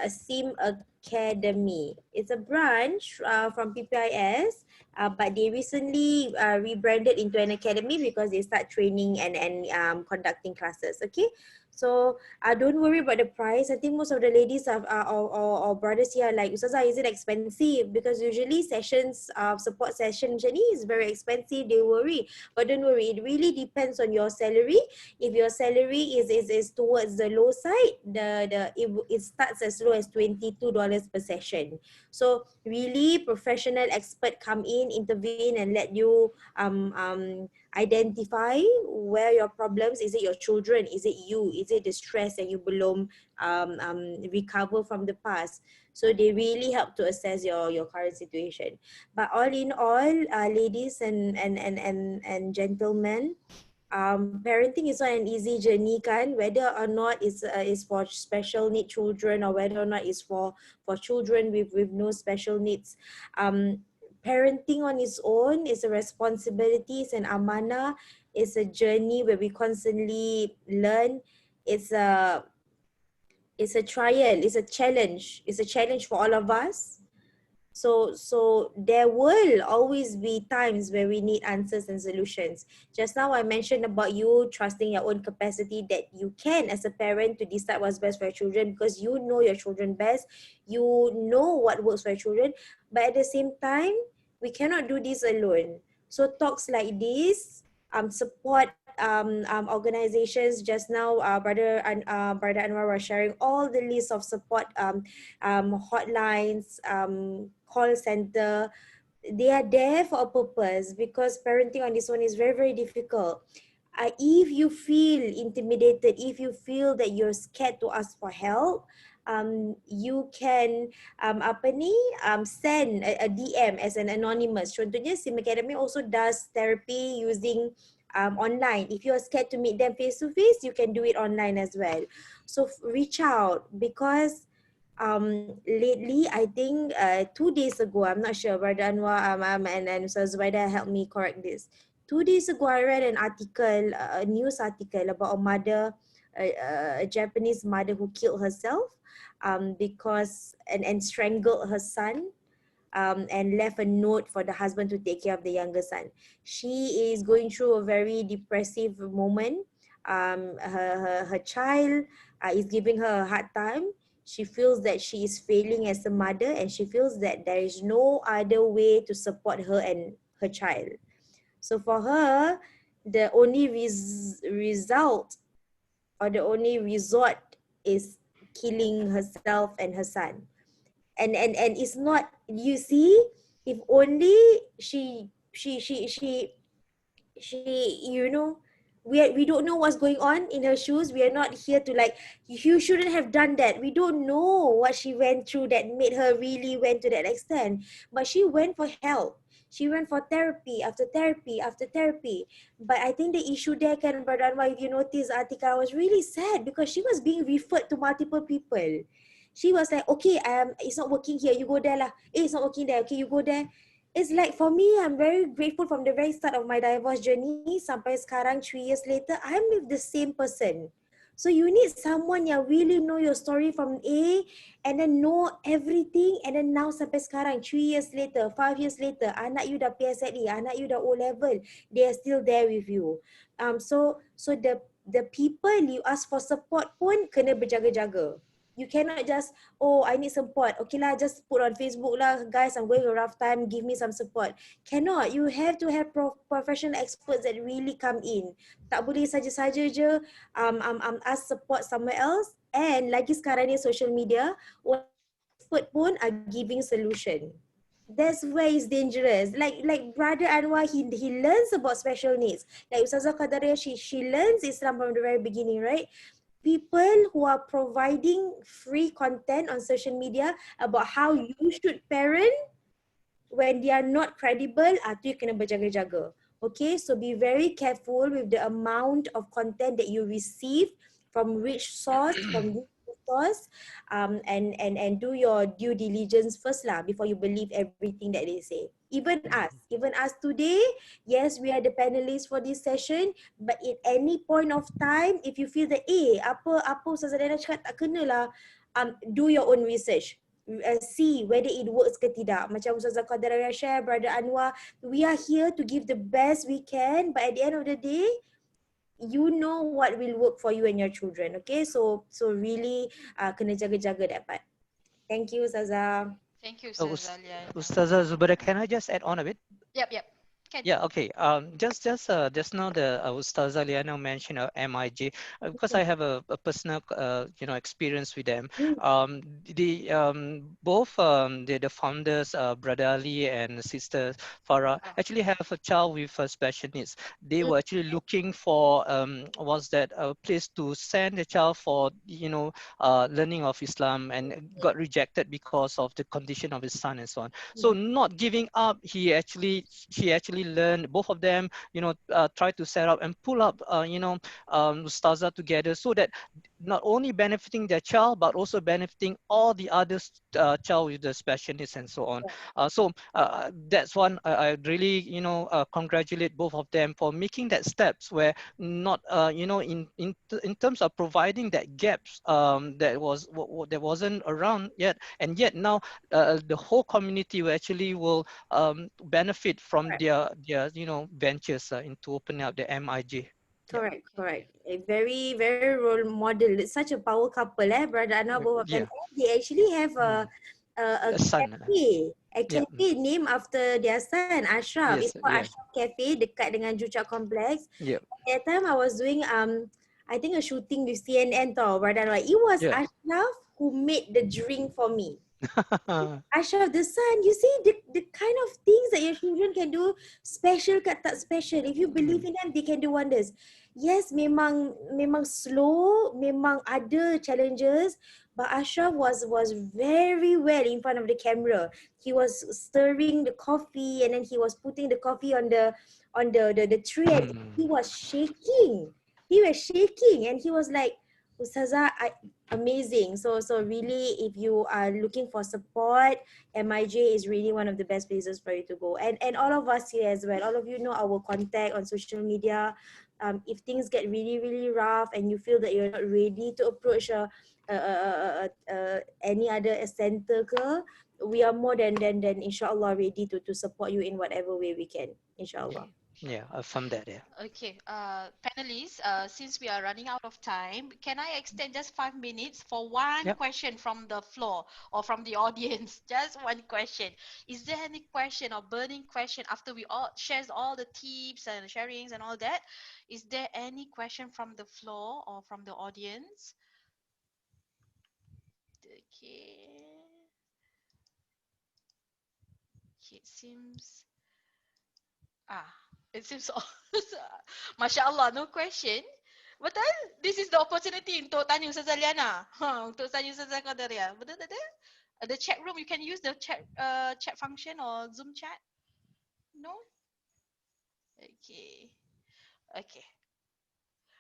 SIM Academy. It's a branch from PPIS, but they recently rebranded into an academy because they start training and conducting classes. Okay, so don't worry about the price. I think most of the ladies or brothers here are like, Ustazah, is it expensive? Because usually sessions, support session journey is very expensive. They worry, but don't worry. It really depends on your salary. If your salary is towards the low side, it starts as low as $22 per session. So really professional expert come in, intervene, and let you identify where your problems. Is it your children? Is it you? Is it the stress that you belum recover from the past? So they really help to assess your current situation. But all in all, ladies and gentlemen, parenting is not an easy journey kan, whether or not is for special need children or whether or not is for children with no special needs. Parenting on its own is a responsibility, it's an amanah, it's a journey where we constantly learn. It's a it's a trial, it's a challenge for all of us. So there will always be times where we need answers and solutions. Just now I mentioned about you trusting your own capacity, that you can as a parent to decide what's best for your children because you know your children best, you know what works for your children. But at the same time, we cannot do this alone. So talks like this, support organizations. Just now brother Anwar was sharing all the list of support hotlines, call center. They are there for a purpose because parenting on this one is very, very difficult. If you feel intimidated, if you feel that you're scared to ask for help, you can send a DM as an anonymous. Contohnya Sim Academy also does therapy using online. If you're scared to meet them face to face, you can do it online as well. So reach out, because lately I think 2 days ago, I'm not sure, Brother Anwar and Ustaz Zubaida help me correct this. 2 days ago I read an article, a news article about a mother, a Japanese mother who killed herself because and strangled her son, and left a note for the husband to take care of the younger son. She is going through a very depressive moment. Her child is giving her a hard time. She feels that she is failing as a mother, and she feels that there is no other way to support her and her child. So for her, the only result or the only resort is killing herself and her son. And it's not, you see, if only she you know, we don't know what's going on in her shoes. We are not here to like, you shouldn't have done that. We don't know what she went through that made her really went to that extent, but she went for help. She went for therapy after therapy after therapy. But I think the issue there, can Brother Anwar, if you notice, Atika was really sad because she was being referred to multiple people. She was like, okay, it's not working here, you go there lah. It's not working there, okay, you go there. It's like, for me, I'm very grateful from the very start of my divorce journey sampai sekarang 3 years later, I'm with the same person. So you need someone yang really know your story from A and then know everything, and then now sampai sekarang 3 years later, 5 years later, anak you dah PSLE, anak you dah O level, they are still there with you. So the people you ask for support pun kena berjaga-jaga. You cannot just, oh, I need support. Okay lah, just put on Facebook lah, guys, I'm going a rough time, give me some support. Cannot. You have to have professional experts that really come in. Tak boleh saja-saja je ask support somewhere else. And lagi sekarang ni social media, expert pun are giving solution. That's where it's dangerous. Like Brother Anwar, he learns about special needs. Like Ustazah Qadaria, she learns Islam from the very beginning, right? People who are providing free content on social media about how you should parent, when they are not credible, tu you kena berjaga-jaga. Okay, so be very careful with the amount of content that you receive from which source, from this source, and do your due diligence first lah before you believe everything that they say. Even us today, yes, we are the panelists for this session, but at any point of time, if you feel that apa Ustazah Dana cakap tak kena lah, do your own research. see whether it works ke tidak. Macam Ustazah Qadariah share, Brother Anwar, we are here to give the best we can, but at the end of the day, you know what will work for you and your children. Okay, so really kena jaga-jaga that part. Thank you, Ustazah. Thank you, Ustazah Ust- Liana. Ustazah Zubaida, can I just add on a bit? Yep. Can. Yeah, okay. Just now the Ustazah Liana mentioned MIG because I have a personal experience with them. Mm, The both the founders, Brother Ali and Sister Farah, Ah, actually have a child with special needs. They mm, were actually looking for was that a place to send the child for learning of Islam, and got rejected because of the condition of his son and so on. So not giving up, she actually learned, both of them, try to set up and pull up, Ustaza together, so that not only benefiting their child, but also benefiting all the others child with the special needs and so on. So that's one I really, congratulate both of them for making that steps where not, in terms of providing that gaps that wasn't around yet, and yet now the whole community will benefit from correct. their ventures into opening up the MIG. Yeah. Correct, okay. correct. A very, very role model. It's such a power couple, Brother Anwar, both of them. Yeah. And they actually have Mm. a A son. Yeah. cafe named after their son, Ashraf. It's Yes. called Yeah. Ashraf Cafe, dekat dengan Jucha Complex. Yeah. That time I was doing I think a shooting with CNN tau, Brother Anwar. It was Yeah. Ashraf who made the drink for me. Ashraf, the son, you see the kind of things that your children can do, special kat tak special. If you believe in them, they can do wonders. Yes, memang slow, memang ada challenges, but Ashraf was very well in front of the camera. He was stirring the coffee, and then he was putting the coffee on the tray, and he was shaking. He was shaking, and he was like, Ustazah, amazing. So really, if you are looking for support, MIJ is really one of the best places for you to go. And all of us here as well, all of you know our contact on social media. If things get really, really rough and you feel that you're not ready to approach any other center ke, we are more than inshallah ready to support you in whatever way we can, inshallah. Yeah. I found that. Yeah. Okay, panelists, since we are running out of time, can I extend just 5 minutes for one Yeah. question from the floor or from the audience? Just one question. Is there any question or burning question after we all shares all the tips and sharings and all that? Is there any question from the floor or from the audience? Okay. Okay, ah, it seems all. Masya Allah, no question. Betul? This is the opportunity untuk tanya Ustazah Liana. Untuk tanya Ustazah Qadaria. Betul tak? The chat room, you can use the chat function or Zoom chat? No? Okay. Okay.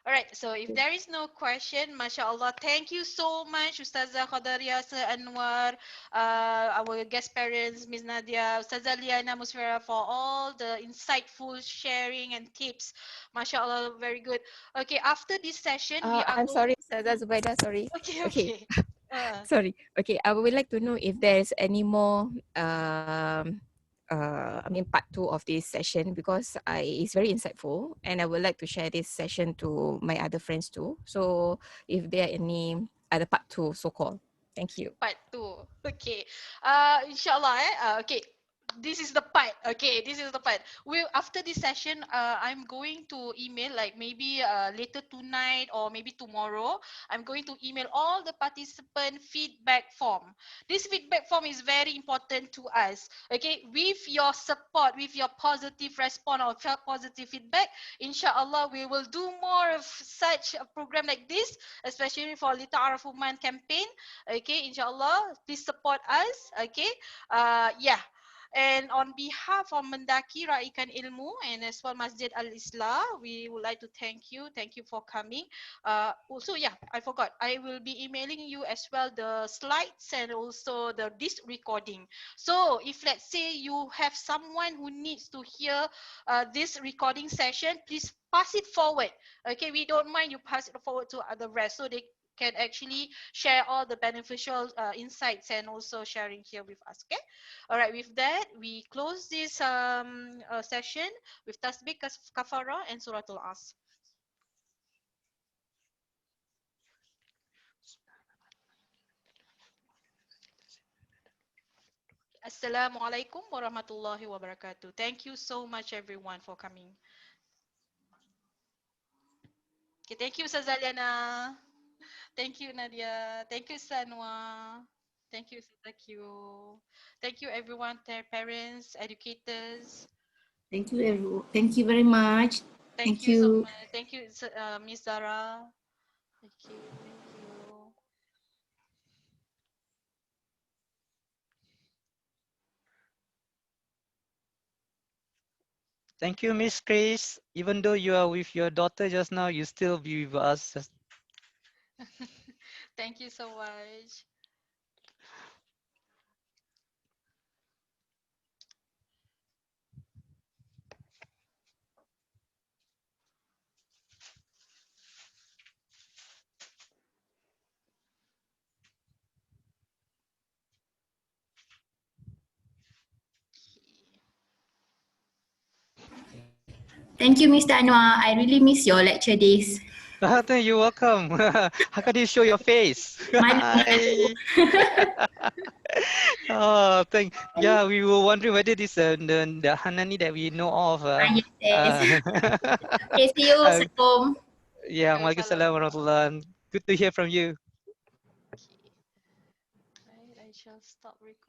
Alright, so if there is no question, Masya Allah, thank you so much, Ustazah Qadaria, Sir Anwar, our guest parents, Ms. Nadia, Ustazah Liana Musfira, for all the insightful sharing and tips. Masya Allah, very good. Okay, after this session, we are I'm going... sorry, Ustazah Zubaida, sorry. Okay, Okay, okay. sorry. Okay, I would like to know if there's any more part two of this session, because it's very insightful and I would like to share this session to my other friends too. So if there are any other part two, so called. Thank you. Part 2. Okay. Inshallah, okay. This is the part. Okay, this is the part. After this session, I'm going to email, like maybe later tonight or maybe tomorrow. I'm going to email all the participant feedback form. This feedback form is very important to us. Okay, with your support, with your positive response or positive feedback, inshallah, we will do more of such a program like this, especially for Taarafu campaign. Okay, inshallah, please support us. Okay, yeah. And on behalf of Mendaki Raikan Ilmu and as well Masjid Al-Islah, we would like to thank you. Thank you for coming. Also, yeah, I forgot. I will be emailing you as well the slides and also this recording. So if let's say you have someone who needs to hear this recording session, please pass it forward. Okay, we don't mind you pass it forward to the rest so they can actually share all the beneficial insights and also sharing here with us. Okay. All right. With that, we close this session with tasbih kafara and suratul as. Assalamualaikum warahmatullahi wabarakatuh. Thank you so much everyone for coming. Okay, thank you Ustazah Liana. Thank you Nadia. Thank you Sanwa. Thank you Thank you. Thank you everyone, their parents, educators. Thank you, everyone. Thank you very much. Thank Thank you so you. much. Thank you Miss Zara. Thank you. Thank you. Thank you, Miss Grace. Even though you are with your daughter just now, you still be with us. Thank you so much. Thank you, Mr. Anwar. I really miss your lecture days. You're welcome. How can you show your face? Malu. Hi. Oh, yeah, we were wondering whether this the Hanani that we know of. Yes, yes. Uh, Okay, see you. uh, Assalamualaikum. yeah, Waalaikumsalam warahmatullah. Good to hear from you. Okay. Right, I shall stop recording.